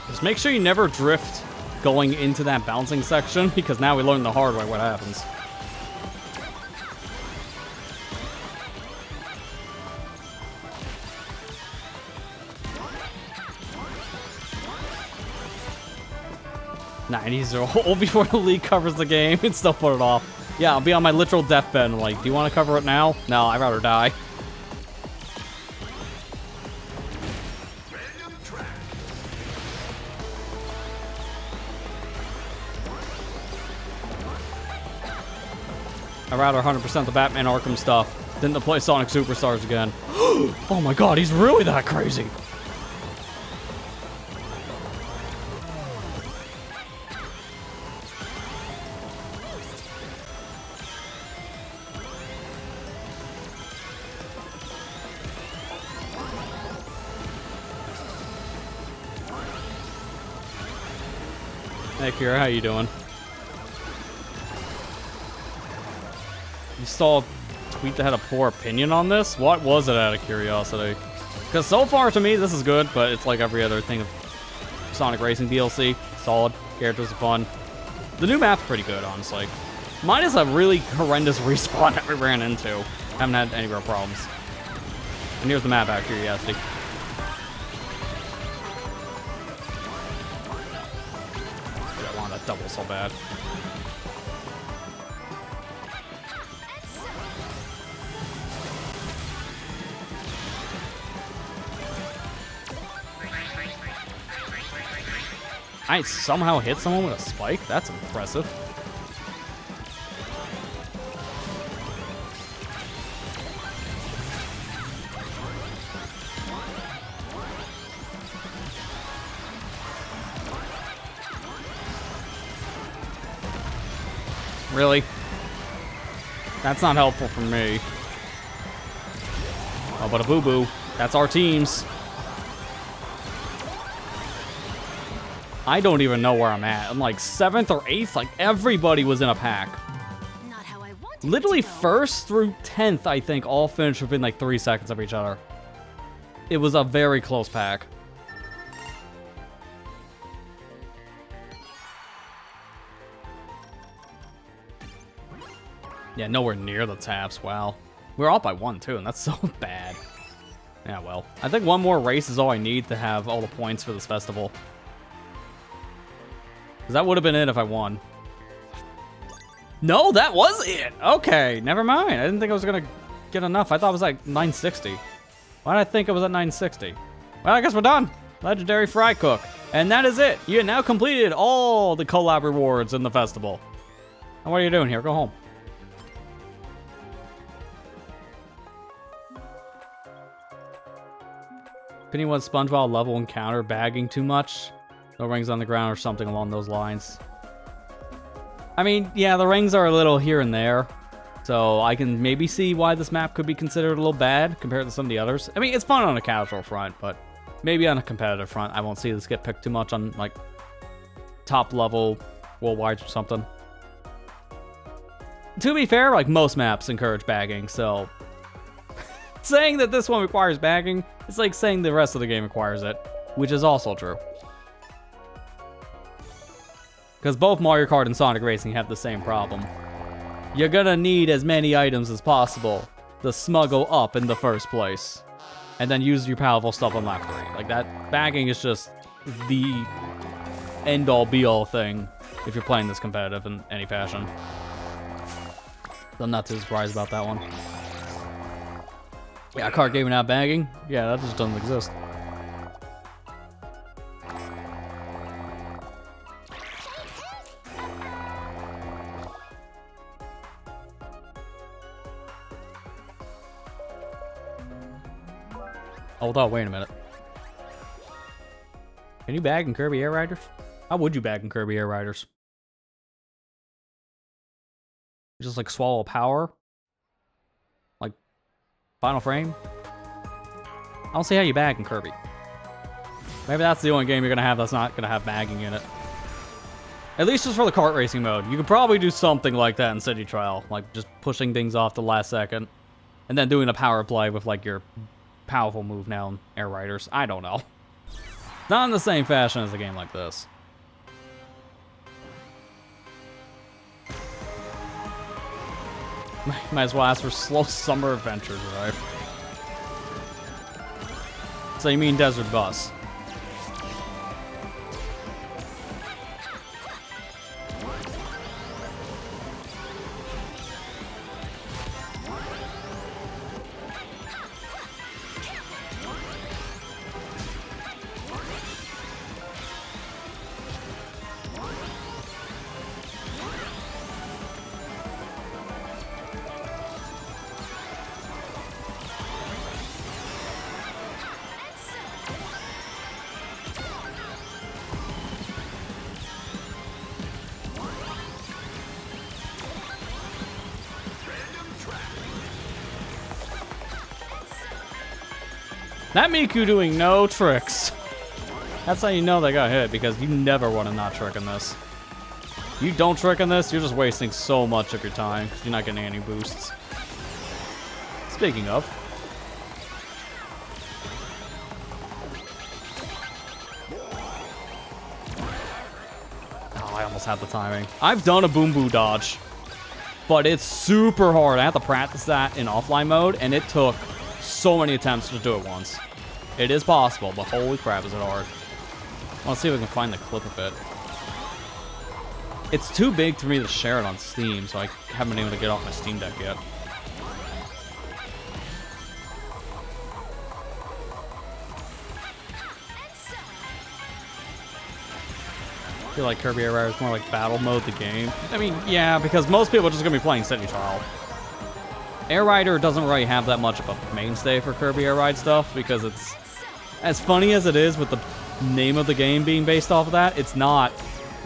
[SPEAKER 3] Just make sure you never drift going into that bouncing section, because now we learn the hard way what happens. Nah, I need to hold before the league covers the game and still put it off. Yeah, I'll be on my literal deathbed and like, do you want to cover it now? No, I'd rather die. I'd rather 100% the Batman Arkham stuff than to play Sonic Superstars again. Oh my god, he's really that crazy. Hey Kira, how you doing? You saw a tweet that had a poor opinion on this? What was it, out of curiosity? Because so far to me, this is good, but it's like every other thing of Sonic Racing DLC. Solid. Characters are fun. The new map's pretty good, honestly. Mine is a really horrendous respawn that we ran into. Haven't had any real problems. And here's the map, out of curiosity. I want that double so bad. I somehow hit someone with a spike? That's impressive. Really? That's not helpful for me. Oh, but a boo-boo. That's our teams. I don't even know where I'm at. I'm like 7th or 8th. Like, everybody was in a pack.
[SPEAKER 4] Not how I wanted
[SPEAKER 3] Literally
[SPEAKER 4] it to go.
[SPEAKER 3] 1st through 10th, I think, all finished within like 3 seconds of each other. It was a very close pack. Yeah, nowhere near the taps. Wow. We're off by 1, too, and that's so bad. Yeah, well. I think one more race is all I need to have all the points for this festival. Because that would have been it if I won. No, that was it! Okay, never mind. I didn't think I was going to get enough. I thought it was like 960. Why did I think it was at 960? Well, I guess we're done. Legendary Fry Cook. And that is it. You have now completed all the collab rewards in the festival. And what are you doing here? Go home. If anyone's SpongeBob level encounter bagging too much, no rings on the ground or something along those lines. I mean, yeah, the rings are a little here and there, so I can maybe see why this map could be considered a little bad compared to some of the others. I mean, it's fun on a casual front, but maybe on a competitive front, I won't see this get picked too much on, like, top level worldwide or something. To be fair, like, most maps encourage bagging, so saying that this one requires bagging, it's like saying the rest of the game requires it, which is also true. Because both Mario Kart and Sonic Racing have the same problem. You're gonna need as many items as possible to smuggle up in the first place. And then use your powerful stuff on lap 3. Like, that bagging is just the end-all be-all thing if you're playing this competitive in any fashion. So I'm not too surprised about that one. Yeah, card game without bagging? Yeah, that just doesn't exist. Hold on, wait a minute. Can you bag in Kirby Air Riders? How would you bag in Kirby Air Riders? You just like swallow power? Like Final Frame? I don't see how you bag in Kirby. Maybe that's the only game you're gonna have that's not gonna have bagging in it. At least just for the kart racing mode. You could probably do something like that in City Trial. Like just pushing things off the last second. And then doing a power play with like your powerful move now in Air Riders. I don't know. Not in the same fashion as a game like this. Might as well ask for Slow Summer Adventures, right? So you mean Desert Bus. That Miku doing no tricks. That's how you know they got hit, because you never want to not trick in this. You don't trick in this, you're just wasting so much of your time. You're not getting any boosts. Speaking of. Oh, I almost had the timing. I've done a Boom Boo dodge, but it's super hard. I have to practice that in offline mode, and it took so many attempts to do it once. It is possible, but holy crap is it hard. Let's see if we can find the clip of it. It's too big for me to share it on Steam, so I haven't been able to get off my Steam Deck yet. I feel like Kirby Air Rider is more like battle mode the game. I mean, yeah, because most people are just going to be playing City Trial. Air Rider doesn't really have that much of a mainstay for Kirby Air Ride stuff, because it's, as funny as it is with the name of the game being based off of that, it's not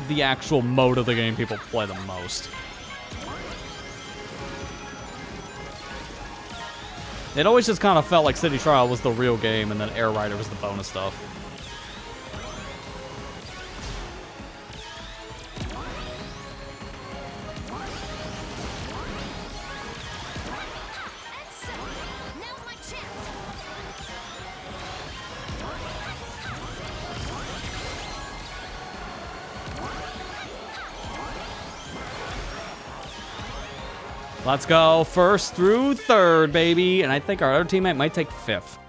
[SPEAKER 3] the actual mode of the game people play the most. It always just kind of felt like City Trial was the real game, and then Air Rider was the bonus stuff. Let's go first through third, baby. And I think our other teammate might take fifth.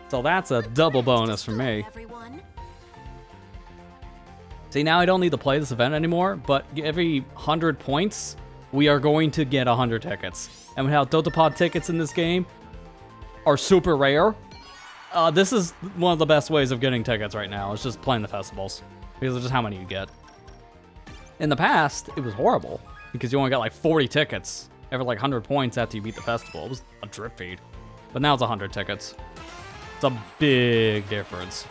[SPEAKER 3] So that's a double bonus for me. See, now I don't need to play this event anymore, but every 100 points, we are going to get 100 tickets. And with how Dotapod tickets in this game are super rare, this is one of the best ways of getting tickets right now. It's just playing the festivals, because of just how many you get. In the past, it was horrible, because you only got like 40 tickets every like 100 points after you beat the festival. It was a drip feed. But now it's 100 tickets. It's a big difference.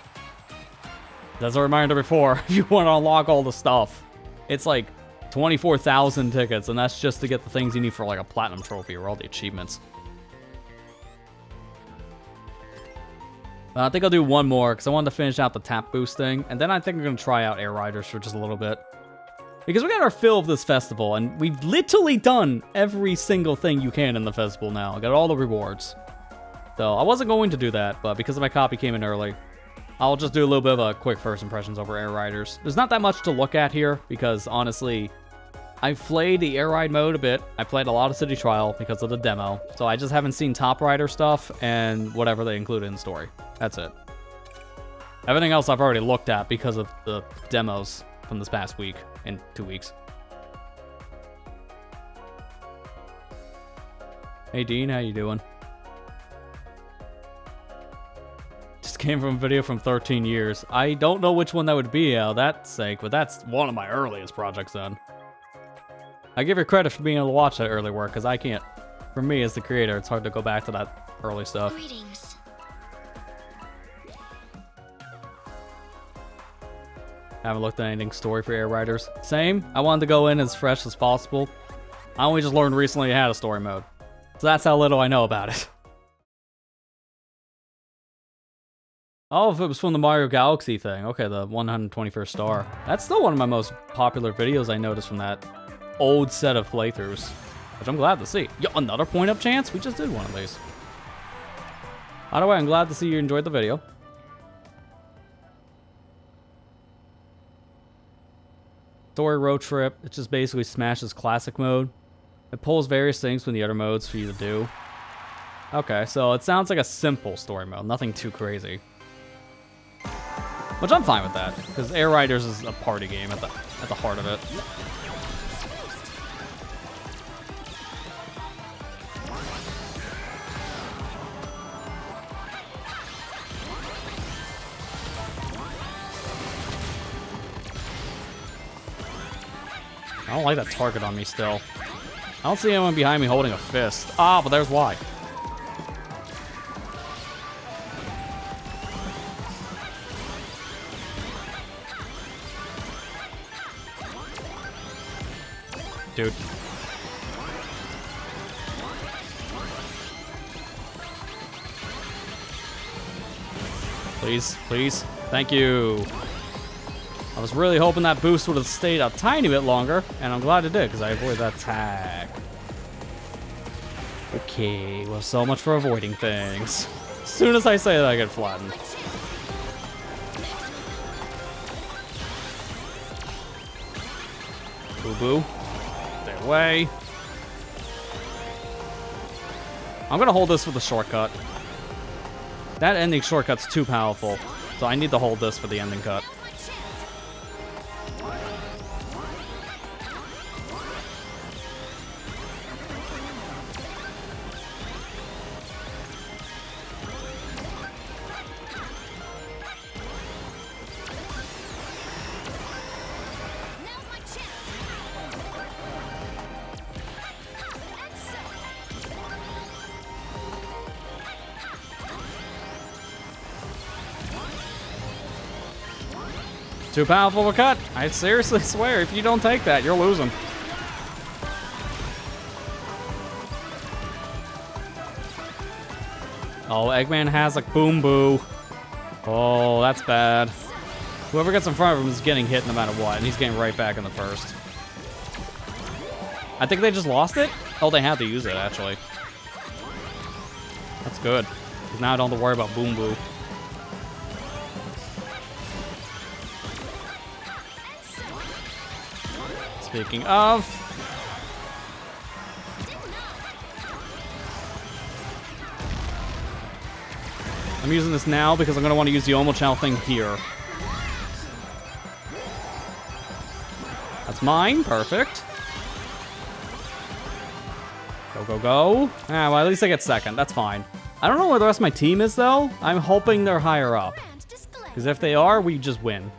[SPEAKER 3] As a reminder before, if you want to unlock all the stuff, it's like 24,000 tickets, and that's just to get the things you need for like a platinum trophy or all the achievements. I think I'll do one more, because I wanted to finish out the tap boost thing, and then I think I'm going to try out Air Riders for just a little bit. Because we got our fill of this festival, and we've literally done every single thing you can in the festival now. I got all the rewards. So I wasn't going to do that, but because my copy came in early, I'll just do a little bit of a quick first impressions over Air Riders. There's not that much to look at here, because honestly, I've played the Air Ride mode a bit. I played a lot of City Trial because of the demo. So I just haven't seen Top Rider stuff and whatever they included in the story. That's it. Everything else I've already looked at because of the demos from this past week and 2 weeks. Hey Dean, how you doing? Just came from a video from 13 years. I don't know which one that would be out of that sake, but that's one of my earliest projects then. I give you credit for being able to watch that early work, because I can't. For me as the creator, it's hard to go back to that early stuff.
[SPEAKER 4] Greetings.
[SPEAKER 3] Haven't looked at anything story for Air Riders. Same. I wanted to go in as fresh as possible. I only just learned recently it had a story mode. So that's how little I know about it. Oh, if it was from the Mario Galaxy thing. Okay, the 121st star. That's still one of my most popular videos I noticed from that old set of playthroughs. Which I'm glad to see. Yo, another point-up chance? We just did one of these. By the way, I'm glad to see you enjoyed the video. Story Road Trip. It just basically smashes classic mode. It pulls various things from the other modes for you to do. Okay, so it sounds like a simple story mode. Nothing too crazy. Which I'm fine with that, because Air Riders is a party game at the heart of it. I don't like that target on me still. I don't see anyone behind me holding a fist. Ah, but there's why. Dude. Please, please. Thank you. I was really hoping that boost would have stayed a tiny bit longer, and I'm glad it did, because I avoided that attack. Okay, well, so much for avoiding things. As soon as I say that, I get flattened. Boo-boo. Stay away. I'm gonna hold this for the shortcut. That ending shortcut's too powerful, so I need to hold this for the ending cut. Too powerful of a cut. I seriously swear, if you don't take that, you're losing. Oh, Eggman has a boom boo. Oh, that's bad. Whoever gets in front of him is getting hit no matter what, and he's getting right back in the first. I think they just lost it? Oh, they had to use it, actually. That's good. Because now I don't have to worry about boom boo. Speaking of, I'm using this now because I'm going to want to use the Omochao thing here. That's mine. Perfect. Go, go, go. Ah, well, at least I get second. That's fine. I don't know where the rest of my team is, though. I'm hoping they're higher up. Because if they are, we just win.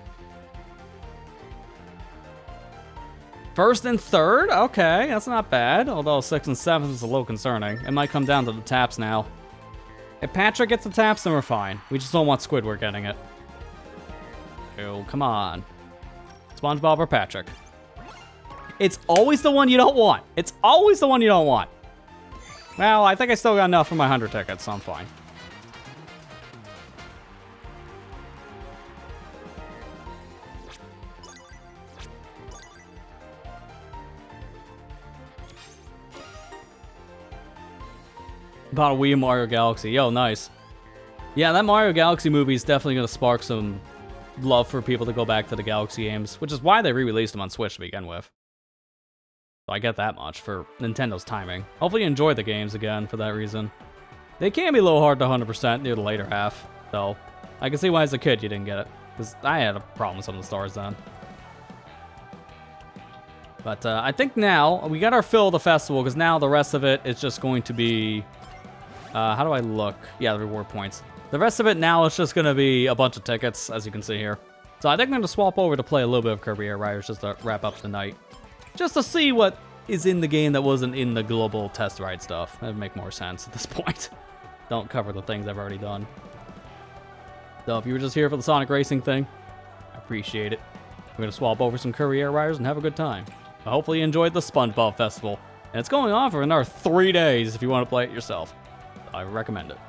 [SPEAKER 3] First and third? Okay, that's not bad. Although 6th and 7th is a little concerning. It might come down to the taps now. If Patrick gets the taps, then we're fine. We just don't want Squidward getting it. Oh, come on. SpongeBob or Patrick? It's always the one you don't want. It's always the one you don't want. Well, I think I still got enough for my 100 tickets, so I'm fine. About a Wii Mario Galaxy. Yo, nice. Yeah, that Mario Galaxy movie is definitely going to spark some love for people to go back to the Galaxy games, which is why they re-released them on Switch to begin with. So I get that much for Nintendo's timing. Hopefully you enjoy the games again for that reason. They can be a little hard to 100% near the later half, though. I can see why as a kid you didn't get it, because I had a problem with some of the stars then. But I think now we got our fill of the festival, because now the rest of it is just going to be... how do I look? Yeah, the reward points. The rest of it now is just going to be a bunch of tickets, as you can see here. So I think I'm going to swap over to play a little bit of Kirby Air Riders just to wrap up the night. Just to see what is in the game that wasn't in the global test ride stuff. That would make more sense at this point. Don't cover the things I've already done. So if you were just here for the Sonic Racing thing, I appreciate it. We're going to swap over some courier riders and have a good time. But hopefully you enjoyed the SpongeBob Festival. And it's going on for another 3 days if you want to play it yourself. I recommend it.